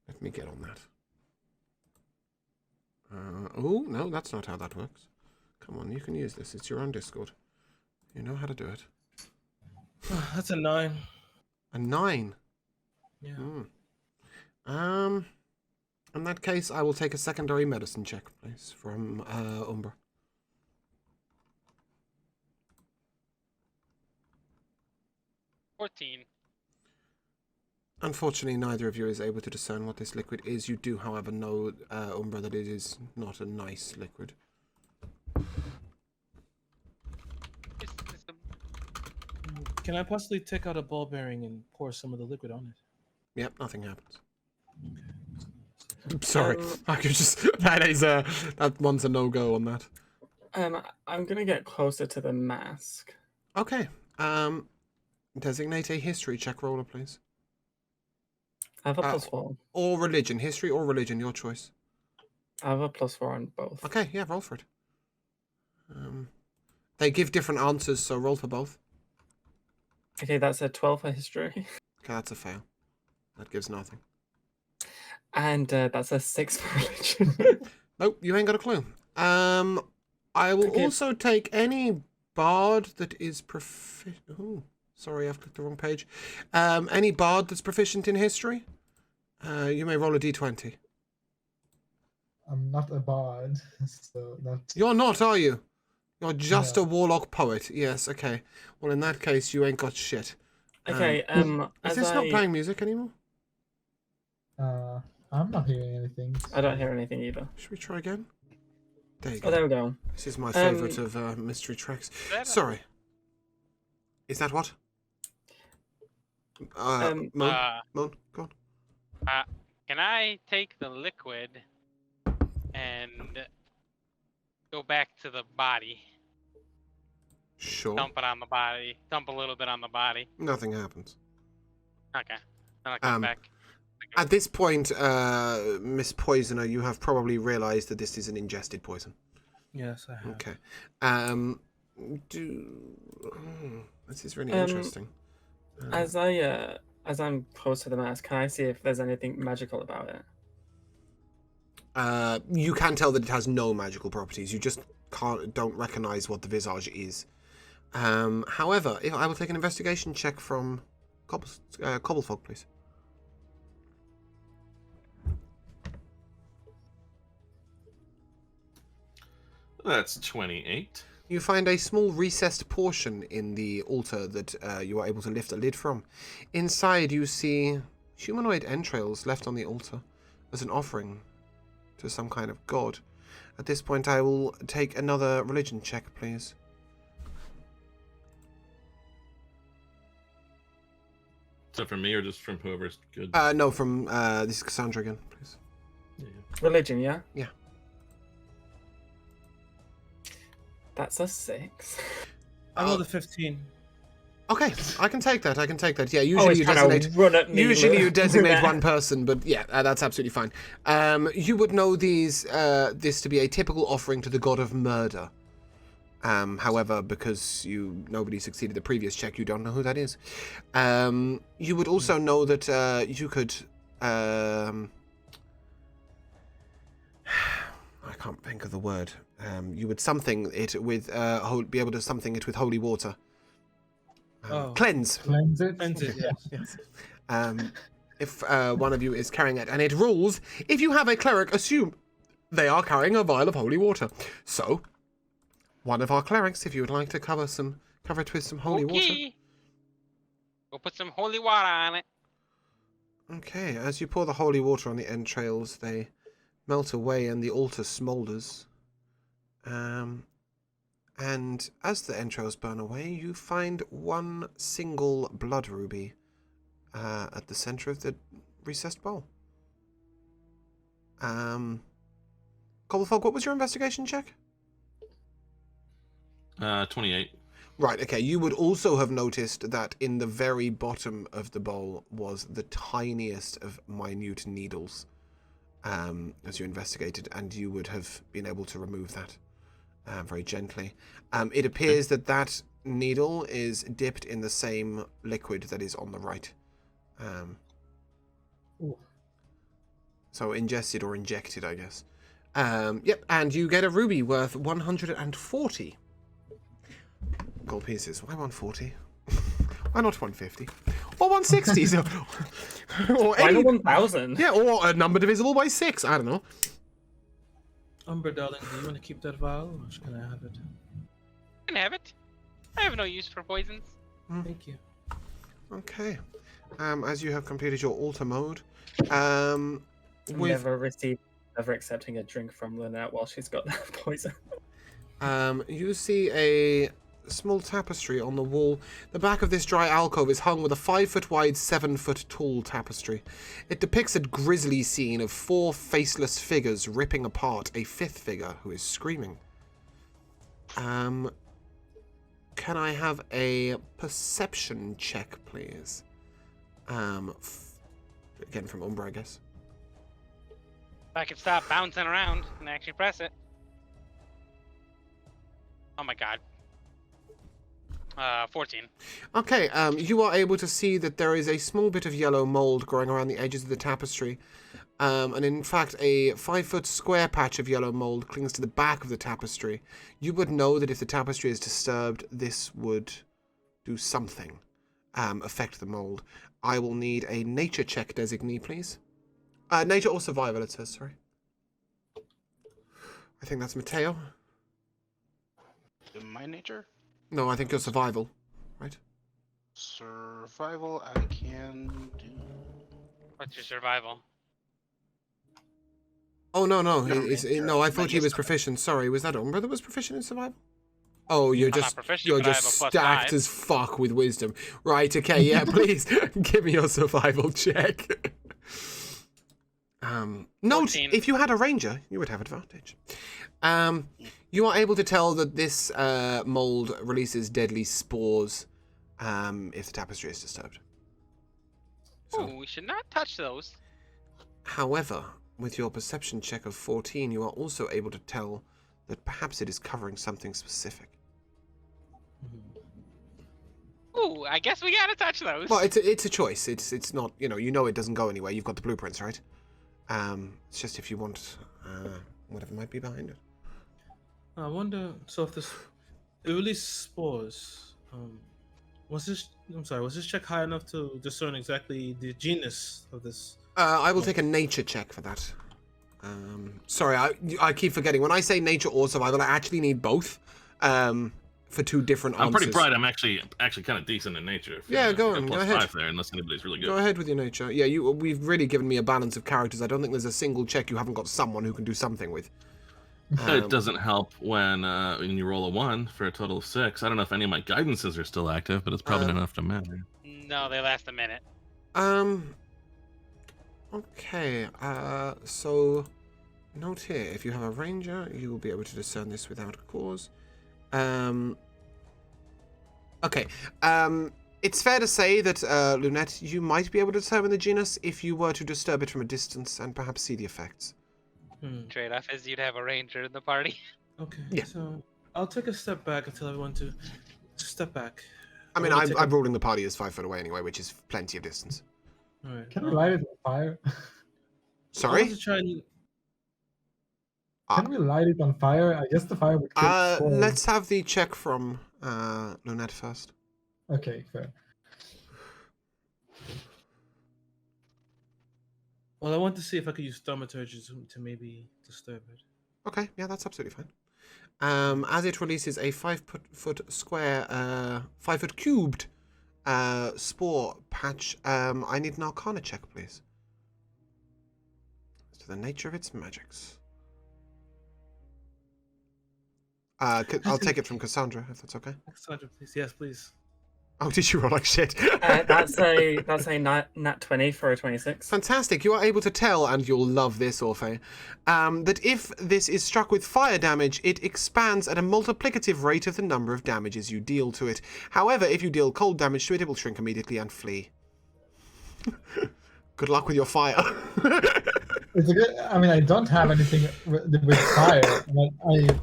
Let me get on that. Oh, no, that's not how that works. Come on, you can use this. It's your own Discord. You know how to do it. That's a 9. A 9? Yeah. In that case, I will take a secondary medicine check, please, from Umbra. 14. Unfortunately, neither of you is able to discern what this liquid is. You do, however, know, Umbra, that it is not a nice liquid. Can I possibly take out a ball bearing and pour some of the liquid on it? Yep, nothing happens. I'm sorry, I could just that one's a no-go on that. I'm gonna get closer to the mask. Okay. Designate a history check roller, please. I have a +4. Or religion. History or religion, your choice. I have a +4 on both. Okay, yeah, roll for it. They give different answers, so roll for both. Okay, that's a 12 for history. Okay, that's a fail. That gives nothing. And that's a 6 for religion. Nope, you ain't got a clue. I will Okay. also take any bard that is proficient. Oh, sorry, I've clicked the wrong page. Any bard that's proficient in history. You may roll a d20. I'm not a bard, so that. You're not, are you? You're just No. a warlock poet. Yes, okay. Well, in that case, you ain't got shit. Okay, Is as this not I playing music anymore? I'm not hearing anything. I don't hear anything either. Should we try again? There you Oh, go. there we go. This is my favourite of mystery tracks. Sorry. Is that what? Moan? Moan? Go on. Can I take the liquid and go back to the body? Sure. Dump it on the body. Dump a little bit on the body. Nothing happens. Okay. Then I'll come back. At this point, Miss Poisoner, you have probably realised that this is an ingested poison. Yes, I have. Okay. This is really interesting. As I'm close to the mask, can I see if there's anything magical about it? You can tell that it has no magical properties. You just don't recognise what the visage is. However, if I will take an investigation check from Cobblefog, please. That's 28. You find a small recessed portion in the altar that you are able to lift a lid from. Inside you see humanoid entrails left on the altar as an offering to some kind of god. At this point I will take another religion check, please. Is that from me or just from whoever's good? No, from this is Cassandra again, please. Yeah. Religion, yeah? Yeah. That's a 6. I rolled a 15. Okay, I can take that. Yeah, usually you designate designate one person, but yeah, that's absolutely fine. You would know this to be a typical offering to the god of murder. However, because nobody succeeded the previous check, you don't know who that is. You would also know that you could. I can't think of the word. You would something it with be able to something it with holy water. Cleanse. Cleanse it. Cleanse it, yeah. Yes. If one of you is carrying it, and it rules, if you have a cleric, assume they are carrying a vial of holy water. So, one of our clerics, if you would like to cover it with some holy water. We'll put some holy water on it. Okay, as you pour the holy water on the entrails, they melt away and the altar smoulders. And as the entrails burn away, you find one single blood ruby at the center of the recessed bowl. Cobblefog, what was your investigation check? 28. Right, okay. You would also have noticed that in the very bottom of the bowl was the tiniest of minute needles as you investigated, and you would have been able to remove that very gently. It appears that needle is dipped in the same liquid that is on the right. So ingested or injected, I guess. Yep, and you get a ruby worth 140 gold pieces. Why 140? Why not 150? Or 160? So, or Why 80? not 1,000? Yeah, or a number divisible by 6. I don't know. Umber, darling, do you want to keep that vial, or can I have it? You can have it. I have no use for poisons. Thank you. Okay. As you have completed your altar mode, Never accepting a drink from Lynette while she's got that poison. you see a small tapestry on the wall. The back of this dry alcove is hung with a 5-foot wide, 7-foot tall tapestry. It depicts a grisly scene of 4 faceless figures ripping apart a 5th figure who is screaming. Can I have a perception check, please? Again from Umbra, I guess. If I could stop bouncing around and actually press it. Oh my god. 14. Okay, you are able to see that there is a small bit of yellow mold growing around the edges of the tapestry. And in fact, a 5-foot square patch of yellow mold clings to the back of the tapestry. You would know that if the tapestry is disturbed, this would do something, affect the mold. I will need a nature check designee, please. Nature or survival, it says, sorry. I think that's Mateo. In my nature? No, I think you're survival, right? Survival, I can do. What's your survival? Oh, no. No, No, I thought he yes, was no. proficient. Sorry, was that Umbra that was proficient in survival? Oh, you're I'm not just proficient, you're but I just have a stacked +5. as fuck with wisdom. Right, okay, yeah, please give me your survival check. Note, 14. if you had a ranger, you would have advantage. You are able to tell that this mold releases deadly spores if the tapestry is disturbed. Ooh, we should not touch those. However, with your perception check of 14, you are also able to tell that perhaps it is covering something specific. Ooh, I guess we gotta touch those. Well, it's a choice. It's not, you know it doesn't go anywhere. You've got the blueprints, right? It's just if you want whatever might be behind it. I wonder. So if this it released spores, was this check high enough to discern exactly the genus of this? I will take a nature check for that. Sorry, I keep forgetting. When I say nature or survival, I actually need both. For 2 different answers. I'm pretty bright. I'm actually kind of decent in nature. If Yeah, you go got on, go plus ahead. 5 there, unless anybody's really good. Go ahead with your nature. Yeah, we've really given me a balance of characters. I don't think there's a single check you haven't got someone who can do something with. It doesn't help when you roll a 1 for a total of 6. I don't know if any of my guidances are still active, but it's probably not enough to matter. No, they last a minute. Okay, so note here, if you have a ranger, you will be able to discern this without cause. Okay, it's fair to say that, Lunette, you might be able to determine the genus if you were to disturb it from a distance and perhaps see the effects. Trade-off is you'd have a ranger in the party. Okay. Yeah. So I'll take a step back and tell everyone to step back. I mean, wanna take I'm ruling the party as 5 foot away anyway, which is plenty of distance. All right. Can we light it on fire? I Sorry? want to try and Can we light it on fire? I guess the fire would kill spores. Let's have the check from Lunette first. Okay, fair. Well, I want to see if I could use thaumaturgy to maybe disturb it. Okay, yeah, that's absolutely fine. As it releases a 5-foot square, 5-foot cubed spore patch, I need an Arcana check, please. As to the nature of its magics. I'll take it from Cassandra, if that's okay. Cassandra, please. Yes, please. Oh, did you roll like shit? That's a nat 20 for a 26. Fantastic. You are able to tell, and you'll love this, Orphe, that if this is struck with fire damage, it expands at a multiplicative rate of the number of damages you deal to it. However, if you deal cold damage to it, it will shrink immediately and flee. Good luck with your fire. It's a good. I mean, I don't have anything with fire, but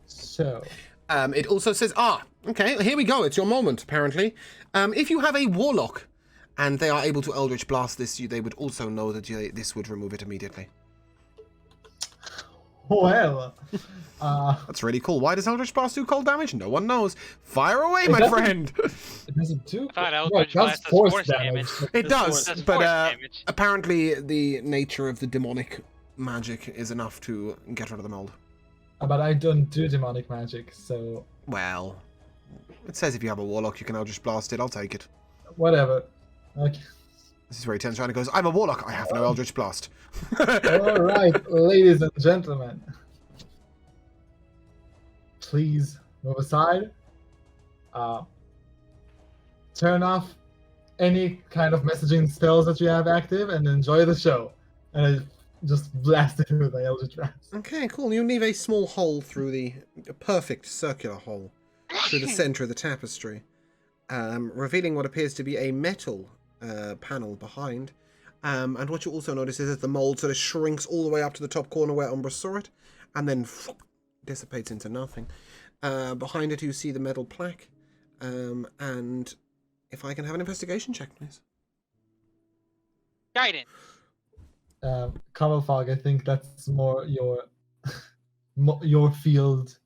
So. It also says, okay, here we go. It's your moment, apparently. If you have a warlock and they are able to Eldritch Blast this, they would also know that this would remove it immediately. Well, That's really cool. Why does Eldritch Blast do cold damage? No one knows. Fire away, my friend. it doesn't do. I thought Well, Eldritch it does Blast does force force damage. It does, Does but force damage. apparently the nature of the demonic magic is enough to get rid of the mold. But I don't do demonic magic, so Well, it says if you have a warlock, you can Eldritch Blast it. I'll take it. whatever. Okay. This is where he turns around and goes, I'm a warlock. I have no Eldritch Blast. All right, ladies and gentlemen. Please move aside. Turn off any kind of messaging spells that you have active and enjoy the show. And I just blasted with my Eldritch Blast. Okay, cool. You leave a small hole through a perfect circular hole through the center of the tapestry, revealing what appears to be a metal panel behind. And what you also notice is that the mold sort of shrinks all the way up to the top corner where Umbra saw it, and then dissipates into nothing. Behind it, you see the metal plaque. And if I can have an investigation check, please. Guidance. cover fog. I think that's more your your field.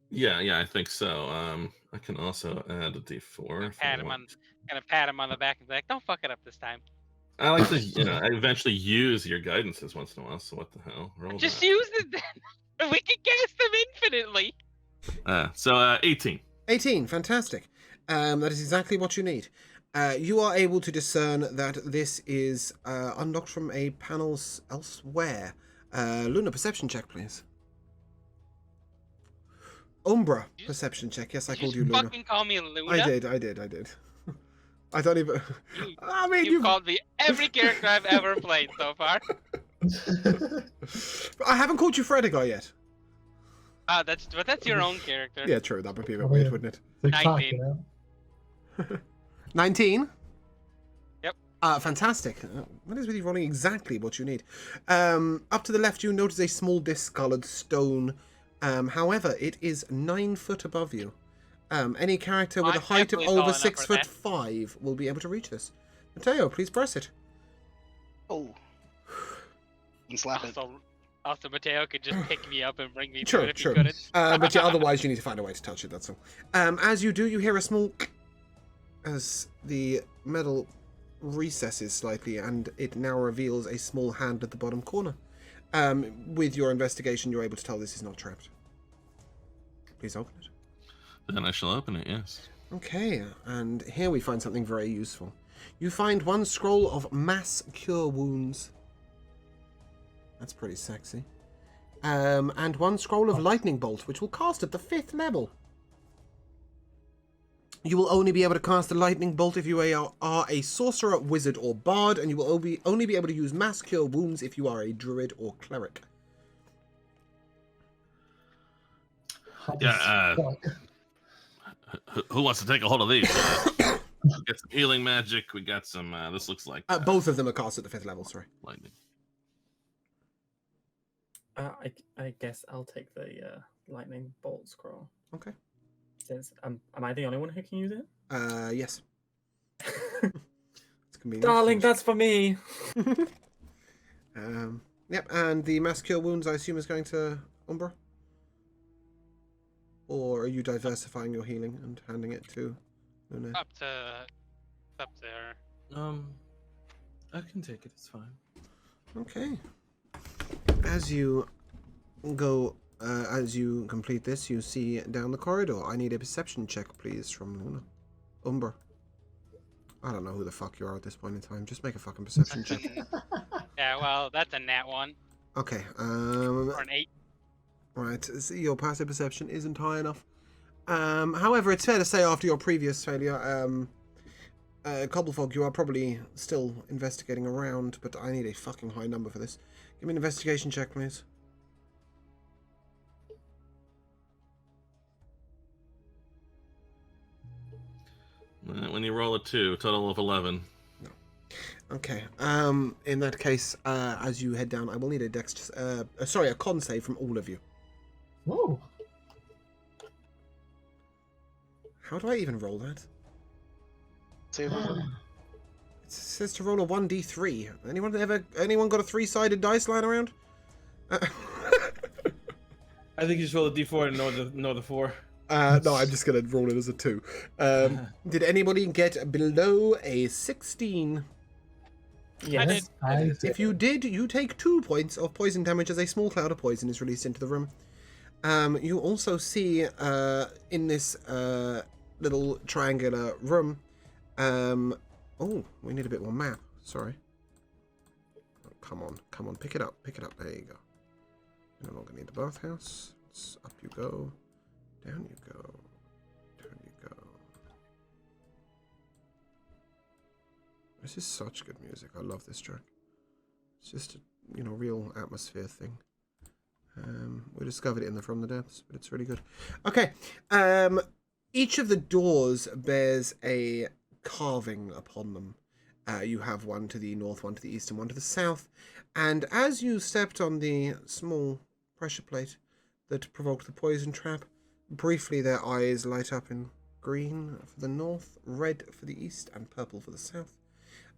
Yeah, I think so. I can also add a D4 if I want. Gonna pat him on the back and be like, "Don't fuck it up this time." I like to, I eventually use your guidances once in a while. So what the hell? Roll Just that. use it then. We can cast them infinitely. So 18. 18, fantastic. That is exactly what you need. You are able to discern that this is unlocked from a panel elsewhere. Luna, perception check, please. Umbra, perception check. Yes, I called you Luna. Fucking call me Luna. I did. I don't even. I mean, You've called me every character I've ever played so far. I haven't called you Fredigar yet. That's your own character. Yeah, true. That would be a bit weird, wouldn't Big talk, 19. you know? 19? Yep. Fantastic. What is really rolling exactly what you need? Up to the left, you notice a small discolored stone. However, it is 9 foot above you. Any character with a height of over 6'5" will be able to reach this. Mateo, please press it. Oh. And slap it. Also, Mateo could just pick me up and bring me to Sure, it if sure. he couldn't. But yeah, otherwise you need to find a way to touch it, that's all. As you do, you hear a small... as the metal recesses slightly, and it now reveals a small hand at the bottom corner. With your investigation, you're able to tell this is not trapped. Please open it. Then I shall open it, yes. Okay, and here we find something very useful. You find one scroll of mass cure wounds. That's pretty sexy. And one scroll of lightning bolt, which will cast at the 5th level. You will only be able to cast the lightning bolt if you are a sorcerer, wizard, or bard, and you will only be able to use mass cure wounds if you are a druid or cleric. Yeah, who wants to take a hold of these? We got some healing magic. We got some. This looks like Both of them are cast at the 5th level. Sorry. lightning. I guess I'll take the lightning bolt scroll. Okay. Since am I the only one who can use it? Yes. It's convenient. Darling, that's for me. Yep, and the mass cure wounds, I assume, is going to Umbra? Or are you diversifying your healing and handing it to Luna? Up there. I can take it. It's fine. Okay. As you go, as you complete this, you see down the corridor. I need a perception check, please, from Luna. Umbra. I don't know who the fuck you are at this point in time. Just make a fucking perception check. Yeah, well, that's a nat 1. Okay. Or an 8. Right. So your passive perception isn't high enough. However, it's fair to say after your previous failure, Cobblefog, you are probably still investigating around, but I need a fucking high number for this. Give me an investigation check, please. When you roll a 2, total of 11. No. Okay. In that case, as you head down, I will need a con save from all of you. Whoa. How do I even roll that? Save It says to roll a 1d3. Anyone got a 3-sided dice lying around? I think you just roll a d4 and know the 4. No, I'm just gonna roll it as a 2. Did anybody get below a 16? Yes. I did. If you did, you take 2 points of poison damage as a small cloud of poison is released into the room. You also see in this little triangular room. Oh, we need a bit more map. Sorry. Oh, come on, pick it up. There you go. You no longer need the bathhouse. It's up you go. Down you go. Down you go. This is such good music. I love this track. It's just a, real atmosphere thing. We discovered it in the From the Depths, but it's really good. Okay. Each of the doors bears a carving upon them. You have one to the north, one to the east, and one to the south. And as you stepped on the small pressure plate that provoked the poison trap, briefly their eyes light up in green for the north, red for the east, and purple for the south.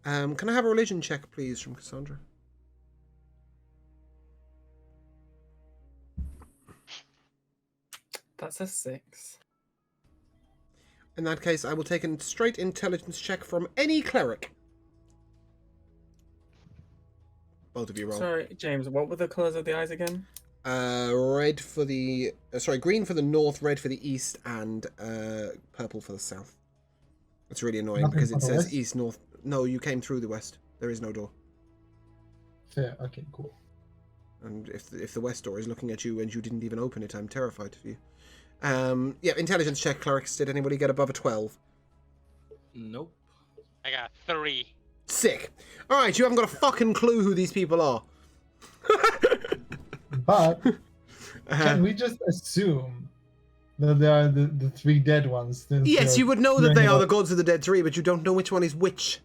Can I have a religion check, please, from Cassandra? That's a 6. In that case, I will take a straight intelligence check from any cleric. Both of you roll. Sorry, James, what were the colours of the eyes again? Red for the... green for the north, red for the east, and purple for the south. It's really annoying Nothing because for it the says west? east, north... No, you came through the west. There is no door. Fair. Okay, cool. And if the west door is looking at you and you didn't even open it, I'm terrified for you. Yeah, intelligence check, clerics. Did anybody get above a 12? Nope. I got 3. Sick. Alright, you haven't got a fucking clue who these people are. But can we just assume that they are the 3 dead ones? Since Yes, they're you would know that hearing they are the about- gods of the dead 3, but you don't know which one is which.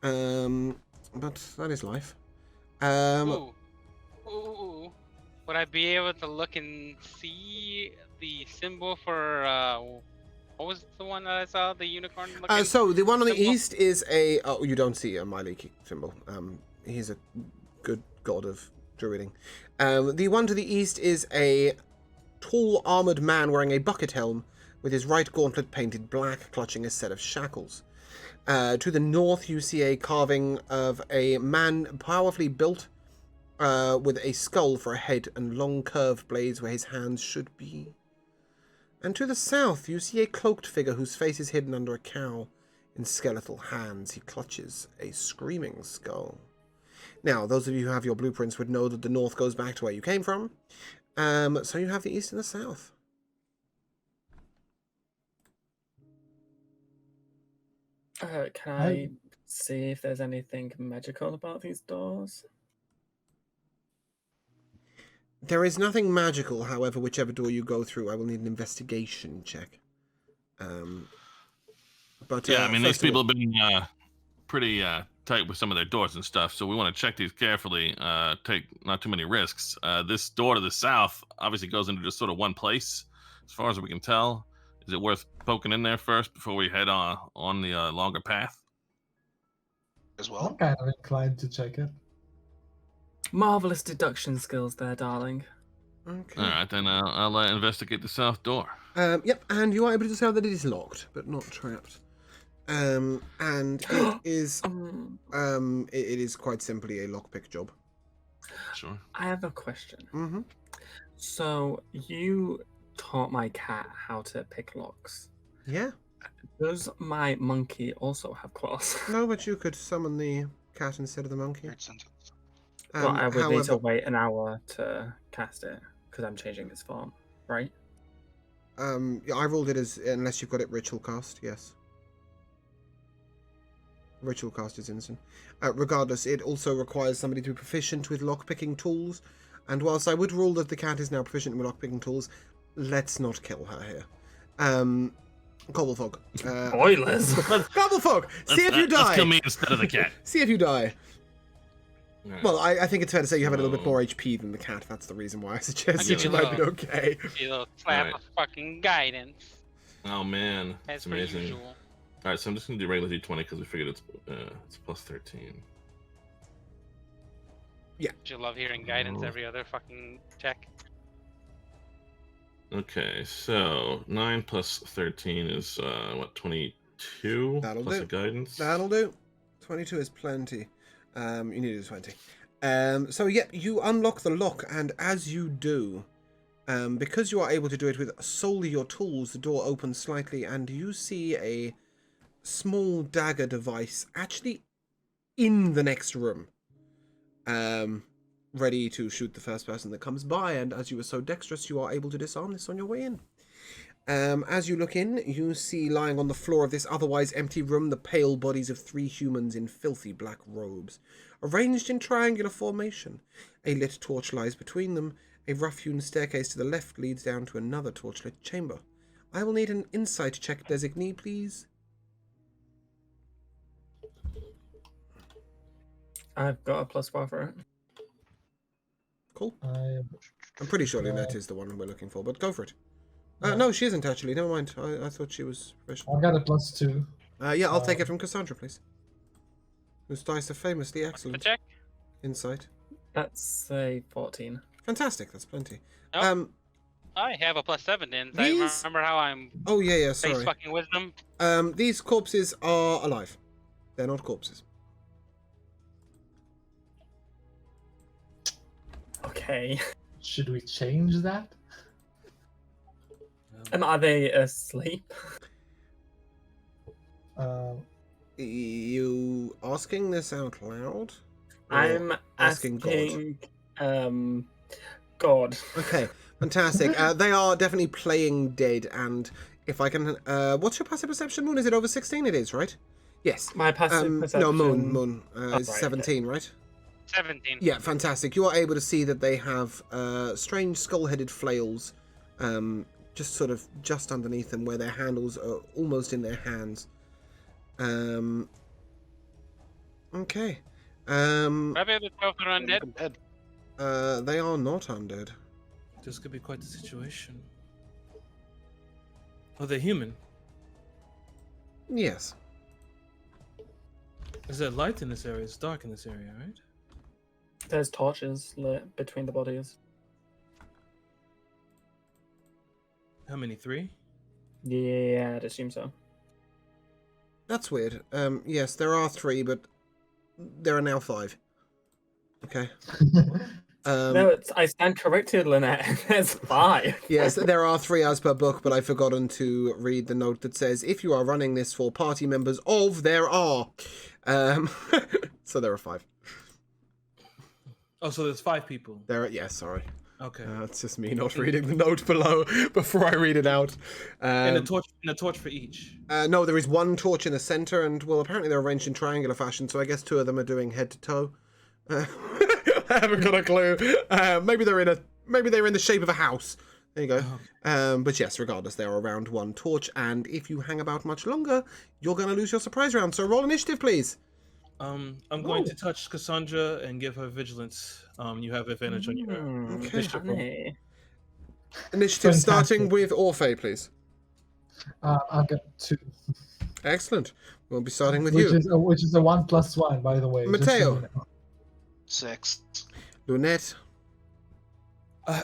But that is life. Ooh. Ooh. Would I be able to look and see the symbol for what was the one that I saw? The unicorn looking? So the one on the symbol? east is a... Oh, you don't see a Miley symbol. He's a good god of druiding. The one to the east is a tall armored man wearing a bucket helm with his right gauntlet painted black, clutching a set of shackles. To the north, you see a carving of a man powerfully built with a skull for a head and long curved blades where his hands should be. And to the south, you see a cloaked figure whose face is hidden under a cowl. In skeletal hands, he clutches a screaming skull. Now, those of you who have your blueprints would know that the north goes back to where you came from. So you have the east and the south. Can I see if there's anything magical about these doors? There is nothing magical, however, whichever door you go through, I will need an investigation check. But Yeah, I mean, these first of people all- have been pretty tight with some of their doors and stuff, so we want to check these carefully, take not too many risks. This door to the south obviously goes into just sort of one place, as far as we can tell. Is it worth poking in there first before we head on the longer path? As I'm well. kind of inclined to check it. Marvelous deduction skills there, darling. Okay. All right, then I'll investigate the south door. Yep, and you are able to tell that it is locked, but not trapped. And it is it is quite simply a lockpick job. Sure. I have a question. Mm-hmm. So, you taught my cat how to pick locks. Yeah. Does my monkey also have claws? No, but you could summon the cat instead of the monkey. Great sentence. Well, I would need to however, wait an hour to cast it because I'm changing its form, right? yeah, I ruled it as unless you've got it ritual cast. Yes. Ritual cast is instant. Regardless, it also requires somebody to be proficient with lockpicking tools. And whilst I would rule that the cat is now proficient with lockpicking tools, let's not kill her here. Gobblefog. Boilers! Gobblefog! See if you Let's kill die! me instead of the cat. See if you die. All right. Well, I think it's fair to say you have a little bit more HP than the cat. That's the reason why I suggested you might be okay. A little slap Alright. of fucking guidance, Oh man, as it's per amazing. usual. All right, so I'm just gonna do regular D20 because we figured it's plus 13. You love hearing guidance Oh. every other fucking check. Okay, so 9 plus 13 is what, 22? That'll plus do. a guidance. That'll do. 22 is plenty. You need a 20. So, yep, you unlock the lock, and as you do, because you are able to do it with solely your tools, the door opens slightly, and you see a small dagger device actually in the next room. Ready to shoot the first person that comes by, and as you are so dexterous, you are able to disarm this on your way in. As you look in, you see lying on the floor of this otherwise empty room the pale bodies of 3 humans in filthy black robes, arranged in triangular formation. A lit torch lies between them. A rough-hewn staircase to the left leads down to another torchlit chamber. I will need an insight check designee, please. I've got a +4 for it. Cool. I'm I'm pretty sure Lynette is the one we're looking for, but go for it. No, she isn't actually. Never mind. I thought she was professional. I've got a +2. Yeah, I'll take it from Cassandra, please. Whose dice are famously The excellent. check? Insight. That's a 14. Fantastic. That's plenty. Oh. I have a +7 then. These- I remember how I'm Oh yeah, face sorry. fucking wisdom. These corpses are alive. They're not corpses. Okay. Should we change that? Are they asleep? You asking this out loud? Or I'm asking asking, God. God. Okay, fantastic. They are definitely playing dead, and if I can, what's your passive perception, Moon? Is it over 16? It is, right? Yes. My passive perception. No, Moon. Is right, 17, right? 17. Yeah, fantastic. You are able to see that they have strange skull-headed flails, just underneath them, where their handles are almost in their hands. Okay. Would I be able to tell if they're undead? Dead. They are not undead. This could be quite the situation. Are they human? Yes. Is there light in this area? It's dark in this area, right? There's torches lit between the bodies. How many? 3? Yeah, I'd assume so. That's weird. Yes, there are 3, but there are now 5. Okay. No, I stand corrected, Lynette. There's 5. Yes, there are 3 as per book, but I've forgotten to read the note that says, if you are running this for party members of, there are. So there are 5. Oh, so there's 5 people. There are, yes, sorry. Okay. It's just me not reading the note below before I read it out. And a torch for each. No, there is 1 torch in the center, and, well, apparently they're arranged in triangular fashion, so I guess 2 of them are doing head to toe. I haven't got a clue. Maybe they're in the shape of a house. There you go. But yes, regardless, they are around 1 torch, and if you hang about much longer, you're going to lose your surprise round. So roll initiative, please. I'm going to touch Cassandra and give her vigilance. You have advantage on your Okay. initiative roll. Funny. Initiative Fantastic. starting with Orphe, please. I've got 2. Excellent. We'll be starting with Which you. is which is a 1+1, by the way. just so Mateo. you know. 6. Lunette,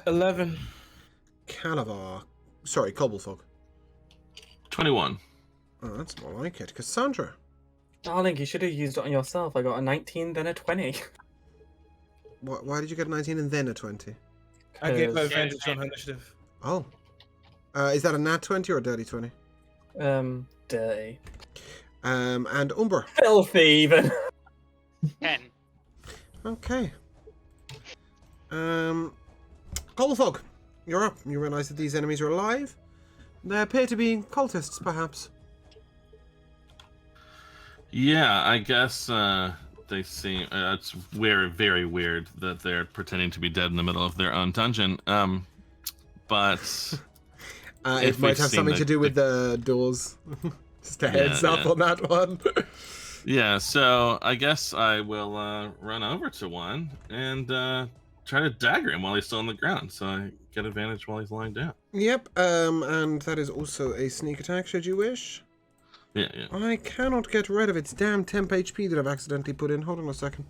11. Calavar. Sorry, Cobblefog. 21. Oh, that's more like it. Cassandra. Darling, you should have used it on yourself. I got a 19, then a 20. Why did you get a 19 and then a 20? I gave her 'Cause, advantage on her initiative. Oh. Is that a nat 20 or a dirty 20? Dirty. And Umber. Filthy, even. 10. Okay. Cobblefog, you're up. You realize that these enemies are alive. They appear to be cultists, perhaps. Yeah, I guess they seem. It's very weird that they're pretending to be dead in the middle of their own dungeon. But It If might we've have seen something the- to do with the doors. Just a Yeah, heads up yeah. on that one. yeah, so I guess I will run over to one and try to dagger him while he's still on the ground, so I get advantage while he's lying down. Yep, and that is also a sneak attack, should you wish. Yeah. I cannot get rid of its damn temp HP that I've accidentally put in. Hold on a second.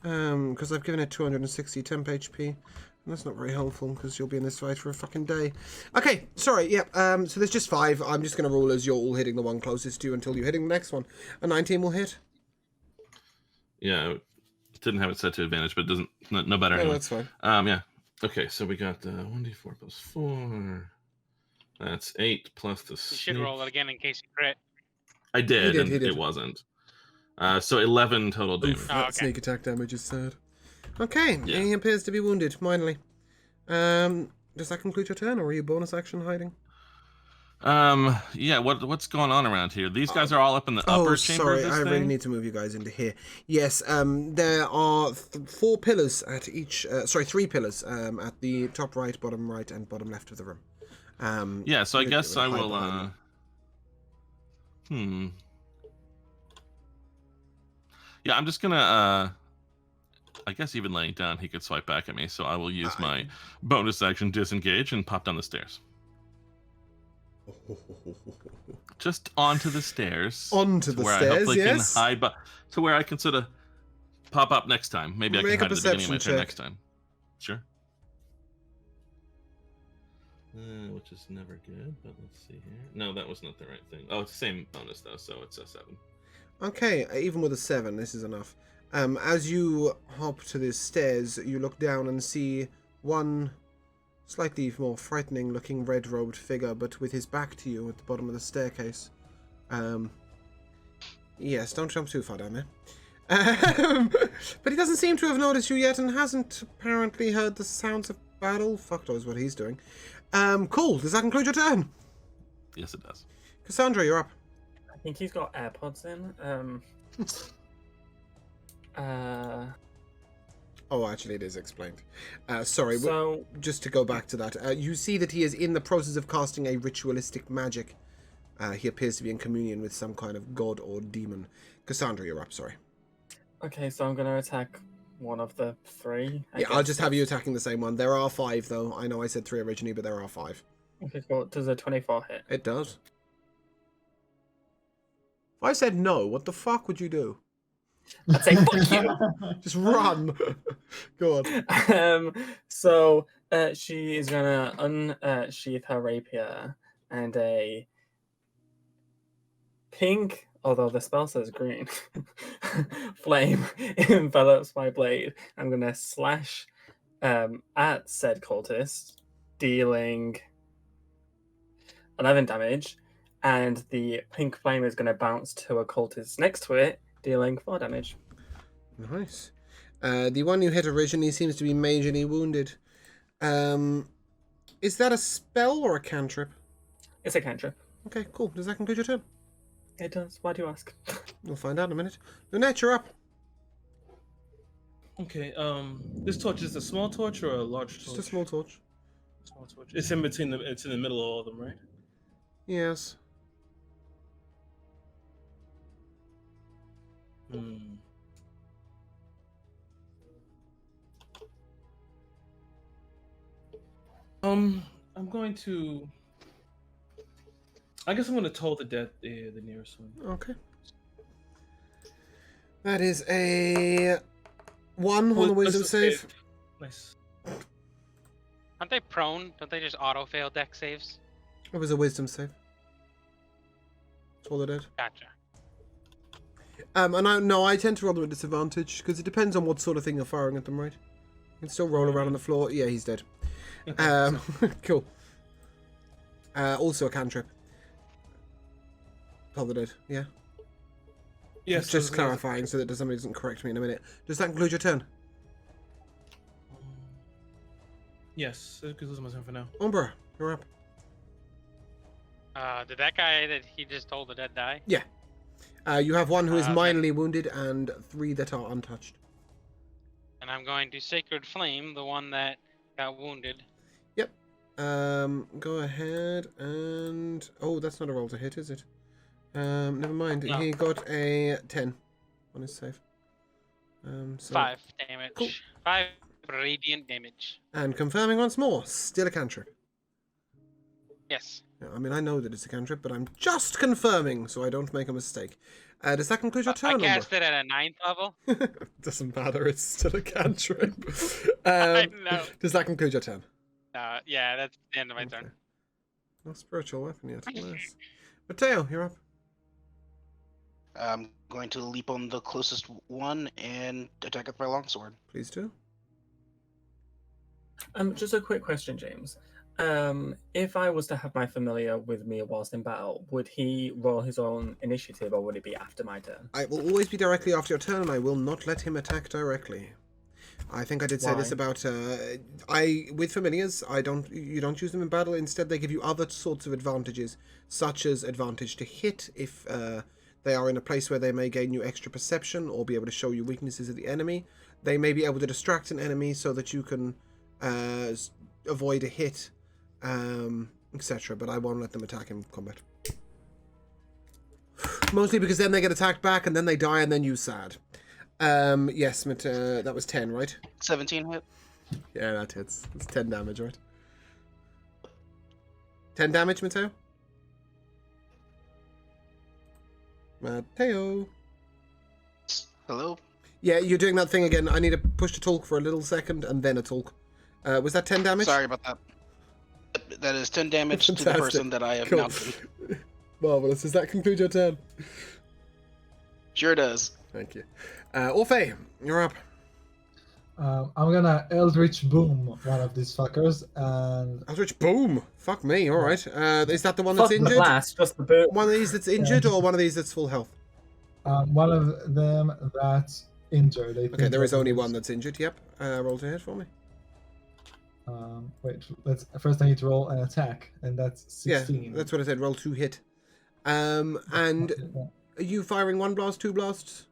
Because I've given it 260 temp HP. And that's not very helpful, because you'll be in this fight for a fucking day. Okay, sorry, yep. So there's just 5. I'm just going to rule as you're all hitting the one closest to you until you're hitting the next one. A 19 will hit. Yeah, didn't have it set to advantage, but it doesn't. No better. No, Anyway. that's fine. Yeah. Okay, so we got 1d4 plus 4. That's 8 plus the You should sneak. roll it again in case you crit. I did, He and did. it wasn't. So 11 total damage. Oof, Oh, that okay. sneak attack damage is sad. Okay, Yeah. he appears to be wounded, minorly. Does that conclude your turn, or are you bonus action hiding? Yeah. What's going on around here? These guys are all up in the upper chamber sorry, of this I thing. really need to move you guys into here. Yes, there are 4 pillars at each. 3 pillars at the top right, bottom right, and bottom left of the room. Yeah. So I that guess would I hide will. behind Yeah, I'm just gonna. I guess even laying down, he could swipe back at me. So I will use my bonus action disengage and pop down the stairs. Just onto the stairs. Onto to the where I stairs, hopefully yes. can hide, but to where I can sort of pop up next time. Maybe I can Make a hide at the beginning of my perception turn check. next time. Sure. which is never good, but let's see here. No, that was not the right thing. Oh, it's the same bonus though, so it's a 7. Okay, even with a 7, this is enough. As you hop to the stairs, you look down and see one slightly more frightening-looking red-robed figure, but with his back to you at the bottom of the staircase. Yes, don't jump too far down there. But he doesn't seem to have noticed you yet and hasn't apparently heard the sounds of battle. Fuck knows what he's doing. Cool. Does that conclude your turn? Yes, it does. Cassandra, you're up. I think he's got AirPods in. Oh, actually, it is explained. Sorry, So just to go back to that. You see that he is in the process of casting a ritualistic magic. He appears to be in communion with some kind of god or demon. Cassandra, you're up, sorry. okay, so I'm gonna attack one of the 3. I Yeah, I'll guess. just have you attacking the same one. There are 5, though. I know I said 3 originally, but there are 5. Okay, cool. Does a 24 hit? It does. If I said no, what the fuck would you do? I'd say fuck you. Just run. Go on. So she is gonna unsheath her rapier, and a pink, although the spell says green, flame envelops my blade. I'm gonna slash at said cultist, dealing 11 damage, and the pink flame is gonna bounce to a cultist next to it, dealing 4 damage. Nice. The one you hit originally seems to be majorly wounded. Is that a spell or a cantrip? It's a cantrip. Okay, cool. Does that conclude your turn? It does. Why do you ask? We'll find out in a minute. Lunette, you're up. Okay, this torch is a small torch or a large torch? Just a small torch. Small torch. It's in between it's in the middle of all of them, right? Yes. Hmm. I'm going to. I guess I'm going to toll the dead the nearest one. Okay. That is a 1 on the wisdom save. Nice. Aren't they prone? Don't they just auto-fail deck saves? It was a wisdom save. That's all it did. Gotcha. And I tend to roll them at disadvantage because it depends on what sort of thing you're firing at them, right? You can still roll around on the floor. Yeah, he's dead. Cool. Also a cantrip. Told the dead. Yeah. Yes. Just clarifying so that somebody doesn't correct me in a minute. Does that conclude your turn? Yes, it concludes my turn for now. Umbra, you're up. Did that guy that he just told the dead die? Yeah. You have 1 who is Okay. minorly wounded and 3 that are untouched. And I'm going to Sacred Flame, the one that got wounded. Yep. Go ahead and... Oh, that's not a roll to hit, is it? Never mind. No. He got a 10 on his save. So... 5 damage. Cool. 5 radiant damage. And confirming once more, still a cantrip. Yes. Yeah, I mean, I know that it's a cantrip, but I'm just confirming so I don't make a mistake. Does that conclude your turn, I cast it at a 9th level. Doesn't matter, it's still a cantrip. I know. Does that conclude your turn? Yeah, that's the end of my Okay. turn. No spiritual weapon yet. Nice. Mateo, you're up. I'm going to leap on the closest one and attack with my longsword. Please do. Just a quick question, James. If I was to have my familiar with me whilst in battle, would he roll his own initiative, or would it be after my turn? I will always be directly after your turn, and I will not let him attack directly. I think I did say this Why? about with familiars. You don't use them in battle. Instead, they give you other sorts of advantages, such as advantage to hit if they are in a place where they may gain you extra perception or be able to show you weaknesses of the enemy. They may be able to distract an enemy so that you can avoid a hit, etc. But I won't let them attack in combat. Mostly because then they get attacked back and then they die and then you sad. Yes, that was 10, right? 17 hit. Yeah, that hits. It's 10 damage, right? 10 damage, Mateo? Mateo? Hello? Yeah, you're doing that thing again. I need to push to talk for a little second and then a talk. Was that 10 damage? Sorry about that. That is 10 damage to the Fantastic. person that I have Cool. mounted. Marvelous. Does that conclude your turn? Sure does. Thank you. Orphe, you're up. I'm gonna Eldritch Boom one of these fuckers, and Eldritch Boom. Fuck me. All right. Is that the one that's Fuck the injured? blast, just the boot. One of these that's injured, or one of these that's full health? one of them that's injured. Okay, there is only one that's injured. Yep. Roll to hit for me. Wait, first I need to roll an attack, and that's 16. Yeah, that's what I said. Roll to hit. And are you firing one blast, two blasts?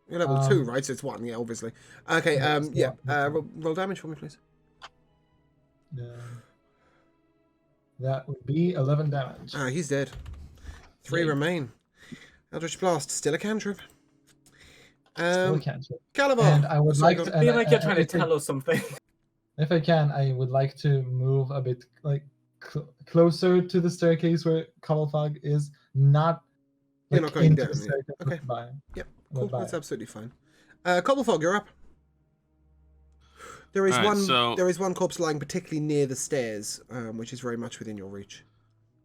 You're level 2, right? So it's 1. Yeah, obviously. Okay. Yeah, Yeah. Roll damage for me, please. That would be 11 damage. He's dead. 3 Yay. remain. Eldritch Blast, still a cantrip. Still a cantrip. Caliber. And I would Sorry, like go to. on. I feel like you're trying to if I- tell us something. If I can, I would like to move a bit closer to the staircase where Cobblepog is, not You're not going into down, the yeah. staircase. Okay. By him. Yep. Cool. Goodbye. That's absolutely fine. Cobblefog, you're up. There is All right, one. so- There is one corpse lying particularly near the stairs, which is very much within your reach.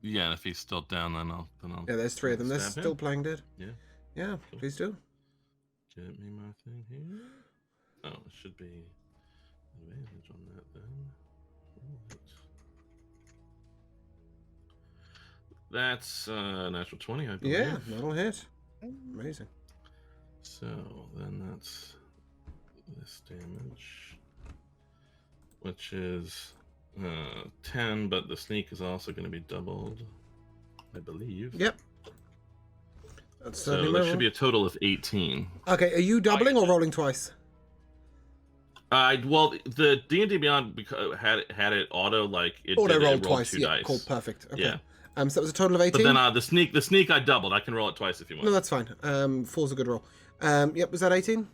Yeah, and if he's still down, then I'll. Yeah, there's 3 of them. They're Stab him? still playing dead. Yeah. Yeah, please do. Get me my thing here. Oh, it should be advantage on that then. Alright. That's natural 20, I believe. Yeah, that'll hit. Amazing. So then that's this damage, which is 10, but the sneak is also going to be doubled, I believe. Yep. That's So certainly that my should roll. be a total of 18. Okay, are you doubling or rolling twice? Well, the D&D Beyond had it auto like it Auto did, roll it rolled twice. 2 Yeah, dice. cool, perfect. Okay. Yeah. So that was a total of 18. But then the sneak I doubled. I can roll it twice if you want. No, that's fine. 4's a good roll. Yep, was that 18?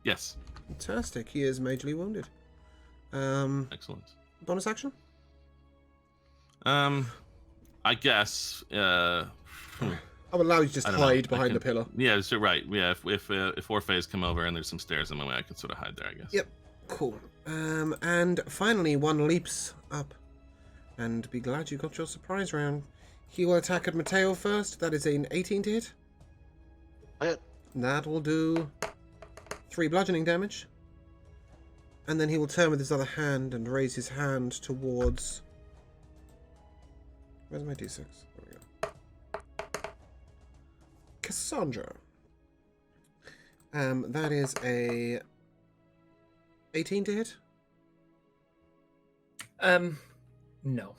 Yes. Fantastic. He is majorly wounded. Excellent. Bonus action? I guess. I'll allow you to just I don't know. hide I behind can- the pillar. Yeah, so right. Yeah, if Orpheus come over and there's some stairs in my way, I can sort of hide there, I guess. Yep. Cool. And finally, one leaps up. And be glad you got your surprise round. He will attack at Mateo first. That is an 18 to hit. Hit. That will do 3 bludgeoning damage. And then he will turn with his other hand and raise his hand towards... Where's my d6? There we go. Cassandra. That is a 18 to hit. No.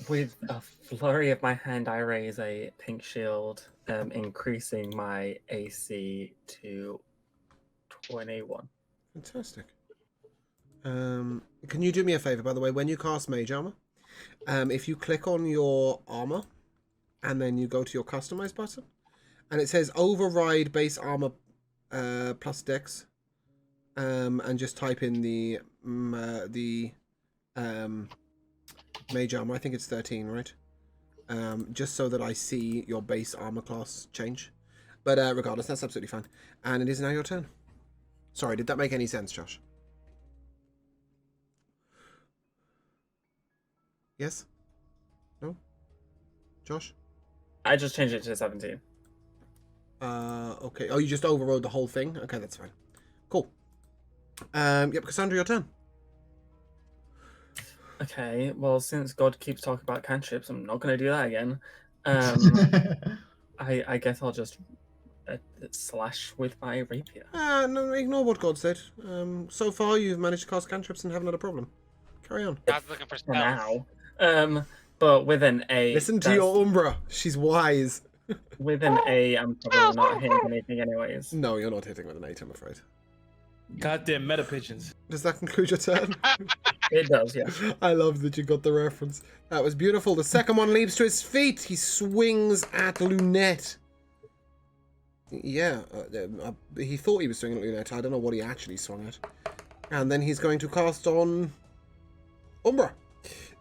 With a flurry of my hand, I raise a pink shield, increasing my AC to 21. Fantastic. Can you do me a favor, by the way? When you cast Mage Armor, if you click on your armor, and then you go to your Customize button, and it says Override Base Armor plus Dex, and just type in the Mage Armor. I think it's 13, right? Just so that I see your base armor class change. But regardless, that's absolutely fine. And it is now your turn. Sorry, did that make any sense, Josh? Yes? No? Josh? I just changed it to 17. Okay. Oh, you just overrode the whole thing? Okay, that's fine. Cool. Yep, Cassandra, your turn. Okay, well, since God keeps talking about cantrips, I'm not going to do that again. I guess I'll just slash with my rapier. No, ignore what God said. So far, you've managed to cast cantrips and haven't had a problem. Carry on. God's looking for For spells. now. But with an A. Listen to that's- your Umbra. She's wise. With an A, I'm probably not hitting anything anyways. No, you're not hitting with an 8, I'm afraid. Goddamn meta pigeons. Does that conclude your turn? It does, yeah. I love that you got the reference. That was beautiful. The second one leaps to his feet. He swings at Lunette. Yeah, he thought he was swinging at Lunette. I don't know what he actually swung at. And then he's going to cast on Umbra.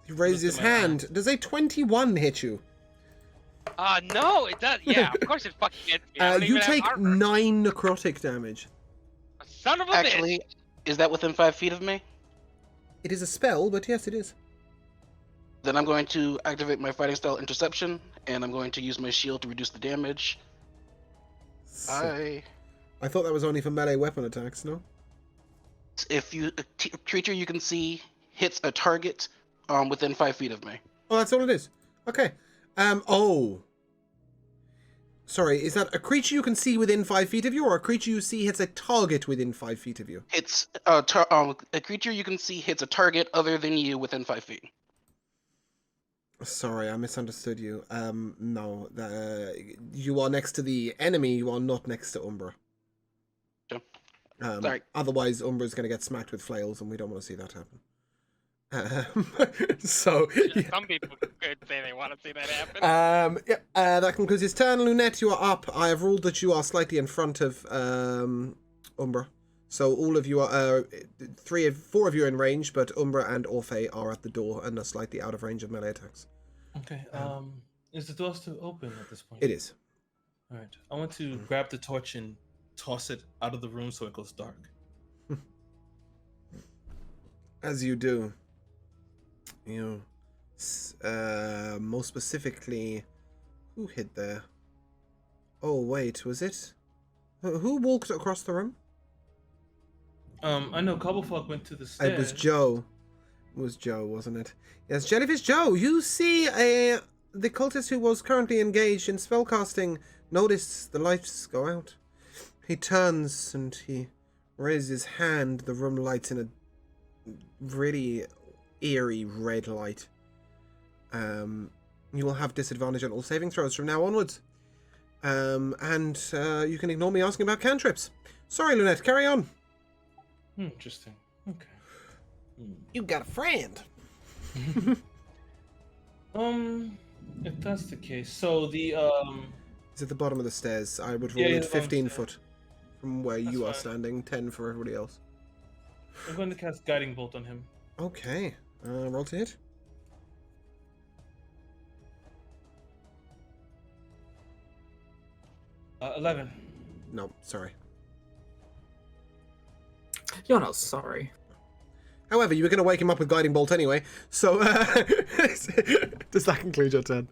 He raises his Look at my hand. Does a 21 hit you? No, it does. Yeah, of course it fucking hits me. I don't You even have take armor. 9 necrotic damage. Son of a Actually, bitch. is that within 5 feet of me? It is a spell, but yes, it is. Then I'm going to activate my fighting style interception, and I'm going to use my shield to reduce the damage. I thought that was only for melee weapon attacks, no? If a creature you can see hits a target within 5 feet of me. Oh, that's all it is. Okay. Oh. Sorry, is that a creature you can see within 5 feet of you, or a creature you see hits a target within 5 feet of you? It's a creature you can see hits a target other than you within 5 feet. Sorry, I misunderstood you. No. You are next to the enemy, you are not next to Umbra. Sure. Sorry. Otherwise, Umbra's going to get smacked with flails, and we don't want to see that happen. So, yeah. Some people could say they want to see that happen. That concludes his turn. Lunette, you are up. I have ruled that you are slightly in front of Umbra. So all of you are, 4 of you are in range, but Umbra and Orphe are at the door and are slightly out of range of melee attacks. Okay. Is the door still open at this point? It is. All right. I want to grab the torch and toss it out of the room so it goes dark. As you do. You, most specifically, who hid there? Oh wait, was it? Who walked across the room? I know Cobblefuck went to the stairs. It was Joe. It was Joe, wasn't it? Yes, Jellyfish Joe. You see the cultist who was currently engaged in spellcasting noticed the lights go out. He turns and he raises his hand. The room lights in a really eerie red light. You will have disadvantage on all saving throws from now onwards. And you can ignore me asking about cantrips. Sorry, Lunette, carry on. Interesting. Okay. You got a friend. If that's the case, so the It's at the bottom of the stairs. I would roll Yeah, it yeah, 15 I'm foot from where That's you are fine. standing, 10 for everybody else. I'm going to cast Guiding Bolt on him. Okay. Roll to hit. Uh, 11. No, sorry. You're not sorry. However, you were going to wake him up with Guiding Bolt anyway, so does that conclude your turn?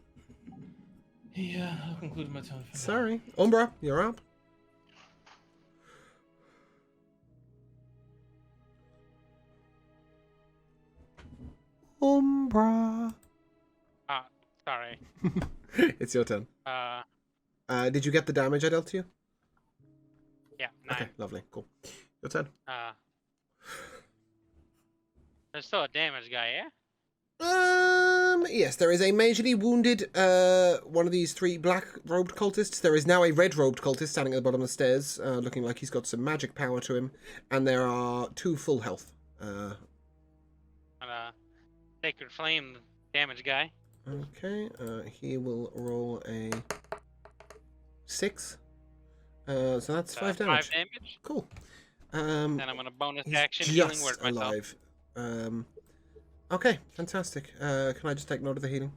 Yeah, I'll conclude my turn. For now. Sorry. Umbra, you're up. Umbra. Sorry. It's your turn. Uh, Did you get the damage I dealt to you? yeah, 9. Okay, lovely, cool. Your turn. There's still a damage guy, yeah? Yes, there is a majorly wounded, one of these 3 black-robed cultists. There is now a red-robed cultist standing at the bottom of the stairs, looking like he's got some magic power to him. And there are 2 full health. Sacred Flame damage guy. Okay, he will roll a 6. So that's 5 damage. 5 damage. Cool. Then I'm gonna bonus He's action healing just word myself. alive. Okay, fantastic. Can I just take note of the healing?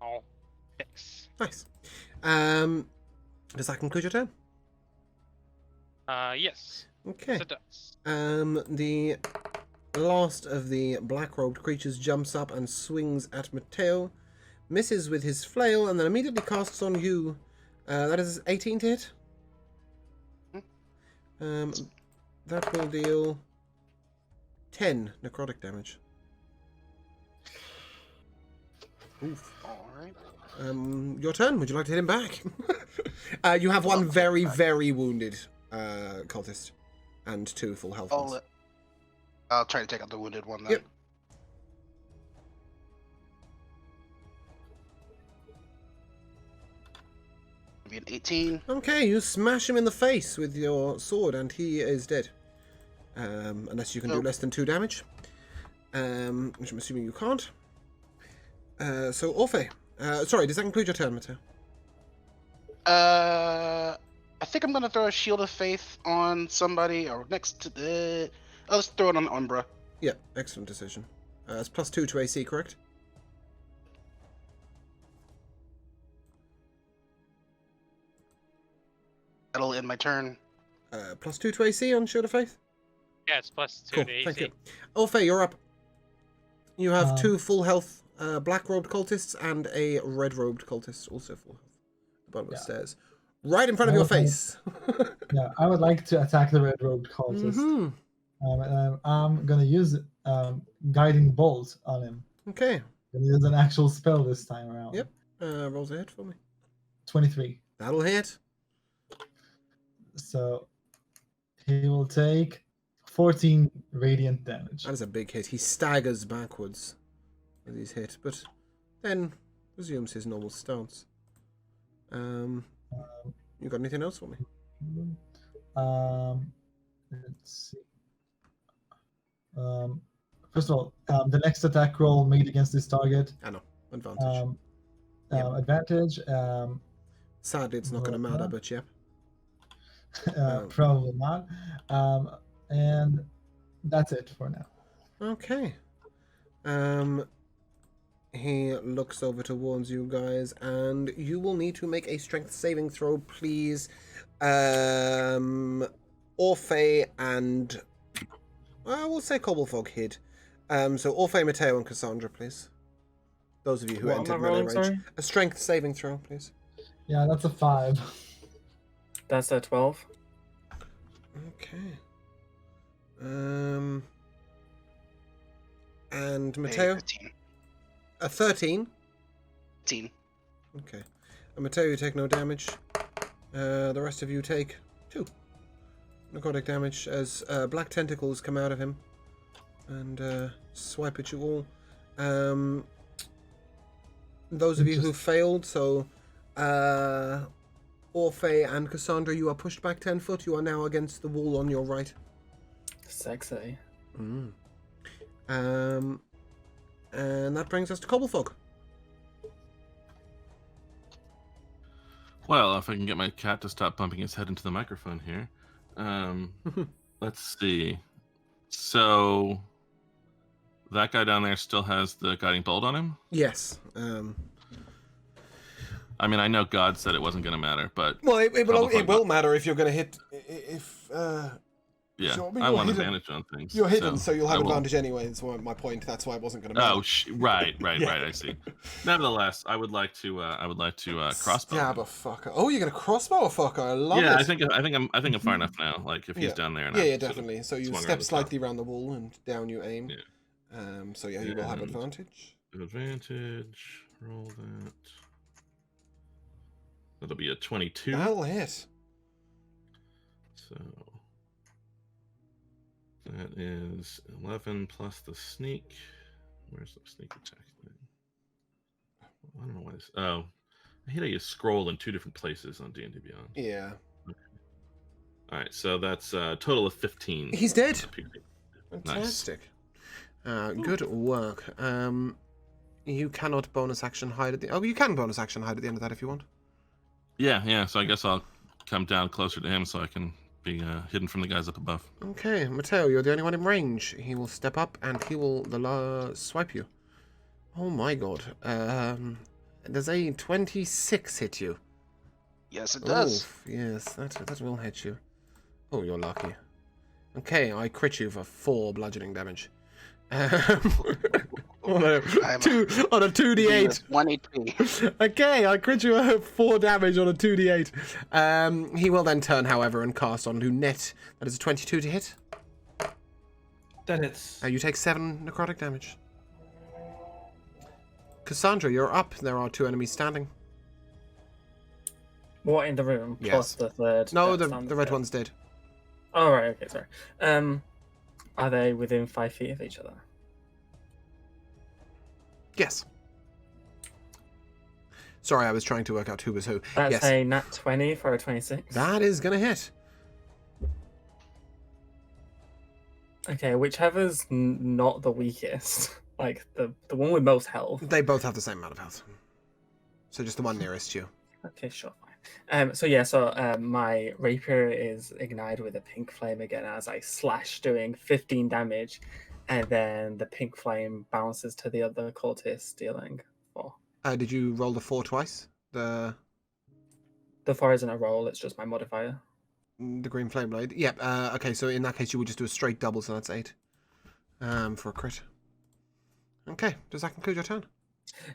Oh, 6. Nice. Does that conclude your turn? Yes. Okay. Yes, it does. The last of the black-robed creatures jumps up and swings at Mateo, misses with his flail, and then immediately casts on you. That is 18 to hit. That will deal 10 necrotic damage. Oof. Alright. Your turn. Would you like to hit him back? You have one very, very wounded cultist and 2 full health ones. I'll try to take out the wounded one then. Yep. Be an 18. Okay, you smash him in the face with your sword, and he is dead. Unless you can do less than 2 damage. Which I'm assuming you can't. So, Orphe. Sorry, does that include your turn, Mateo? I think I'm gonna throw a Shield of Faith on somebody or next to the. Oh, let's throw it on Umbra. Yeah, excellent decision. It's +2 to AC, correct? That'll end my turn. +2 to AC on Shield of Faith? Yeah, it's +2 Cool, to AC. thank you. Ulfe, you're up. You have Um, 2 full health black-robed cultists and a red-robed cultist, also full health. Bottom of the Yeah. stairs. Right in front of your face. Yeah, I would like to attack the red-robed cultist. Mm-hmm. And I'm gonna use guiding bolt on him. Okay. Gonna use an actual spell this time around. Yep. Rolls a hit for me. 23. That'll hit. So he will take 14 radiant damage. That is a big hit. He staggers backwards as he's hit, but then resumes his normal stance. You got anything else for me? Let's see. First of all, the next attack roll made against this target. I know. Advantage. Yeah. Advantage. Sadly, it's not going to roll matter, that. but yeah. Probably not. And that's it for now. Okay. He looks over towards you guys, and you will need to make a strength saving throw, please. Orphe and I will say Cobblefog hid. So Orphe, Matteo, and Cassandra, please. Those of you who What am entered I melee rolling, range. sorry? A strength saving throw, please. Yeah, that's a 5. That's a 12. Okay. And Matteo, 15. a 13. 15. Okay. And Matteo, you take no damage. The rest of you take 2 necrotic damage as black tentacles come out of him and swipe at you all. Those of you who failed, so Orphe and Cassandra, you are pushed back 10 foot. You are now against the wall on your right. Sexy. And that brings us to Cobblefog. Well, if I can get my cat to stop bumping his head into the microphone here. Let's see. So that guy down there still has the guiding bolt on him? Yes. I mean, I know God said it wasn't going to matter, but Well, it Cobblefog- will matter if you're going to hit. If yeah, so, I mean, I you're want hidden. advantage on things. You're hidden, so you'll I have will- advantage anyway. That's my point. That's why it wasn't going to matter. Oh, right. Yeah. I see. Nevertheless, I would like to crossbow. Stab a fucker. Oh, you're going to crossbow a fucker. I love Yeah, it. I think I'm far enough now. Like if he's Yeah. down there. And Yeah, I'm yeah, sort of definitely. So you swung step around the top. slightly around the wall and down you aim. Yeah. So yeah, you will have And- advantage. Advantage. Roll that. That'll be a 22. That'll hit. So that is 11 plus the sneak. Where's the sneak attack thing? I don't know why this. Oh, I hate how you scroll in 2 different places on D&D Beyond. Yeah. All right, so that's a total of 15. He's dead. Nice. Fantastic. Good work. You cannot bonus action hide at the. Oh, you can bonus action hide at the end of that if you want. Yeah. So I guess I'll come down closer to him so I can be hidden from the guys up above. Okay, Matteo, you're the only one in range. He will step up and he will swipe you. Oh my god. Does a 26 hit you? Yes, it does. Oof, yes, that will hit you. Oh, you're lucky. Okay, I crit you for 4 bludgeoning damage. on a 2d8. 1 HP. Okay, I crit you 4 damage on a 2d8. He will then turn, however, and cast on Lunette. That is a 22 to hit. That hits. You take 7 necrotic damage. Cassandra, you're up. There are 2 enemies standing. What in the room? Yes. Plus the third. No, that's the on red there. one's dead. Oh, right, okay, sorry. Are they within 5 feet of each other? Yes. Sorry, I was trying to work out who was who. That's yes. a nat 20 for a 26. That is going to hit. Okay, whichever's not the weakest. Like, the one with most health. They both have the same amount of health. So just the one nearest you. Okay, sure, fine. My rapier is ignited with a pink flame again as I slash, doing 15 damage. And then the pink flame bounces to the other cultist, dealing 4. Did you roll the 4 twice? The 4 isn't a roll, it's just my modifier. The green flame blade. Yep. Okay, so in that case, you would just do a straight double, so that's 8. For a crit. Okay. Does that conclude your turn?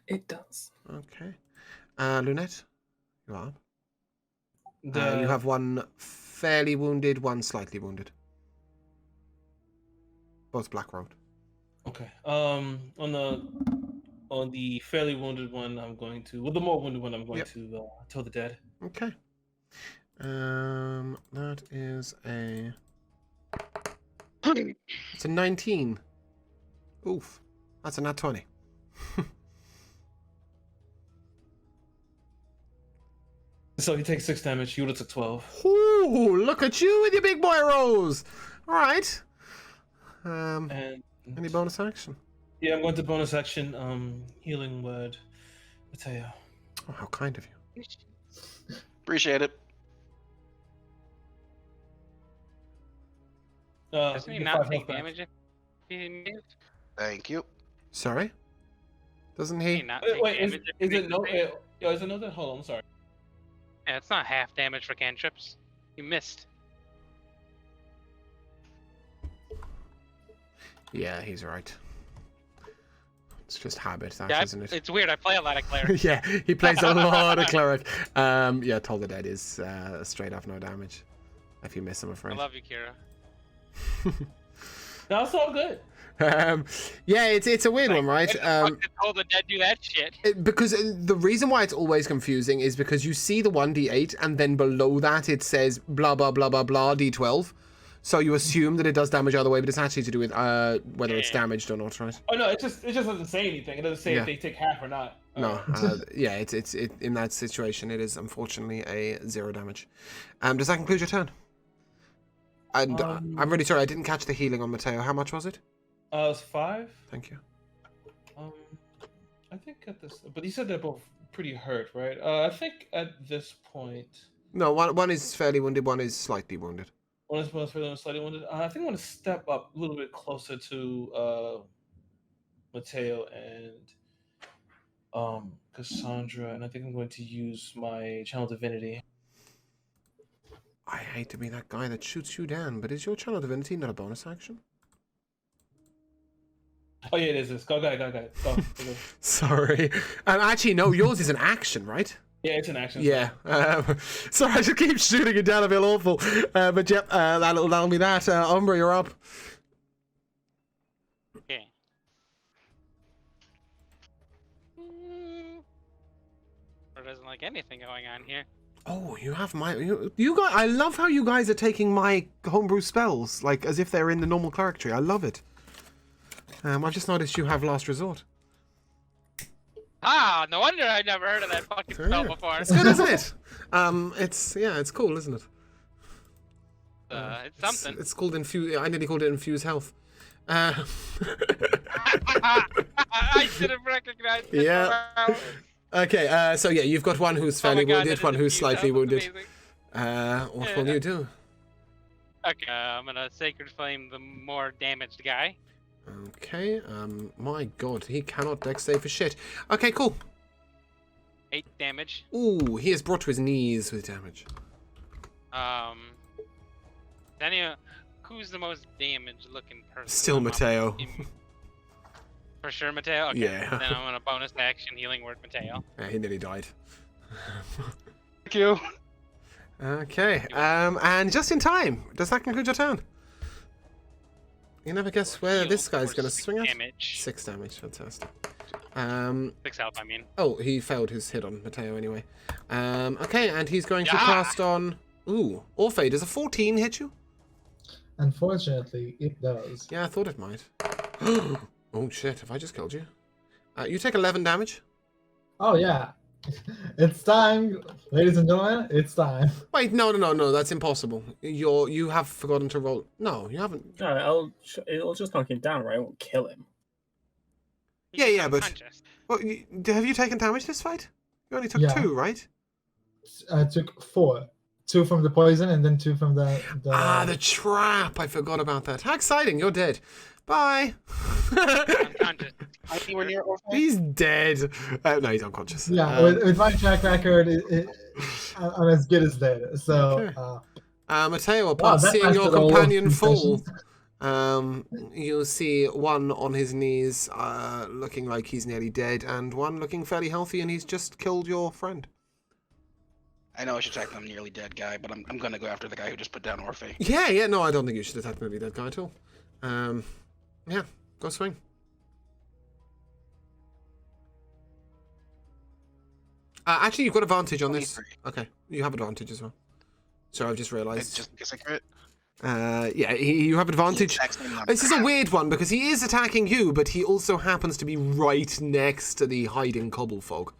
It does. Okay. Lunette, you are up. You The have one fairly wounded, one slightly wounded. Both black robed. okay. On the fairly wounded one, I'm going to. With the more wounded one, I'm going Yep. to tell the dead. Okay. That is a. It's a 19. Oof. That's a nat 20. So he takes 6 damage. You would have took 12. Ooh, look at you with your big boy rolls. All right. And Any bonus action? yeah, I'm going to bonus action. Healing word, Mateo. Oh, how kind of you. Appreciate it. Doesn't You he get not 5 take health back. damage if he moved? Thank you. Sorry? Doesn't Does he he? not take Wait, is damage if it he no? makes a save? Is it no? Hold on, I'm sorry. Yeah, it's not half damage for cantrips. You missed. Yeah, he's right. It's just habit, that, Yeah, isn't it? it's weird. I play a lot of clerics. Yeah, he plays a lot of cleric. Yeah, Toll the Dead is straight off no damage. If you miss, I'm I afraid. love you, Kira. That's all good. Yeah, it's a weird one, right? When the fuck did Toll the Dead do that shit? Because the reason why it's always confusing is because you see the 1d8 and then below that it says blah blah blah blah blah d12. So you assume that it does damage either way, but it's actually to do with whether it's Yeah. damaged or not, right? Oh no, it just doesn't say anything. It doesn't say Yeah. if they take half or not. No, yeah, it's in that situation, it is unfortunately a 0 damage. Does that conclude your turn? And I'm really sorry, I didn't catch the healing on Mateo. How much was it? It's 5. Thank you. I think at this, but you said they're both pretty hurt, right? I think at this point, No, one is fairly wounded, one is slightly wounded. one is both fairly slightly wounded. I think I want to step up a little bit closer to Mateo and Cassandra, and I think I'm going to use my Channel Divinity. I hate to be that guy that shoots you down, but is your Channel Divinity not a bonus action? Oh yeah, it is. Go. Go. Sorry. Actually, no, yours is an action, right? Yeah, it's an action. Yeah. Sorry, I just keep shooting you down. I feel awful. But yep, that'll be that. Umbra, you're up. Okay. Or doesn't like anything going on here. Oh, you have you guys. I love how you guys are taking my homebrew spells like as if they're in the normal cleric tree. I love it. I've just noticed you have Last Resort. Ah, no wonder I never heard of that fucking spell before. It's good, isn't it? It's cool, isn't it? It's something. It's called Infuse. I nearly called it Infuse Health. I should have recognized it. Yeah. Wow. Okay, so yeah, you've got one who's Oh my fairly God, wounded, that one is who's infused slightly health, wounded. amazing. What will you do? Okay, I'm gonna Sacred Flame the more damaged guy. Okay, my god, he cannot dex save for shit. Okay, cool. 8 damage. Ooh, he is brought to his knees with damage. Daniel, who's the most damaged looking person? Still Mateo. For sure, Mateo? Okay. Yeah. Then I'm gonna bonus action healing word Mateo. Yeah, he nearly died. Thank you. Okay, and just in time. Does that conclude your turn? You never guess where this guy's gonna swing at? Damage. 6 damage, fantastic. 6 health, I mean. Oh, he failed his hit on Mateo anyway. Okay, and he's going to Yeah. cast on... Ooh, Orphe, does a 14 hit you? Unfortunately, it does. Yeah, I thought it might. Oh shit, have I just killed you? You take 11 damage. Oh yeah, it's time, ladies and gentlemen. It's time. Wait, no, that's impossible. You have forgotten to roll... No, you haven't. No, it'll just knock him down, right? It won't kill him. He's Yeah, but- unconscious. Well, have you taken damage this fight? You only took Yeah. 2, right? I took 4. 2 from the poison and then 2 from the The trap! I forgot about that. How exciting, you're dead. Bye! Unconscious. Anywhere near Orphan? He's dead. No, he's unconscious. Yeah, with my track record, I'm as good as dead. So, Matteo, Wow, upon that seeing your lasted all of companion 2 fall, sessions. you see one on his knees, looking like he's nearly dead, and one looking fairly healthy, and he's just killed your friend. I know I should attack the nearly dead guy, but I'm gonna go after the guy who just put down Orphe. Yeah, no, I don't think you should attack the nearly dead guy at all. Yeah, go swing. Actually, you've got advantage on this. 23. Okay, you have advantage as well. So I've just realised. Just in case I crit. Yeah, you have advantage. Exact same number. This is a weird one because he is attacking you, but he also happens to be right next to the hiding cobble folk.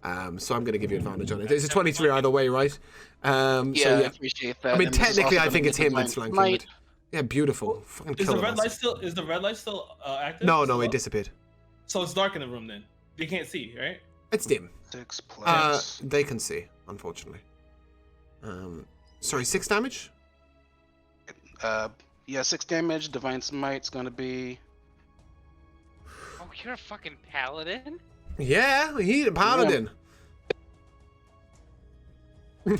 So I'm going to give you advantage on it. It's a 23 either way, right? Yeah, So, I appreciate that. I mean, and this is technically, also I think gonna it's get him my that's flanking. might. But yeah, beautiful. Fucking Is kill the him, red that's light it. still active? No, Still it up? disappeared. So it's dark in the room then. You can't see, right? It's dim. 6 plus. They can see, unfortunately. Sorry, 6 damage? Yeah, 6 damage. Divine Smite's gonna be. Oh, you're a fucking paladin? Yeah, he's a paladin.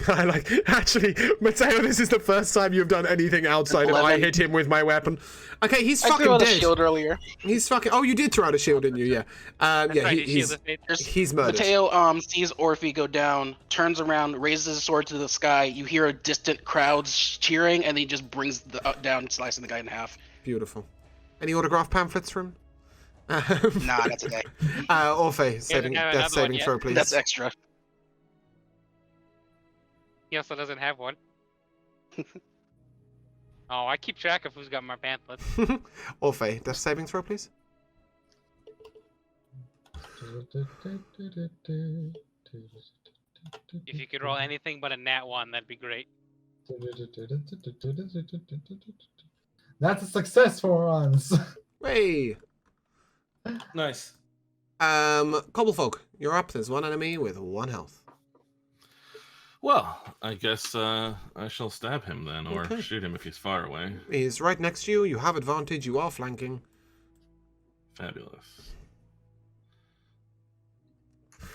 I like, actually, Matteo, this is the first time you've done anything outside of I 11. hit him with my weapon. Okay, he's I fucking threw out a dead. shield earlier. He's fucking. Oh, you did throw out a shield, didn't you? Yeah. That's Yeah. right, He's murdered. Mateo sees Orphe go down, turns around, raises his sword to the sky. You hear a distant crowd cheering, and he just brings the down, slicing the guy in half. Beautiful. Any autograph pamphlets for him? Nah, that's okay. Orphe, saving have death another saving one yet? throw, please. That's extra. He also doesn't have one. Oh, I keep track of who's got my pamphlets. Orphe, death saving throw, please. If you could roll anything but a nat 1, that'd be great. That's a success for once. Hey. Nice. Cobblefolk, you're up. There's one enemy with 1 health. Well, I guess I shall stab him then, or Okay. shoot him if he's far away. He's right next to you. You have advantage. You are flanking. Fabulous.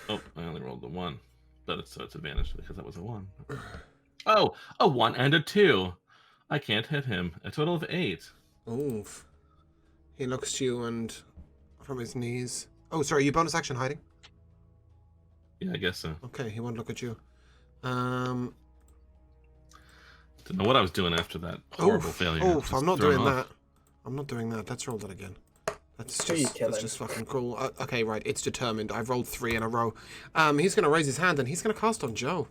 Oh, I only rolled the 1. But it's advantage because that was a 1. Oh, a 1 and a 2. I can't hit him. A total of 8. Oof. He looks to you and from his knees. Oh, sorry, you bonus action hiding? Yeah, I guess so. Okay, he won't look at you. Didn't know what I was doing after that horrible failure. Oof, Just I'm not thrown doing off. that. I'm not doing that. Let's roll that again. That's Who are you just killing? fucking cool. Okay, right, it's determined. I've rolled 3 in a row. He's going to raise his hand and he's going to cast on Joe.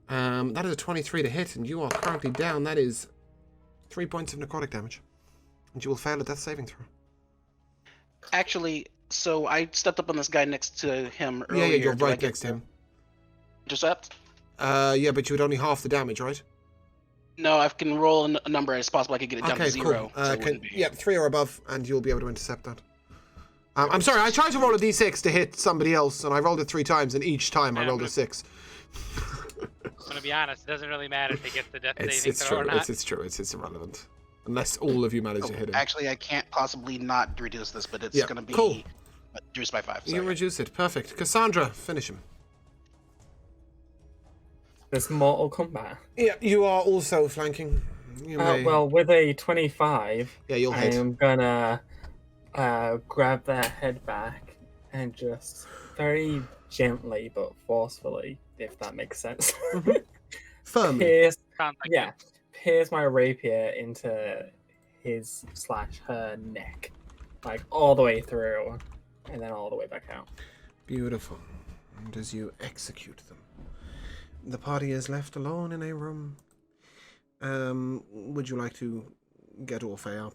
That is a 23 to hit, and you are currently down. That is 3 points of necrotic damage. And you will fail a death saving throw. Actually, so I stepped up on this guy next to him earlier. Yeah, you're Did I right get next to him. Intercept? Yeah, but you would only half the damage, right? No, I can roll a number as possible. I could get it down Okay, to 0. cool. so it wouldn't be... Yeah, 3 or above, and you'll be able to intercept that. I'm sorry, I tried to roll a d6 to hit somebody else, and I rolled it 3 times, and each time I rolled a 6. I'm gonna be honest, it doesn't really matter if he gets the death saving It's throw true. or not. It's true. It's irrelevant, unless all of you manage to hit him. Actually, I can't possibly not reduce this, but it's Yeah, going to be cool. reduced by 5. You So. can reduce it. Perfect. Cassandra, finish him. There's Mortal Kombat. Yeah, you are also flanking. You may... Well, with a 25, yeah, you'll I hit. am gonna grab their head back and just very gently but forcefully, if that makes sense, Firmly. pierce, Sounds like yeah, pierce my rapier into his/her neck, like all the way through, and then all the way back out. Beautiful. And as you execute them, the party is left alone in a room. Would you like to get Orphe up,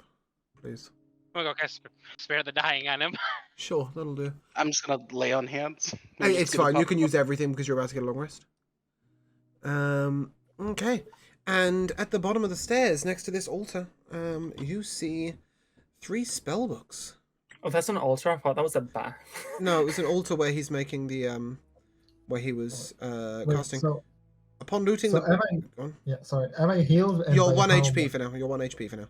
please? I'm gonna go cast spare the dying on him. Sure, that'll do. I'm just going to lay on hands. Hey, Maybe it's just gonna fine. You pop can them use everything because you're about to get a long rest. Okay. And at the bottom of the stairs, next to this altar, you see 3 spell books. Oh, that's an altar. I thought that was a bath. No, it was an altar where he's making the where he was Wait, casting. so Upon looting so the. am I- Go on. yeah, sorry. Am I healed? and You're by 1 how HP much? for now. You're 1 HP for now.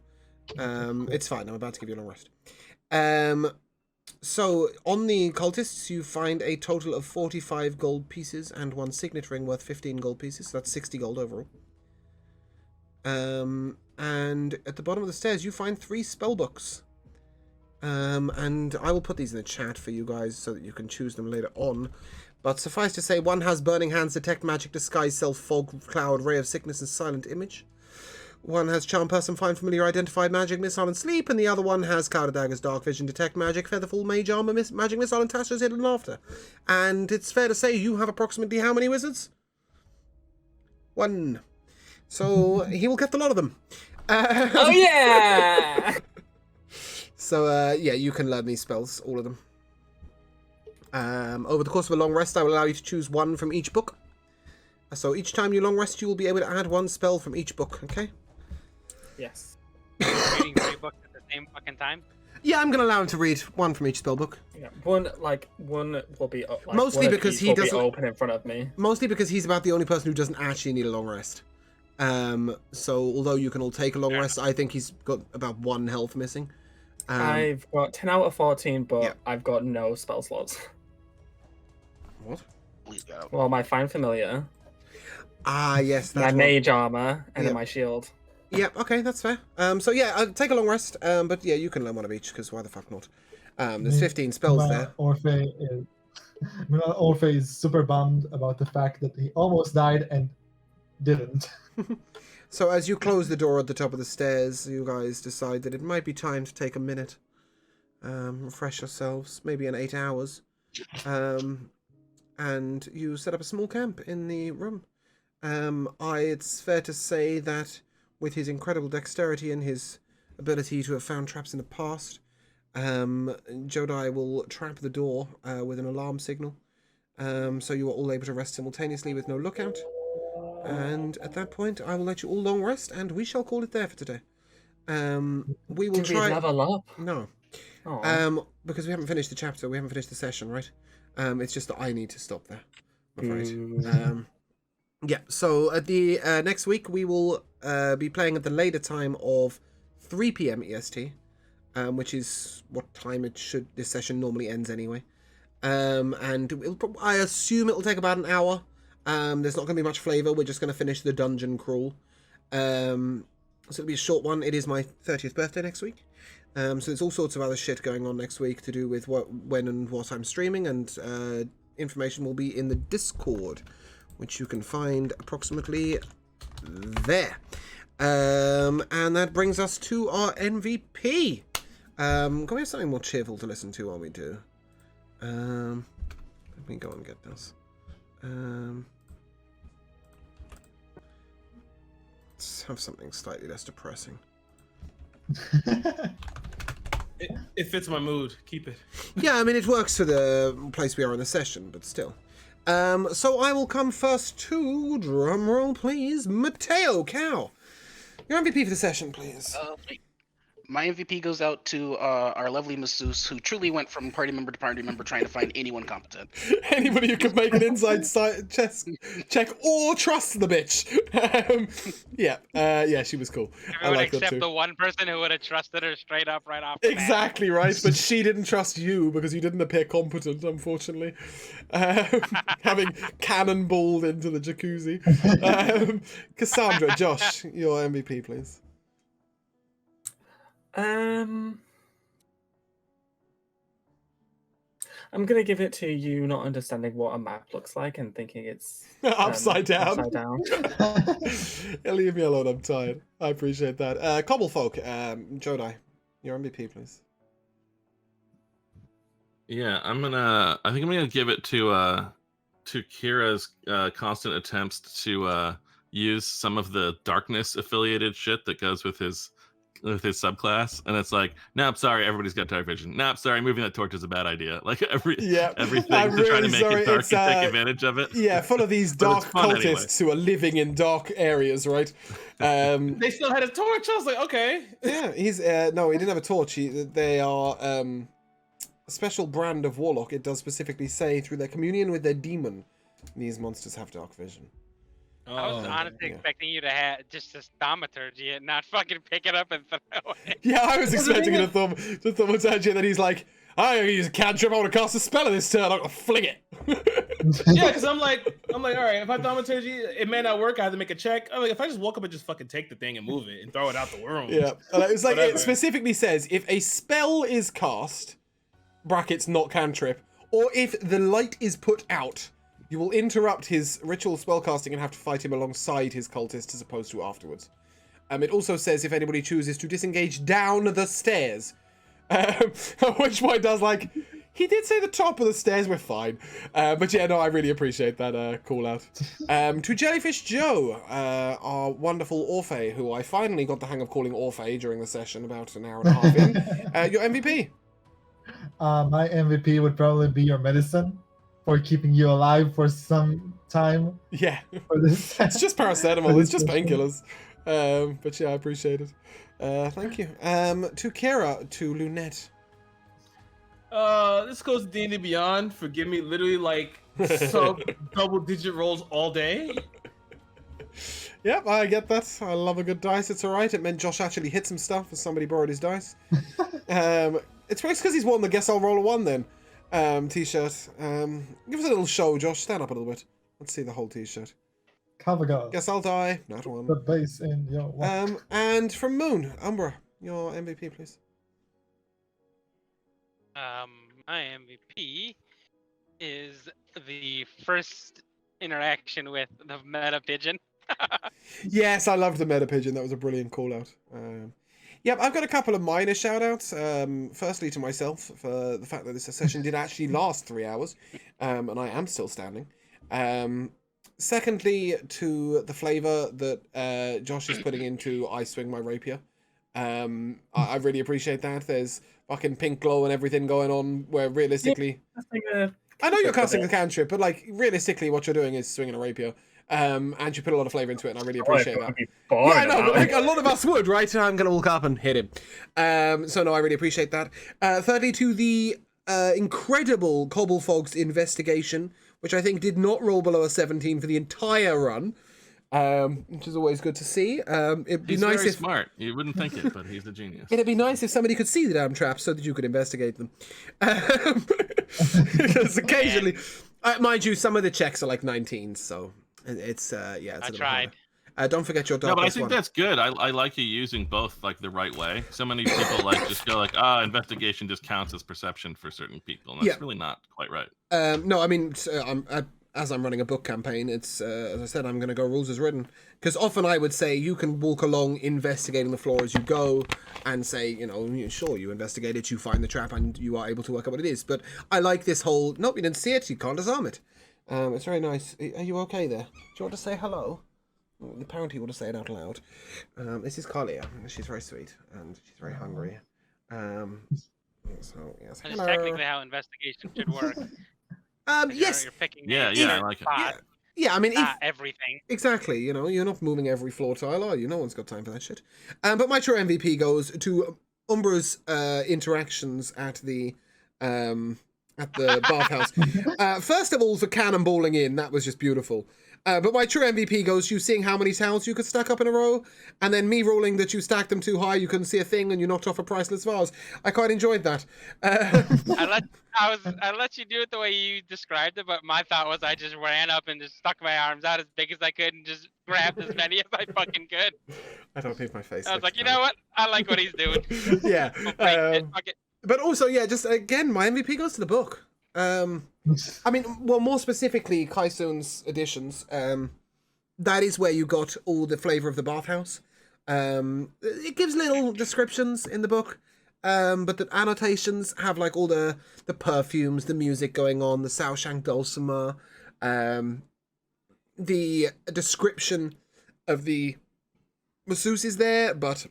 Cool. It's fine. I'm about to give you a long rest. So on the cultists, you find a total of 45 gold pieces and 1 signet ring worth 15 gold pieces. So that's 60 gold overall. And at the bottom of the stairs, you find 3 spell books. And I will put these in the chat for you guys so that you can choose them later on. But suffice to say, one has Burning Hands, Detect Magic, Disguise Self, Fog, Cloud, Ray of Sickness, and Silent Image. One has Charm Person, Find Familiar, Identify Magic, Missile, and Sleep. And the other one has Cloud Daggers, Dark Vision, Detect Magic, Featherfall, Mage Armor, Magic Missile, and Tasha's Hidden Laughter. And it's fair to say you have approximately how many wizards? 1. So he will get a lot of them. Oh yeah! So, yeah, you can learn these spells, all of them. Over the course of a long rest, I will allow you to choose 1 from each book. So each time you long rest, you will be able to add 1 spell from each book, okay? Yes. Reading 3 books at the same fucking time. Yeah, I'm going to allow him to read 1 from each spell book. Yeah. One will be Mostly because he doesn't open in front of me. Mostly because he's about the only person who doesn't actually need a long rest. So although you can all take a long rest, I think he's got about 1 health missing. I've got 10 out of 14, but yeah. I've got no spell slots. What? Well, my Find Familiar. Ah, yes. My Mage Armor, and then Yeah. my Shield. Yeah, okay, that's fair. So yeah, I'll take a long rest, but yeah, you can learn 1 of each, because why the fuck not? There's 15 spells there. Orphe is super bummed about the fact that he almost died and didn't. So as you close the door at the top of the stairs, you guys decide that it might be time to take a minute. Refresh yourselves, maybe in 8 hours. And you set up a small camp in the room. It's fair to say that with his incredible dexterity and his ability to have found traps in the past, Jodai will trap the door with an alarm signal. So you are all able to rest simultaneously with no lookout. And at that point, I will let you all long rest, and we shall call it there for today. We will Did we try. level up? No. Aw. Because we haven't finished the chapter, we haven't finished the session, right? It's just that I need to stop there, I'm afraid. Yeah, so at the next week, we will be playing at the later time of 3 p.m. EST, which is what time this session normally ends anyway. And I assume it'll take about an hour. There's not going to be much flavour. We're just going to finish the dungeon crawl. So it'll be a short one. It is my 30th birthday next week. So there's all sorts of other shit going on next week to do with when and what I'm streaming, and information will be in the Discord, which you can find approximately there. And that brings us to our MVP. Can we have something more cheerful to listen to while we do? Let me go and get this. Let's have something slightly less depressing. It fits my mood. Keep it. Yeah, I mean, it works for the place we are in the session, but still. So I will come first to, drumroll please, Mateo Cow. Your MVP for the session, please. My MVP goes out to our lovely masseuse, who truly went from party member to party member trying to find anyone competent. Anybody who can make an inside check or trust the bitch. Yeah, she was cool. I like that Except too. the one person who would have trusted her straight up right off the bat. Exactly right, but she didn't trust you because you didn't appear competent, unfortunately. Having cannonballed into the jacuzzi. Cassandra, Josh, your MVP, please. I'm gonna give it to you not understanding what a map looks like and thinking it's upside down. Upside down. Yeah, leave me alone, I'm tired. I appreciate that. Cobblefolk, Jodai, your MVP, please. Yeah, I think I'm gonna give it to Kira's constant attempts to use some of the darkness affiliated shit that goes with his subclass, and it's like, nope, sorry, everybody's got dark vision. Nope, sorry, moving that torch is a bad idea. Like everything to try to make it dark and take advantage of it. Yeah, full of these dark cultists who are living in dark areas, right? They still had a torch. I was like, okay. Yeah, he's no, he didn't have a torch. They are a special brand of warlock. It does specifically say through their communion with their demon, these monsters have dark vision. I was honestly expecting you to have just a thaumaturgy and not fucking pick it up and throw it. Yeah, I was expecting a thaumaturgy, and then he's like, I use a cantrip. I want to cast a spell in this turn. I'm gonna fling it. Yeah, because I'm like, all right. If I thaumaturgy, it may not work. I have to make a check. I'm like, if I just walk up and just fucking take the thing and move it and throw it out the room. Yeah, it's like it Whatever. specifically says if a spell is cast, brackets not cantrip, or if the light is put out, you will interrupt his ritual spellcasting and have to fight him alongside his cultists as opposed to afterwards. It also says if anybody chooses to disengage down the stairs, which one does like. He did say the top of the stairs were fine. But yeah, no, I really appreciate that call out. To Jellyfish Joe, our wonderful Orphe, who I finally got the hang of calling Orphe during the session about an hour and a half in. Your MVP? My MVP would probably be your medicine for keeping you alive for some time. Yeah. For this. It's just paracetamol, it's just painkillers. But yeah, I appreciate it. Thank you. To Kara, to Lunette. This goes to D&D Beyond. Forgive me, literally like sub double-digit rolls all day. Yep, I get that. I love a good dice. It's alright. It meant Josh actually hit some stuff as somebody borrowed his dice. It's because he's won the Guess I'll Roll a 1 then t-shirt. Give us a little show, Josh. Stand up a little bit. Let's see the whole t-shirt. Cover girl. Guess I'll die. Not one. The base in your one. And from Moon, Umbra, your MVP, please. My MVP is the first interaction with the meta pigeon. Yes, I loved the meta pigeon. That was a brilliant call out. Yep, I've got a couple of minor shout outs. Firstly to myself for the fact that this session did actually last 3 hours, and I am still standing. Secondly, to the flavour that Josh is putting into I Swing My Rapier. I really appreciate that. There's fucking pink glow and everything going on where realistically... I know you're casting a cantrip, but like realistically what you're doing is swinging a rapier. And you put a lot of flavour into it, and I really appreciate that. Yeah, I know, but like a lot of us would, right? I'm going to walk up and hit him. So no, I really appreciate that. Thirdly, to the incredible Cobblefogs investigation, which I think did not roll below a 17 for the entire run. Which is always good to see. It'd be He's nice very if smart. You wouldn't think it, but he's a genius. it'd be nice if somebody could see the damn traps so that you could investigate them. Because occasionally, mind you, some of the checks are like 19s, so it's yeah. It's I tried. Don't forget your dark. No, but I plus think one. that's good. I like you using both like the right way. So many people like just go like, investigation just counts as perception for certain people, and that's really not quite right. No, I mean, as I'm running a book campaign, it's as I said, I'm going to go rules as written. Because often I would say you can walk along investigating the floor as you go, and say, you know, sure, you investigate it, you find the trap, and you are able to work out what it is. But I like this whole, nope, you didn't see it, you can't disarm it. It's very nice. Are you okay there? Do you want to say hello? Apparently you want to say it out loud. This is Kalia. She's very sweet, and she's very hungry. So, yes, That's hello. technically how investigation should work. Yes. You're picking Yeah, names, yeah, I certain like it. spots, Yeah, I mean, not everything. exactly, you know, you're not moving every floor tile, are you? No one's got time for that shit. But my true MVP goes to Umbra's interactions at the bathhouse. First of all, for cannonballing in, that was just beautiful. But my true MVP goes to you seeing how many towels you could stack up in a row, and then me rolling that you stacked them too high, you couldn't see a thing, and you knocked off a priceless vase. I quite enjoyed that. I let you do it the way you described it, but my thought was I just ran up and just stuck my arms out as big as I could and just grabbed as many as I fucking could. I don't think my face. I was like, you know what? I like what he's doing. Yeah. Fuck it. But also, yeah, just again, my MVP goes to the book. I mean, well, more specifically, Kaisun's editions. That is where you got all the flavour of the bathhouse. It gives little descriptions in the book, but the annotations have like all the perfumes, the music going on, the Shaoshang dulcimer, the description of the masseuse is there, but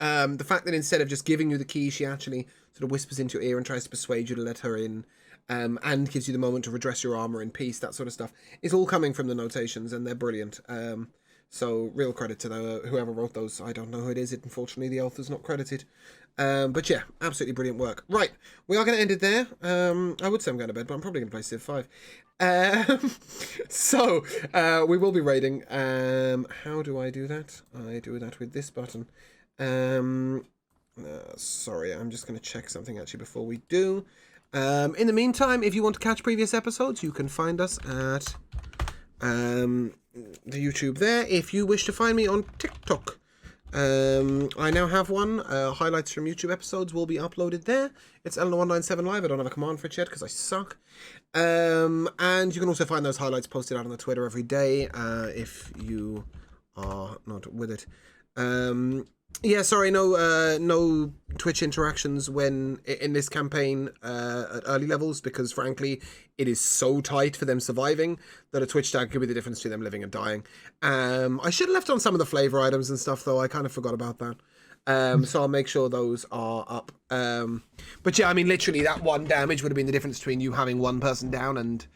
the fact that instead of just giving you the key, she actually sort of whispers into your ear and tries to persuade you to let her in, and gives you the moment to redress your armor in peace, that sort of stuff, is all coming from the notations, and they're brilliant. So real credit to whoever wrote those. I don't know who it is. Unfortunately, the author's not credited. But yeah, absolutely brilliant work. Right, we are going to end it there. I would say I'm going to bed, but I'm probably going to play Civ 5. So we will be raiding. How do I do that? I do that with this button. Sorry, I'm just going to check something actually before we do. In the meantime, if you want to catch previous episodes, you can find us at the YouTube there. If you wish to find me on TikTok, I now have one. Highlights from YouTube episodes will be uploaded there. It's Eleanor197 Live. I don't have a command for it yet because I suck. And you can also find those highlights posted out on the Twitter every day if you are not with it. Yeah, sorry, no Twitch interactions when in this campaign at early levels, because frankly, it is so tight for them surviving that a Twitch tag could be the difference between them living and dying. I should have left on some of the flavor items and stuff, though. I kind of forgot about that. So I'll make sure those are up. But yeah, I mean, literally, that 1 damage would have been the difference between you having 1 person down and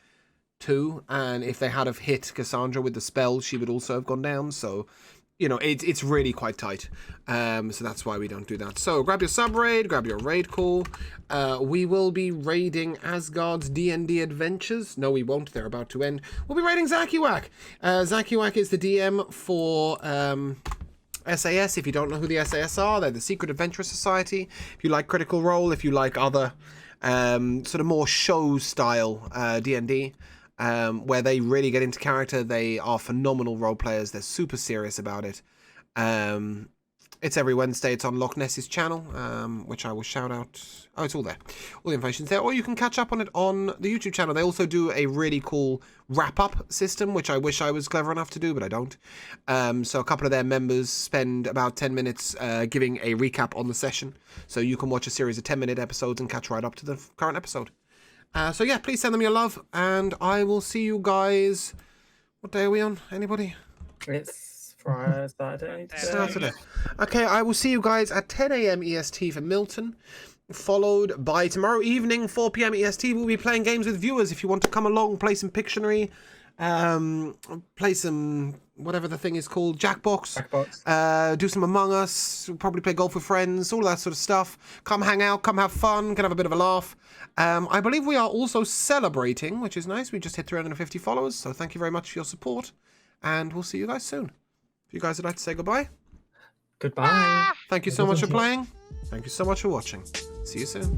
2. And if they had have hit Cassandra with the spell, she would also have gone down. So, you know, it's really quite tight. So that's why we don't do that. So grab your sub-raid, grab your raid call. We will be raiding Asgard's DND Adventures. No, we won't. They're about to end. We'll be raiding Zakiwak. Zakiwak is the DM for SAS. If you don't know who the SAS are, they're the Secret Adventure Society. If you like Critical Role, if you like other sort of more show style D&D, where they really get into character, they are phenomenal role players. They're super serious about it. It's every Wednesday. It's on Loch Ness's channel, which I will shout out. Oh, it's all there. All the information's there. Or you can catch up on it on the YouTube channel. They also do a really cool wrap-up system, which I wish I was clever enough to do, but I don't. So a couple of their members spend about 10 minutes giving a recap on the session. So you can watch a series of 10-minute episodes and catch right up to the current episode. So yeah, please send them your love, and I will see you guys. What day are we on? Anybody? It's Friday, Saturday. Saturday. Okay, I will see you guys at 10 a.m. EST for Milton, followed by tomorrow evening, 4 p.m. EST. We'll be playing games with viewers. If you want to come along, play some Pictionary, play some whatever the thing is called, Jackbox. Do some Among Us, probably play golf with friends, all that sort of stuff. Come hang out, come have fun, can have a bit of a laugh. I believe we are also celebrating, which is nice. We just hit 350 followers, so thank you very much for your support, and we'll see you guys soon. If you guys would like to say goodbye. Goodbye. Thank you so much for playing. Thank you so much for watching. See you soon.